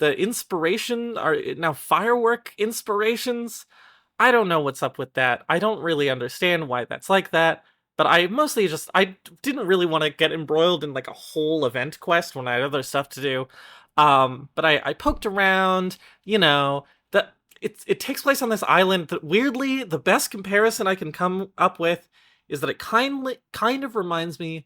inspiration are now firework inspirations. I don't know what's up with that. I don't really understand why that's like that. But I didn't really want to get embroiled in, like, a whole event quest when I had other stuff to do. But I poked around, it takes place on this island that, weirdly, the best comparison I can come up with is that it kind of reminds me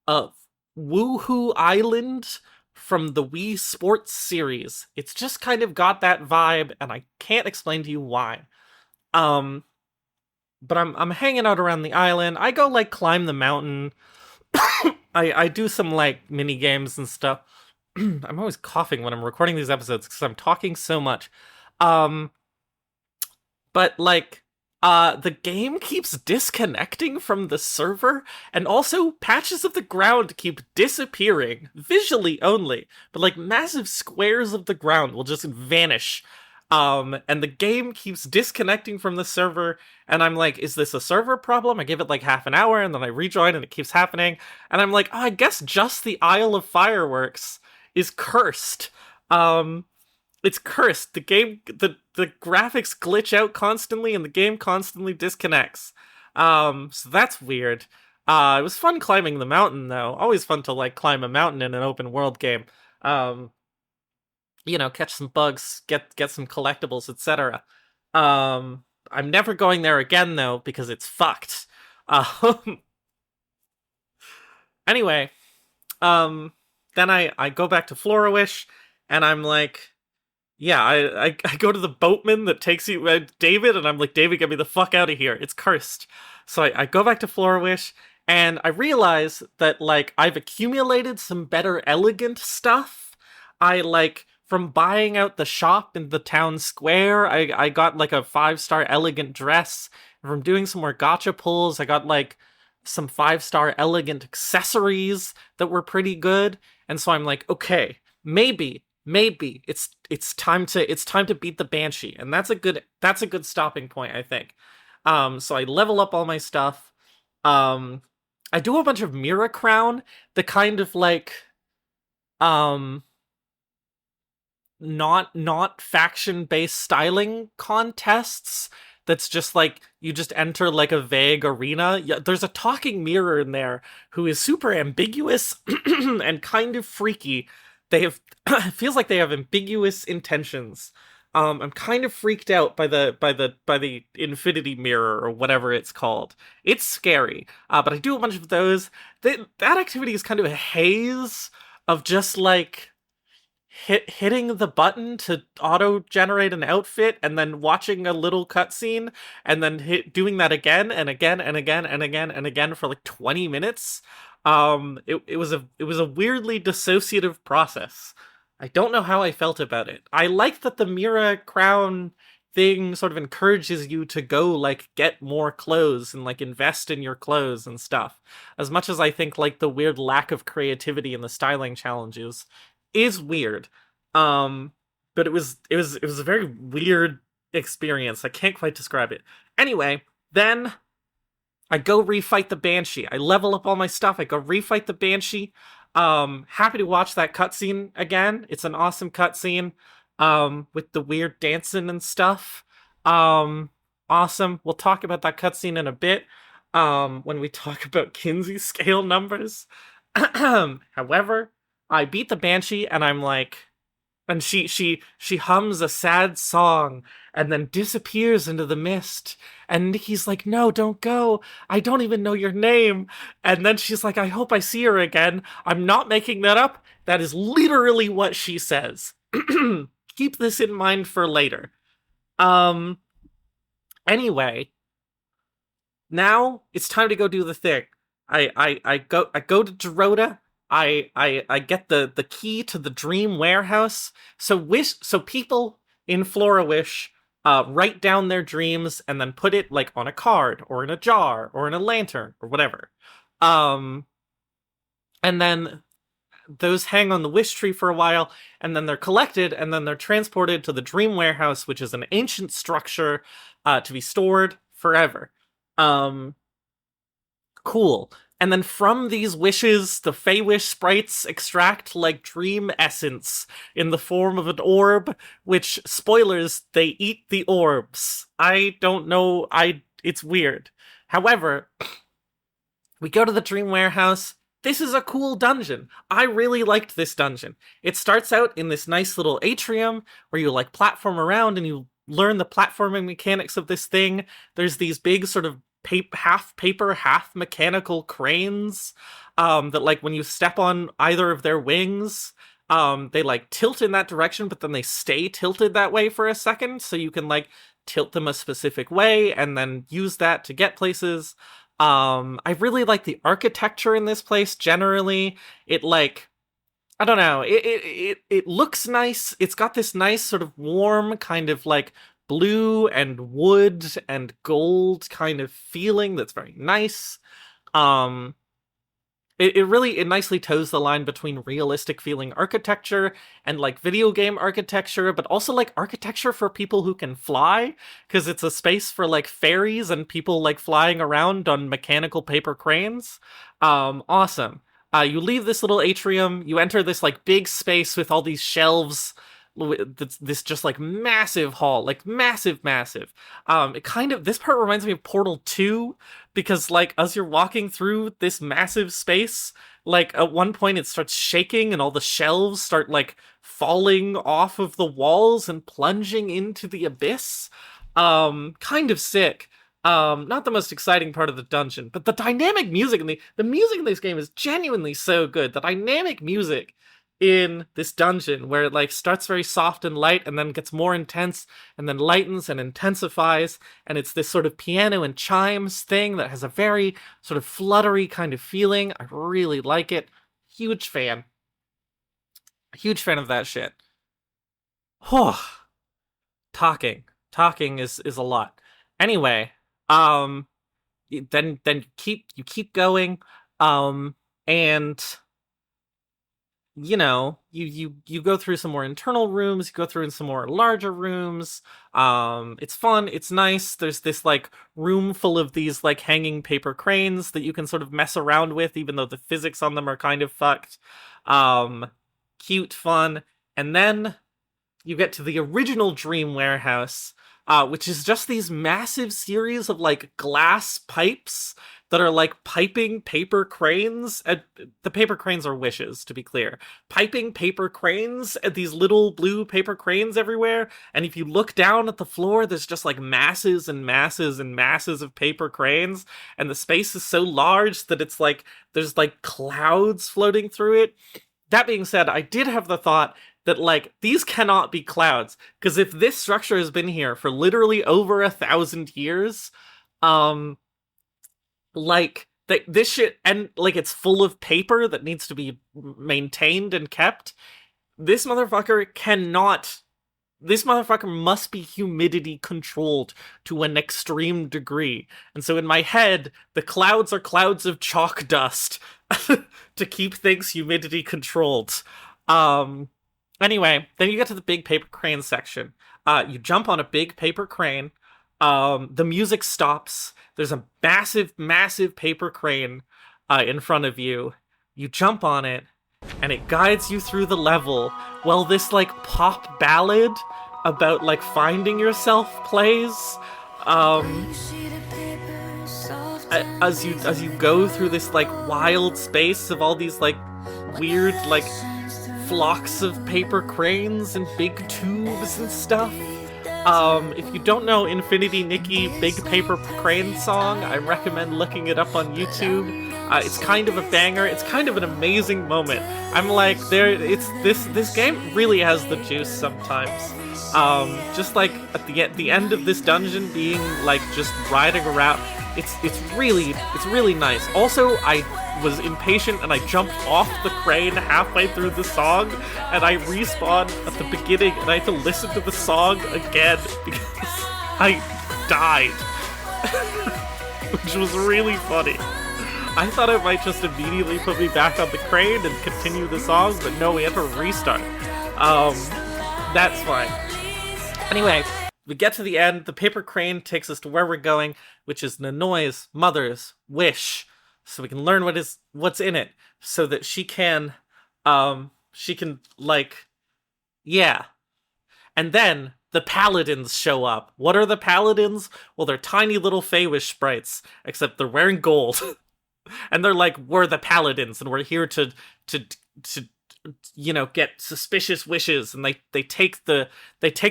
of Woohoo Island from the Wii Sports series. It's just kind of got that vibe, and I can't explain to you why. But I'm hanging out around the island. I go, like, climb the mountain. I do some, like, mini games and stuff. I'm always coughing when I'm recording these episodes because I'm talking so much. But, like, the game keeps disconnecting from the server, and also patches of the ground keep disappearing, visually only, but, like, massive squares of the ground will just vanish. And the game keeps disconnecting from the server, and I'm like, is this a server problem? I give it, like, half an hour, and then I rejoin, and it keeps happening, and I'm like, oh, I guess just the Isle of Fireworks is cursed. It's cursed. The graphics glitch out constantly, and the game constantly disconnects. So that's weird. It was fun climbing the mountain, though. Always fun to, like, climb a mountain in an open world game. Catch some bugs, get some collectibles, etc. I'm never going there again, though, because it's fucked. Anyway, then I go back to Florawish, and I'm like, yeah, I go to the boatman that takes you, David, and I'm like, David, get me the fuck out of here. It's cursed. So I go back to Florawish, and I realize that, like, I've accumulated some better elegant stuff. From buying out the shop in the town square, I got, like, a 5-star elegant dress. From doing some more gacha pulls, I got, like, some 5-star elegant accessories that were pretty good. And so I'm like, okay, maybe it's time to beat the Banshee. And that's a good stopping point, I think. So I level up all my stuff. I do a bunch of Mira Crown, the kind of, like, not faction-based styling contests that's just, like, you just enter, like, a vague arena. Yeah, there's a talking mirror in there who is super ambiguous and kind of freaky. It feels like they have ambiguous intentions. I'm kind of freaked out by the Infinity Mirror, or whatever it's called. It's scary. But I do a bunch of those. That activity is kind of a haze of just, like, hitting the button to auto-generate an outfit and then watching a little cutscene and then doing that again and again and again and again and again for like 20 minutes. It was a weirdly dissociative process. I don't know how I felt about it. I like that the Mira crown thing sort of encourages you to go like get more clothes and like invest in your clothes and stuff. As much as I think like the weird lack of creativity in the styling challenges is weird. But it was a very weird experience. I can't quite describe it. Anyway, then I go refight the Banshee. I level up all my stuff. I go refight the Banshee. Happy to watch that cutscene again. It's an awesome cutscene. With the weird dancing and stuff. Awesome. We'll talk about that cutscene in a bit. When we talk about Kinsey scale numbers. However, I beat the Banshee and I'm like, and she hums a sad song and then disappears into the mist. And Nikki's like, no, don't go. I don't even know your name. And then she's like, I hope I see her again. I'm not making that up. That is literally what she says. Keep this in mind for later. Anyway, now it's time to go do the thing. I go to Dorota. I get the key to the dream warehouse. So people in Flora Wish write down their dreams and then put it like on a card or in a jar or in a lantern or whatever. And then those hang on the wish tree for a while, and then they're collected, and then they're transported to the dream warehouse, which is an ancient structure to be stored forever. Cool. And then from these wishes, the Fey-Wish sprites extract, like, dream essence in the form of an orb, which, spoilers, they eat the orbs. I don't know, it's weird. However, we go to the dream warehouse. This is a cool dungeon. I really liked this dungeon. It starts out in this nice little atrium where you, like, platform around and you learn the platforming mechanics of this thing. There's these big sort of half paper, half mechanical cranes that, like, when you step on either of their wings, they, like, tilt in that direction, but then they stay tilted that way for a second, so you can, like, tilt them a specific way and then use that to get places. I really like the architecture in this place generally. It, like, I don't know, it looks nice. It's got this nice sort of warm kind of, like, blue and wood and gold kind of feeling that's very nice. It nicely toes the line between realistic feeling architecture and, like, video game architecture, but also, like, architecture for people who can fly, because it's a space for, like, fairies and people, like, flying around on mechanical paper cranes. Awesome. You leave this little atrium, you enter this, like, big space with all these shelves, this just, like, massive hall, like, massive. This part reminds me of Portal 2, because, like, as you're walking through this massive space, like, at one point it starts shaking and all the shelves start, like, falling off of the walls and plunging into the abyss. Kind of sick. Not the most exciting part of the dungeon, but the dynamic music in the music in this game is genuinely so good. The dynamic music in this dungeon, where it, like, starts very soft and light and then gets more intense and then lightens and intensifies, and it's this sort of piano and chimes thing that has a very sort of fluttery kind of feeling. I really like it. Huge fan of that shit. Talking is a lot. Anyway, then you keep going, and you know, you go through some more internal rooms, you go through in some more larger rooms. It's fun, it's nice. There's this, like, room full of these, like, hanging paper cranes that you can sort of mess around with, even though the physics on them are kind of fucked. Cute, fun. And then you get to the original Dream Warehouse, which is just these massive series of, like, glass pipes that are, like, piping paper cranes. The paper cranes are wishes, to be clear. Piping paper cranes at these little blue paper cranes everywhere. And if you look down at the floor, there's just, like, masses and masses and masses of paper cranes. And the space is so large that it's like, there's, like, clouds floating through it. That being said, I did have the thought that, like, these cannot be clouds, because if this structure has been here for literally over 1,000 years, like, this shit, and, like, it's full of paper that needs to be maintained and kept, this motherfucker must be humidity controlled to an extreme degree. And so in my head, the clouds are clouds of chalk dust to keep things humidity controlled. Anyway, then you get to the big paper crane section. You jump on a big paper crane. The music stops. There's a massive, massive paper crane in front of you. You jump on it, and it guides you through the level while this, like, pop ballad about, like, finding yourself plays. As you go through this, like, wild space of all these, like, weird, like, flocks of paper cranes and big tubes and stuff. If you don't know Infinity Nikki Big Paper Crane song, I recommend looking it up on YouTube. It's kind of a banger. It's kind of an amazing moment. I'm like, this game really has the juice sometimes. Just like at the end of this dungeon being like just riding around, it's really nice. Also, I was impatient and I jumped off the crane halfway through the song, and I respawned at the beginning and I had to listen to the song again because I died. Which was really funny. I thought it might just immediately put me back on the crane and continue the song, but no, we had to restart. That's fine. Anyway, we get to the end. The paper crane takes us to where we're going, which is Nanoi's mother's wish, so we can learn what's in it, so that she can like, yeah. And then the paladins show up. What are the paladins? Well, they're tiny little Feywish sprites, except they're wearing gold. And they're like, we're the paladins, and we're here to you know, get suspicious wishes. And they take the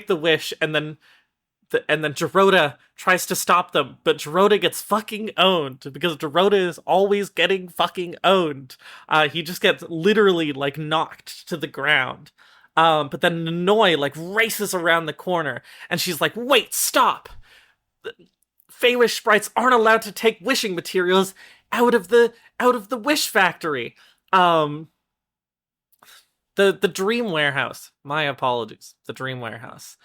wish, and then Gerota tries to stop them, but Gerota gets fucking owned, because Gerota is always getting fucking owned. He just gets literally, like, knocked to the ground. But then Nanoi, like, races around the corner, and she's like, wait, stop! Feywish sprites aren't allowed to take wishing materials out of the wish factory. The Dream Warehouse. My apologies. The Dream Warehouse.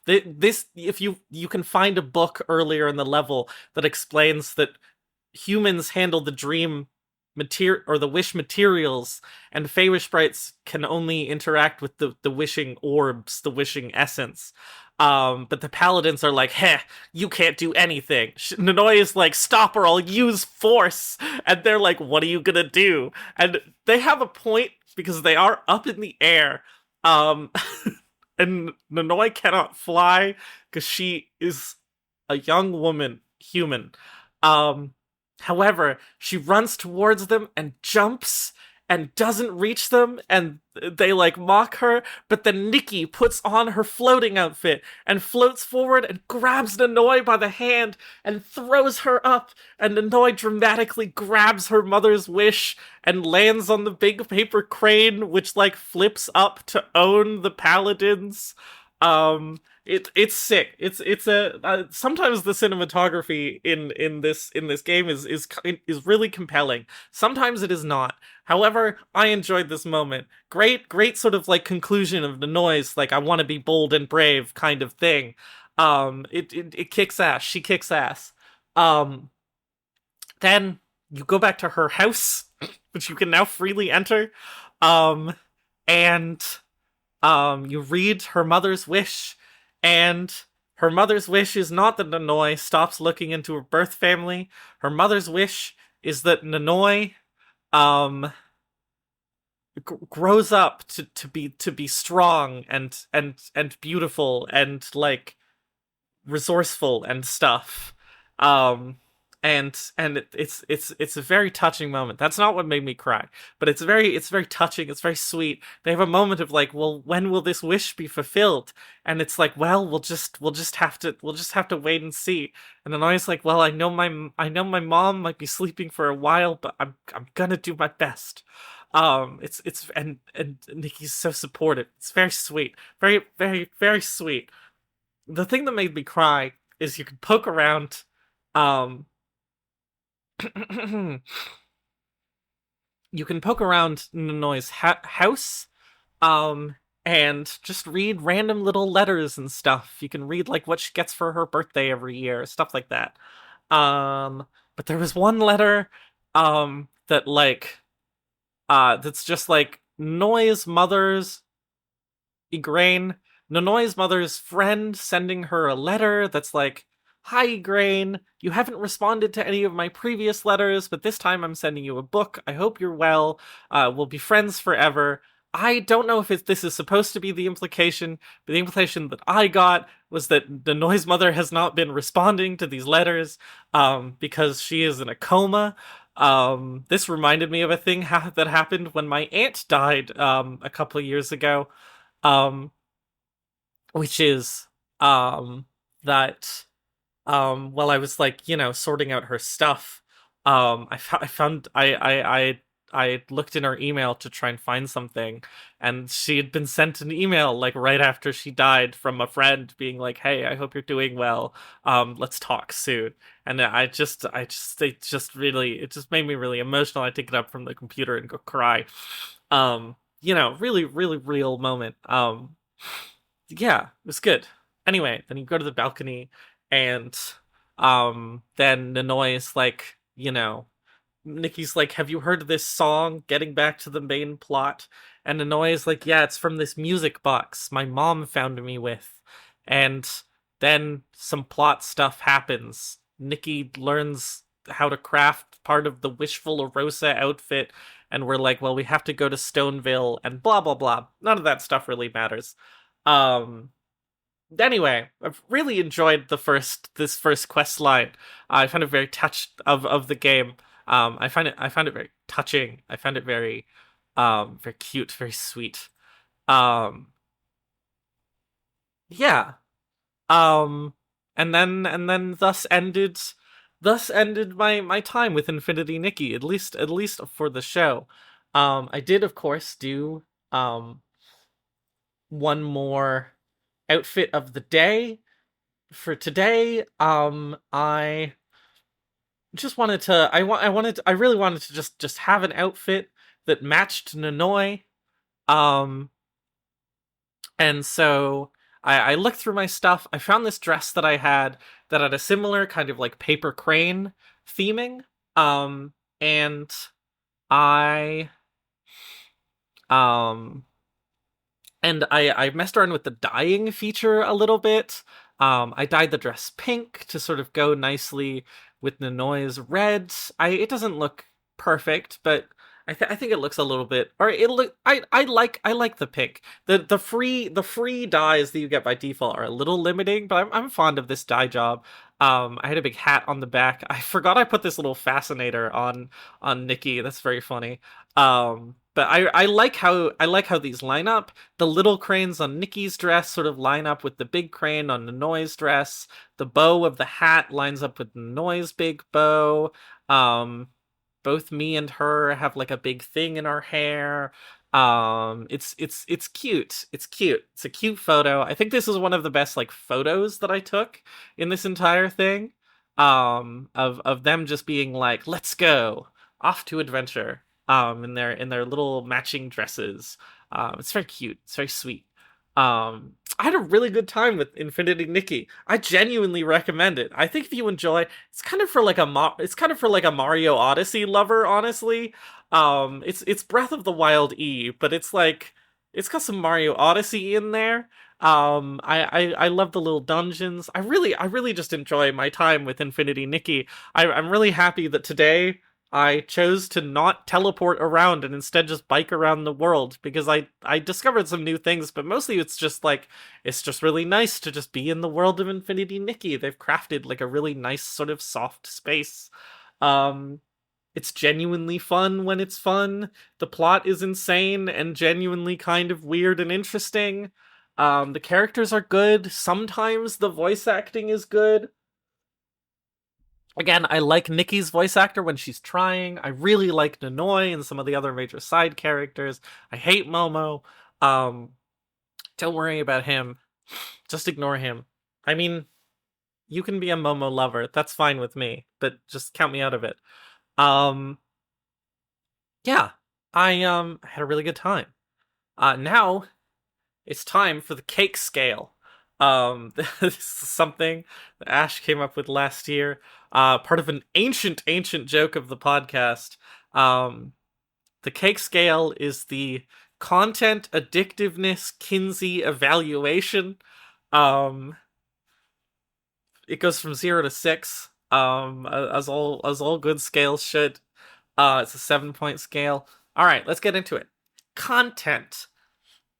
This, if you can find a book earlier in the level that explains that humans handle the dream material or the wish materials, and Feywish sprites can only interact with the wishing orbs, the wishing essence. But the paladins are like, heh, you can't do anything. Nanoi is like, stop or I'll use force. And they're like, what are you gonna do? And they have a point, because they are up in the air. And Nanoi cannot fly because she is a young woman, human. However, she runs towards them and jumps and doesn't reach them, and they, like, mock her, but then Nikki puts on her floating outfit and floats forward and grabs Nanoi by the hand and throws her up, and Nanoi dramatically grabs her mother's wish and lands on the big paper crane, which, like, flips up to own the paladins. It's sick. It's sometimes the cinematography in this game is really compelling. Sometimes it is not. However, I enjoyed this moment. Great sort of, like, conclusion of the noise, like, I want to be bold and brave kind of thing. It kicks ass. She kicks ass. Then you go back to her house, which you can now freely enter. And you read her mother's wish. And her mother's wish is not that Nanoi stops looking into her birth family. Her mother's wish is that Nanoi grows up to be strong and beautiful and, like, resourceful and stuff. And it's a very touching moment. That's not what made me cry, but it's very touching. It's very sweet. They have a moment of, like, well, when will this wish be fulfilled? And it's like, well, we'll just have to wait and see. And then I was like, well, I know my mom might be sleeping for a while, but I'm gonna do my best. It's and Nikki's so supportive. It's very sweet, very very very sweet. The thing that made me cry is you can poke around, um, you can poke around Nanoi's house, um, and just read random little letters and stuff. You can read like what she gets for her birthday every year, stuff like that. But there was one letter, that like, that's just like Noi's mother's Igraine, Nonoi's mother's friend sending her a letter that's like, "Hi, Igraine. You haven't responded to any of my previous letters, but this time I'm sending you a book. I hope you're well. We'll be friends forever." I don't know if this is supposed to be the implication, but the implication that I got was that Nonoi's mother has not been responding to these letters, because she is in a coma. This reminded me of a thing that happened when my aunt died, a couple of years ago. Um, which is that while I was like, sorting out her stuff, I found I looked in her email to try and find something, and she had been sent an email like right after she died from a friend being like, "Hey, I hope you're doing well. Let's talk soon." And it just made me really emotional. I take it up from the computer and go cry. Really, really real moment. Yeah, it was good. Anyway, then you go to the balcony, and then Nanoi's like, Nikki's like, "Have you heard of this song?" Getting back to the main plot, and Nanoi's like, "Yeah, it's from this music box my mom found me with." And then some plot stuff happens. Nikki learns how to craft part of the Wishful Rosa outfit, and we're like, "Well, we have to go to Stoneville," and blah blah blah. None of that stuff really matters. Um, anyway, I've really enjoyed this first quest line. I found it very touched of the game. I found it very touching. I found it very very cute, very sweet. Um, yeah. Um, and then thus ended my time with Infinity Nikki, at least for the show. I did of course do one more outfit of the day for today. I just wanted to I really wanted to just have an outfit that matched Nanoi. Um and so I looked through my stuff. I found this dress that had a similar kind of like paper crane theming. And I um I messed around with the dyeing feature a little bit. I dyed the dress pink to sort of go nicely with Nanoi's red. It doesn't look perfect, but I think it looks a little bit. Or it look. I like the pink. The free dyes that you get by default are a little limiting, but I'm fond of this dye job. I had a big hat on the back. I forgot I put this little fascinator on Nikki. That's very funny. But I like how these line up. The little cranes on Nikki's dress sort of line up with the big crane on Nanoi's dress. The bow of the hat lines up with Nanoi's big bow. Um, Both me and her have like a big thing in our hair. It's cute. It's cute. It's a cute photo. I think this is one of the best like photos that I took in this entire thing. Of them just being like, "Let's go off to adventure." In their little matching dresses. It's very cute. It's very sweet. I had a really good time with Infinity Nikki. I genuinely recommend it. I think if you enjoy, it's kind of for like a Mario Odyssey lover, honestly. It's Breath of the Wild E, but it's like it's got some Mario Odyssey in there. I love the little dungeons. I really just enjoy my time with Infinity Nikki. I'm really happy that today I chose to not teleport around and instead just bike around the world, because I discovered some new things, but mostly it's just really nice to just be in the world of Infinity Nikki. They've crafted like a really nice sort of soft space. Um it's genuinely fun when it's fun. The plot is insane and genuinely kind of weird and interesting. The characters are good. Sometimes the voice acting is good. Again, I like Nikki's voice actor when she's trying. I really like Nanoi and some of the other major side characters. I hate Momo. Um, don't worry about him. Just ignore him. I mean, you can be a Momo lover. That's fine with me, but just count me out of it. Um, yeah, I had a really good time. Now it's time for the cake scale. This is something that Ash came up with last year. Part of an ancient joke of the podcast. Um, the cake scale is the content addictiveness Kinsey evaluation. Um, it goes from 0 to 6. As all good scales should. It's a 7-point scale. All right, let's get into it. Content.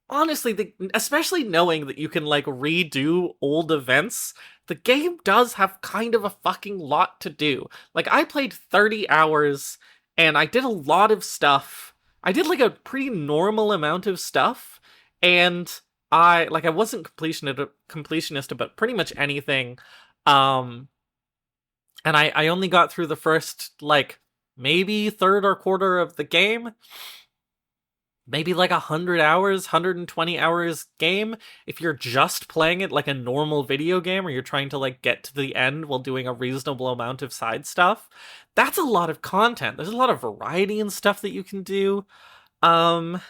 Honestly, especially knowing that you can like redo old events, the game does have kind of a fucking lot to do. Like I played 30 hours and I did a lot of stuff. I did like a pretty normal amount of stuff, and I wasn't completionist about pretty much anything. Um and I only got through the first like maybe third or quarter of the game, maybe like 100 hours, 120 hours game. If you're just playing it like a normal video game, or you're trying to like get to the end while doing a reasonable amount of side stuff, that's a lot of content. There's a lot of variety and stuff that you can do. Um,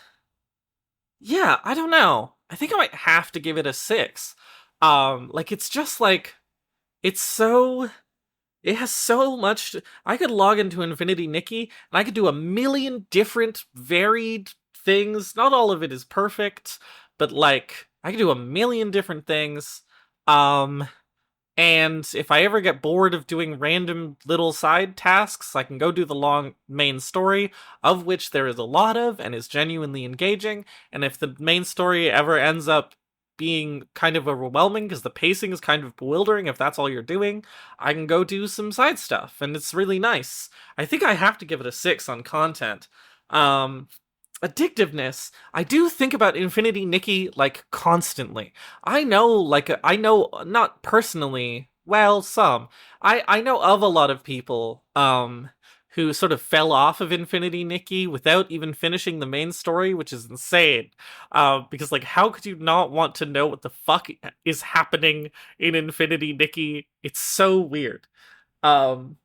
yeah, I don't know. I think I might have to give it a 6. Like it's just like, it's so it has so much. I could log into Infinity Nikki and I could do a million different varied things. Not all of it is perfect, but like I could do a million different things. Um and if I ever get bored of doing random little side tasks, I can go do the long main story, of which there is a lot of and is genuinely engaging. And if the main story ever ends up being kind of overwhelming because the pacing is kind of bewildering, if that's all you're doing, I can go do some side stuff, and it's really nice. I think I have to give it a 6 on content. Um, Addictiveness, I do think about Infinity Nikki like constantly. I know not personally, well, some. I know of a lot of people who sort of fell off of Infinity Nikki without even finishing the main story, which is insane. Because like how could you not want to know what the fuck is happening in Infinity Nikki? It's so weird. Um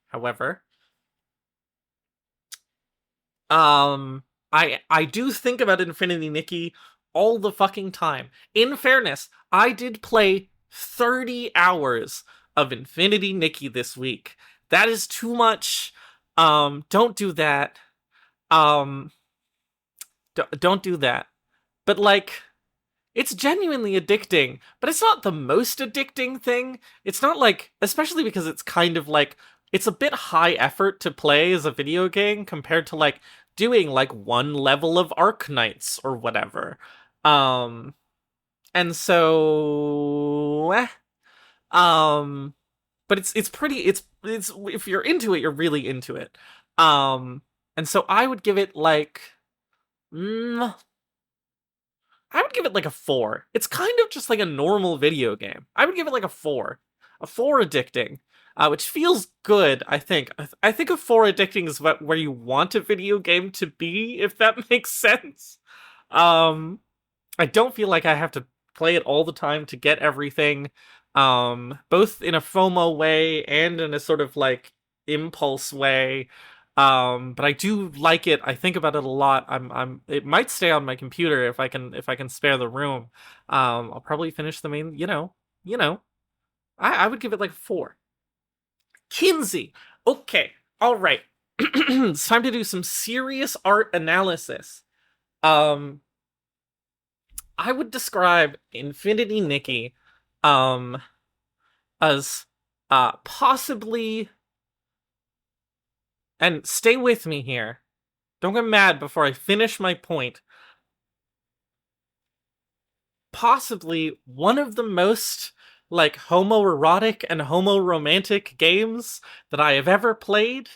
However, Um, I do think about Infinity Nikki all the fucking time. In fairness, I did play 30 hours of Infinity Nikki this week. That is too much. Don't do that. Um, don't do that. But like, it's genuinely addicting, but it's not the most addicting thing. It's not like, especially because it's kind of like, it's a bit high effort to play as a video game compared to like doing like one level of Arknights or whatever. Um, and so, um, but it's pretty, it's, if you're into it, you're really into it. Um, and so I would give it like, mm, I would give it like a 4. It's kind of just like a normal video game. I would give it like a 4. A 4 addicting, which feels good, I think. I think a 4 addicting is where you want a video game to be, if that makes sense. I don't feel like I have to play it all the time to get everything, both in a FOMO way and in a sort of like impulse way. But I do like it. I think about it a lot. It might stay on my computer if I can spare the room. I'll probably finish the main, you know. I would give it like a 4. Kinsey. Okay. All right. It's time to do some serious art analysis. Um, I would describe Infinity Nikki, um, as, possibly, and stay with me here. Don't get mad before I finish my point. Possibly one of the most like homoerotic and homoromantic games that I have ever played.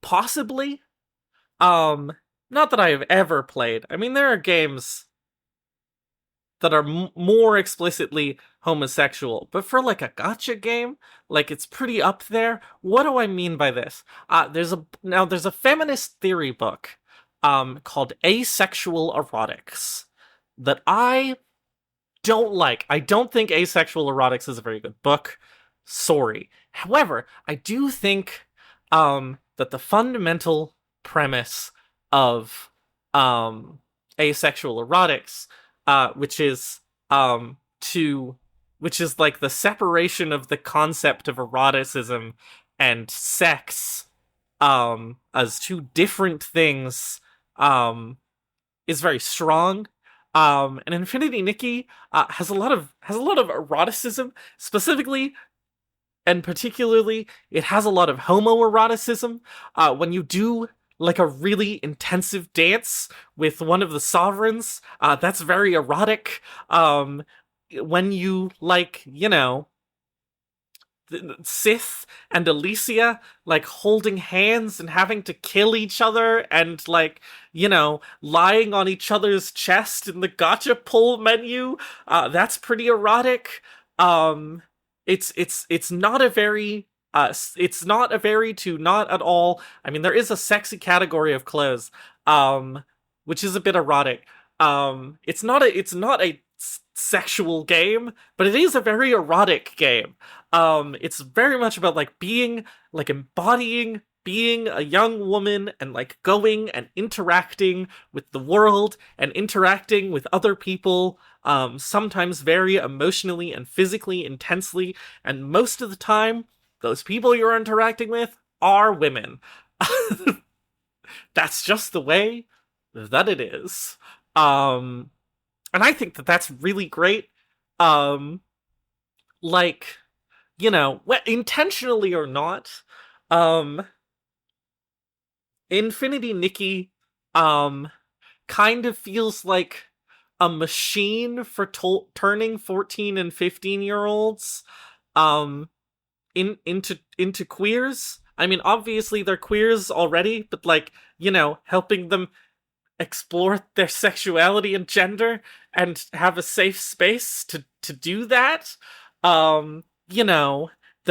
Possibly. Not that I have ever played. I mean, there are games. that are more explicitly homosexual. But for like a gacha game, like it's pretty up there. What do I mean by this? There's a feminist theory book called Asexual Erotics that I don't like. I don't think Asexual Erotics is a very good book. Sorry. However, I do think that the fundamental premise of Asexual Erotics, which is like the separation of the concept of eroticism and sex as two different things, is very strong. And Infinity Nikki has a lot of eroticism, specifically and particularly it has a lot of homoeroticism. When you do like a really intensive dance with one of the sovereigns, that's very erotic. When you like, Sith and Alicia like holding hands and having to kill each other and like, lying on each other's chest in the gacha pull menu, that's pretty erotic. It's not a very to not at all. I mean, there is a sexy category of clothes, which is a bit erotic. It's not a sexual game, but it is a very erotic game. It's very much about like being like embodying being a young woman and like going and interacting with the world and interacting with other people, sometimes very emotionally and physically intensely, and most of the time those people you're interacting with are women. That's just the way that it is. And I think that that's really great. Like, intentionally or not, Infinity Nikki, kind of feels like a machine for turning 14 and 15-year-olds, into queers. I mean, obviously they're queers already, but like, helping them explore their sexuality and gender and have a safe space to do that. The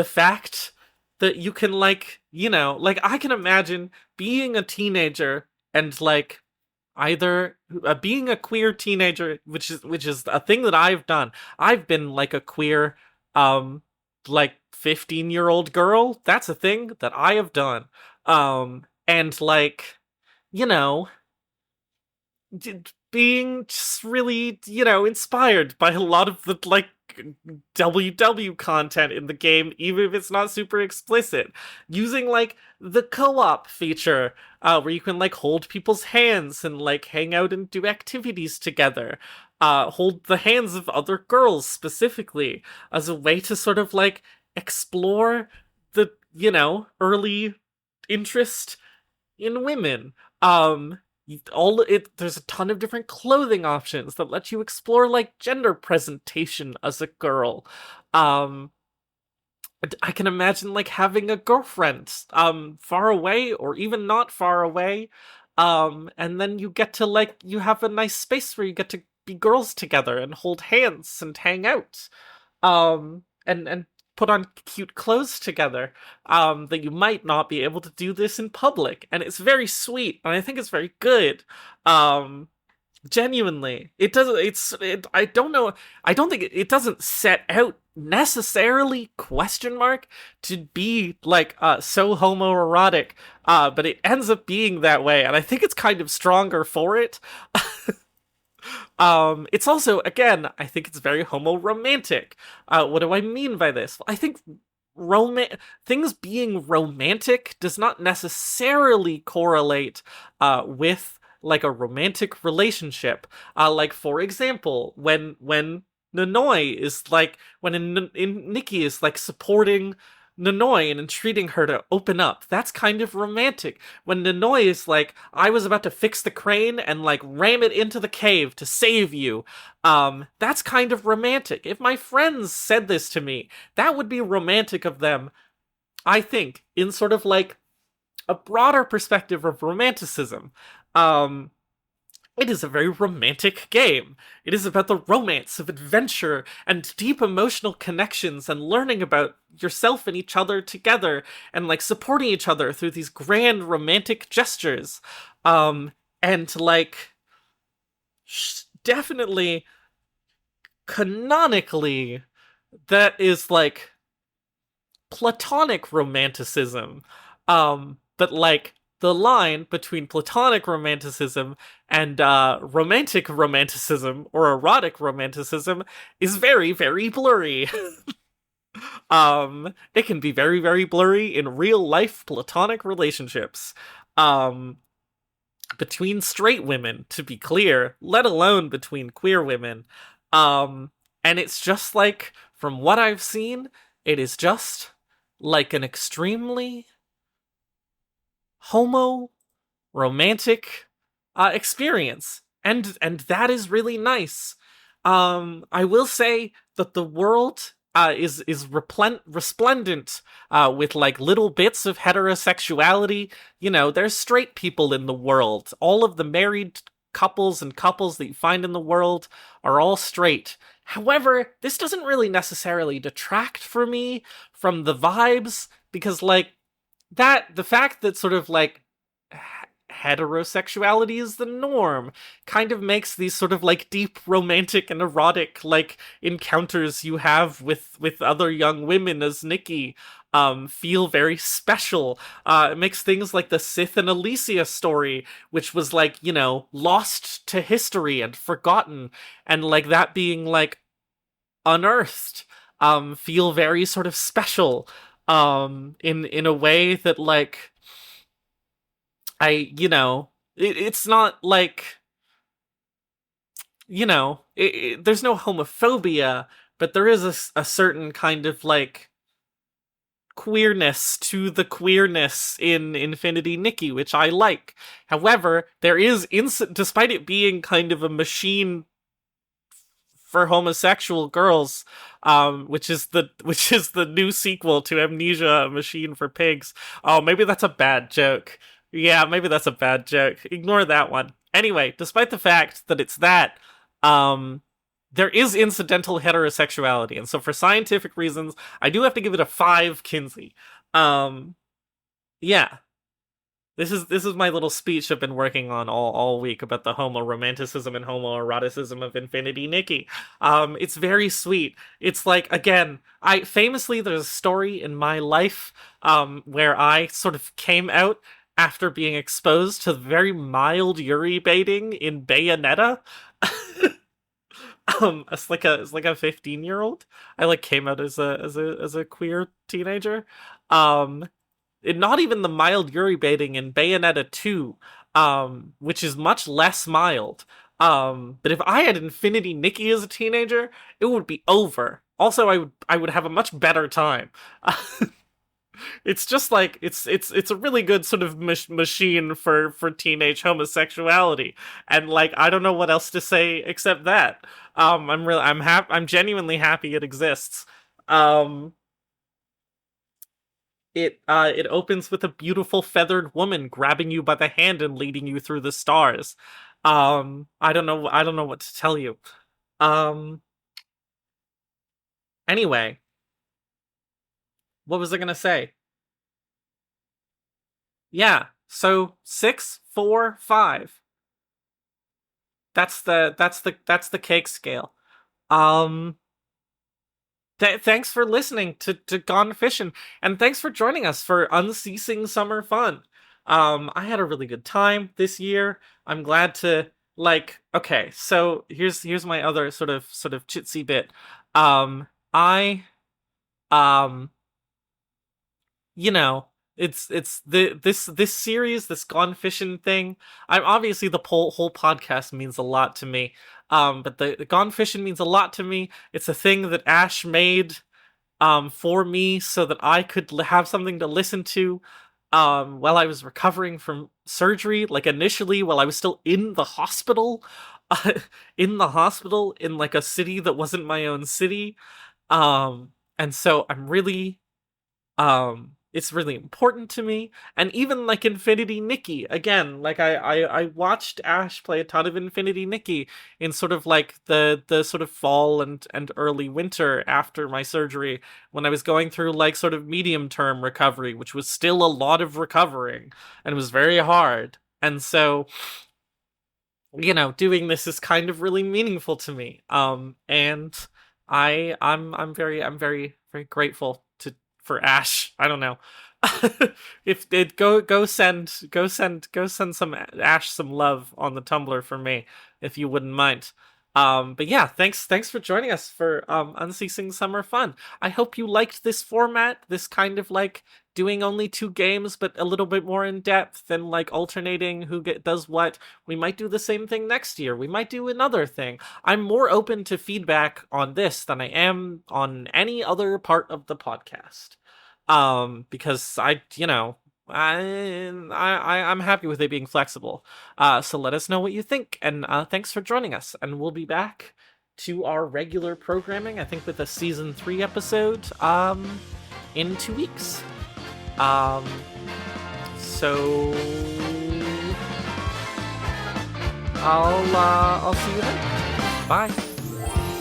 fact that you can like I can imagine being a teenager and like either being a queer teenager, which is a thing that I've done. I've been like a queer like 15-year-old girl. That's a thing that I have done. And like, being just really, inspired by a lot of the like WW content in the game, even if it's not super explicit. Using like the co-op feature, where you can like hold people's hands and like hang out and do activities together. Hold the hands of other girls specifically as a way to sort of like explore the, early interest in women. There's a ton of different clothing options that let you explore like gender presentation as a girl. I can imagine like having a girlfriend far away or even not far away, and then you get to like you have a nice space where you get to be girls together and hold hands and hang out, and put on cute clothes together, that you might not be able to do this in public. And it's very sweet, and I think it's very good. Genuinely. It doesn't, I don't know, I don't think it doesn't set out necessarily, to be like, so homoerotic, but it ends up being that way, and I think it's kind of stronger for it. It's also, again, I think it's very homo-romantic. What do I mean by this? I think things being romantic does not necessarily correlate with like a romantic relationship. Like for example, when Nanoi is like when Nikki is like supporting Nanoi and entreating her to open up, that's kind of romantic. When Nanoi is like, I was about to fix the crane and like ram it into the cave to save you, that's kind of romantic. If my friends said this to me, that would be romantic of them, I think, in sort of like a broader perspective of romanticism. It is a very romantic game. It is about the romance of adventure and deep emotional connections and learning about yourself and each other together and like supporting each other through these grand romantic gestures. And like definitely canonically that is like platonic romanticism. But like the line between platonic romanticism and romantic romanticism or erotic romanticism is very, very blurry. It can be very, very blurry in real life platonic relationships. Um, between straight women, to be clear, let alone between queer women. And it's just like, from what I've seen, it is just like an extremely homo romantic experience, and that is really nice. I will say that the world is resplendent with like little bits of heterosexuality. You know, there's straight people in the world. All of the married couples and couples that you find in the world are all straight. However, this doesn't really necessarily detract for me from the vibes, because like the fact that sort of like heterosexuality is the norm kind of makes these sort of like deep romantic and erotic like encounters you have with other young women as Nikki feel very special. It makes things like the Sith and Elysia story, which was like, you know, lost to history and forgotten, and like that being like unearthed, feel very sort of special, in a way that like you know, it's not like, you know, there's no homophobia, but there is a certain kind of like queerness to the queerness in Infinity Nikki, which I like. However, there is despite it being kind of a machine for homosexual girls, which is the new sequel to Amnesia: A Machine for Pigs. Oh, maybe that's a bad joke. Yeah, maybe that's a bad joke. Ignore that one. Anyway, despite the fact that it's that, there is incidental heterosexuality, and so for scientific reasons, I do have to give it a 5 Kinsey. Yeah. This is my little speech I've been working on all week about the homo-romanticism and homoeroticism of Infinity Nikki. It's very sweet. It's like, again, there's a story in my life where I sort of came out after being exposed to very mild Yuri baiting in Bayonetta. It's like a 15-year-old. I like came out as a queer teenager. Not even the mild Yuri baiting in Bayonetta 2, which is much less mild. But if I had Infinity Nikki as a teenager, it would be over. Also, I would have a much better time. It's just like it's a really good sort of machine for teenage homosexuality, and like I don't know what else to say except that. I'm genuinely happy it exists. It opens with a beautiful feathered woman grabbing you by the hand and leading you through the stars. I don't know what to tell you. Anyway, what was I gonna say? Yeah, so 6, 4, 5. That's the cake scale. Thanks for listening to Gone Fishin', and thanks for joining us for Unceasing Summer Fun. I had a really good time this year. I'm glad to like. Okay, so here's my other sort of chitsy bit. I you know, it's this series, this Gone Fishing thing. I'm obviously the whole podcast means a lot to me. But the Gone Fishing means a lot to me. It's a thing that Ash made for me so that I could have something to listen to while I was recovering from surgery. Like initially, while I was still in the hospital, in like a city that wasn't my own city. And so I'm really it's really important to me. And even like Infinity Nikki, again, like I watched Ash play a ton of Infinity Nikki in sort of like the sort of fall and early winter after my surgery, when I was going through like sort of medium term recovery, which was still a lot of recovering and it was very hard. And so, doing this is kind of really meaningful to me. And I'm very very grateful for Ash. I don't know. If it go send some Ash some love on the Tumblr for me, if you wouldn't mind. But yeah, thanks for joining us for Unceasing Summer Fun. I hope you liked this format, this kind of like doing only 2 games but a little bit more in depth and like alternating who does what. We might do the same thing next year. We might do another thing. I'm more open to feedback on this than I am on any other part of the podcast. Because I'm happy with it being flexible. So let us know what you think, and thanks for joining us. And we'll be back to our regular programming, I think, with a season 3 episode in 2 weeks. So I'll see you then. Bye.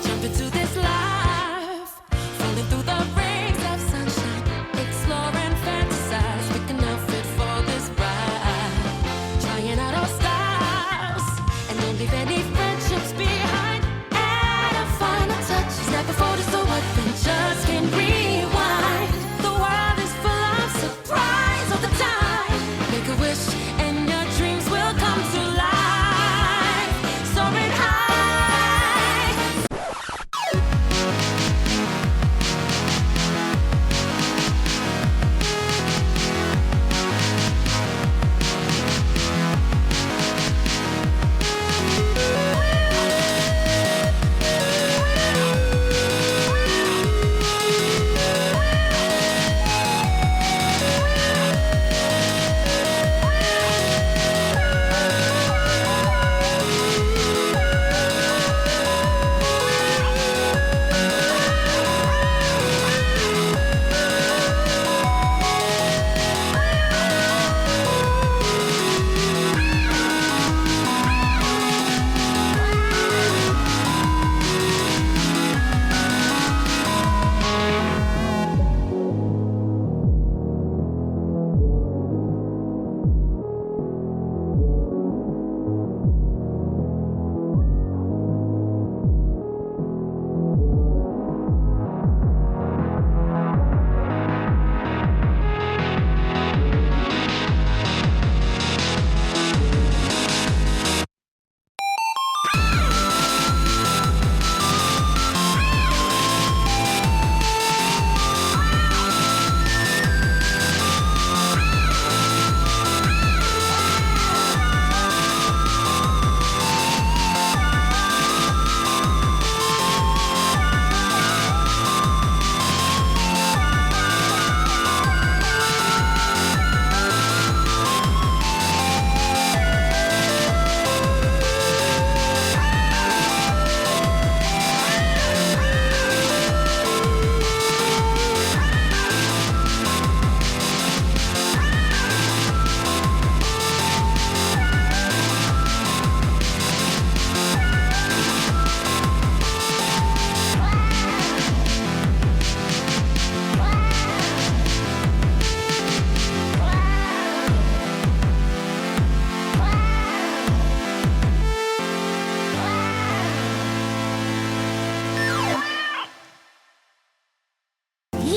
Jump into this life, falling through the rays of sunshine, explore and fantasize, picking a fit for this ride, trying out our styles, and don't leave any friendships behind. Add a final touch, snap a photo so adventures can rewind. The world is full of surprise all the time. Make a wish and your dreams will come to life. Soaring high.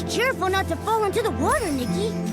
Be careful not to fall into the water, Nikki.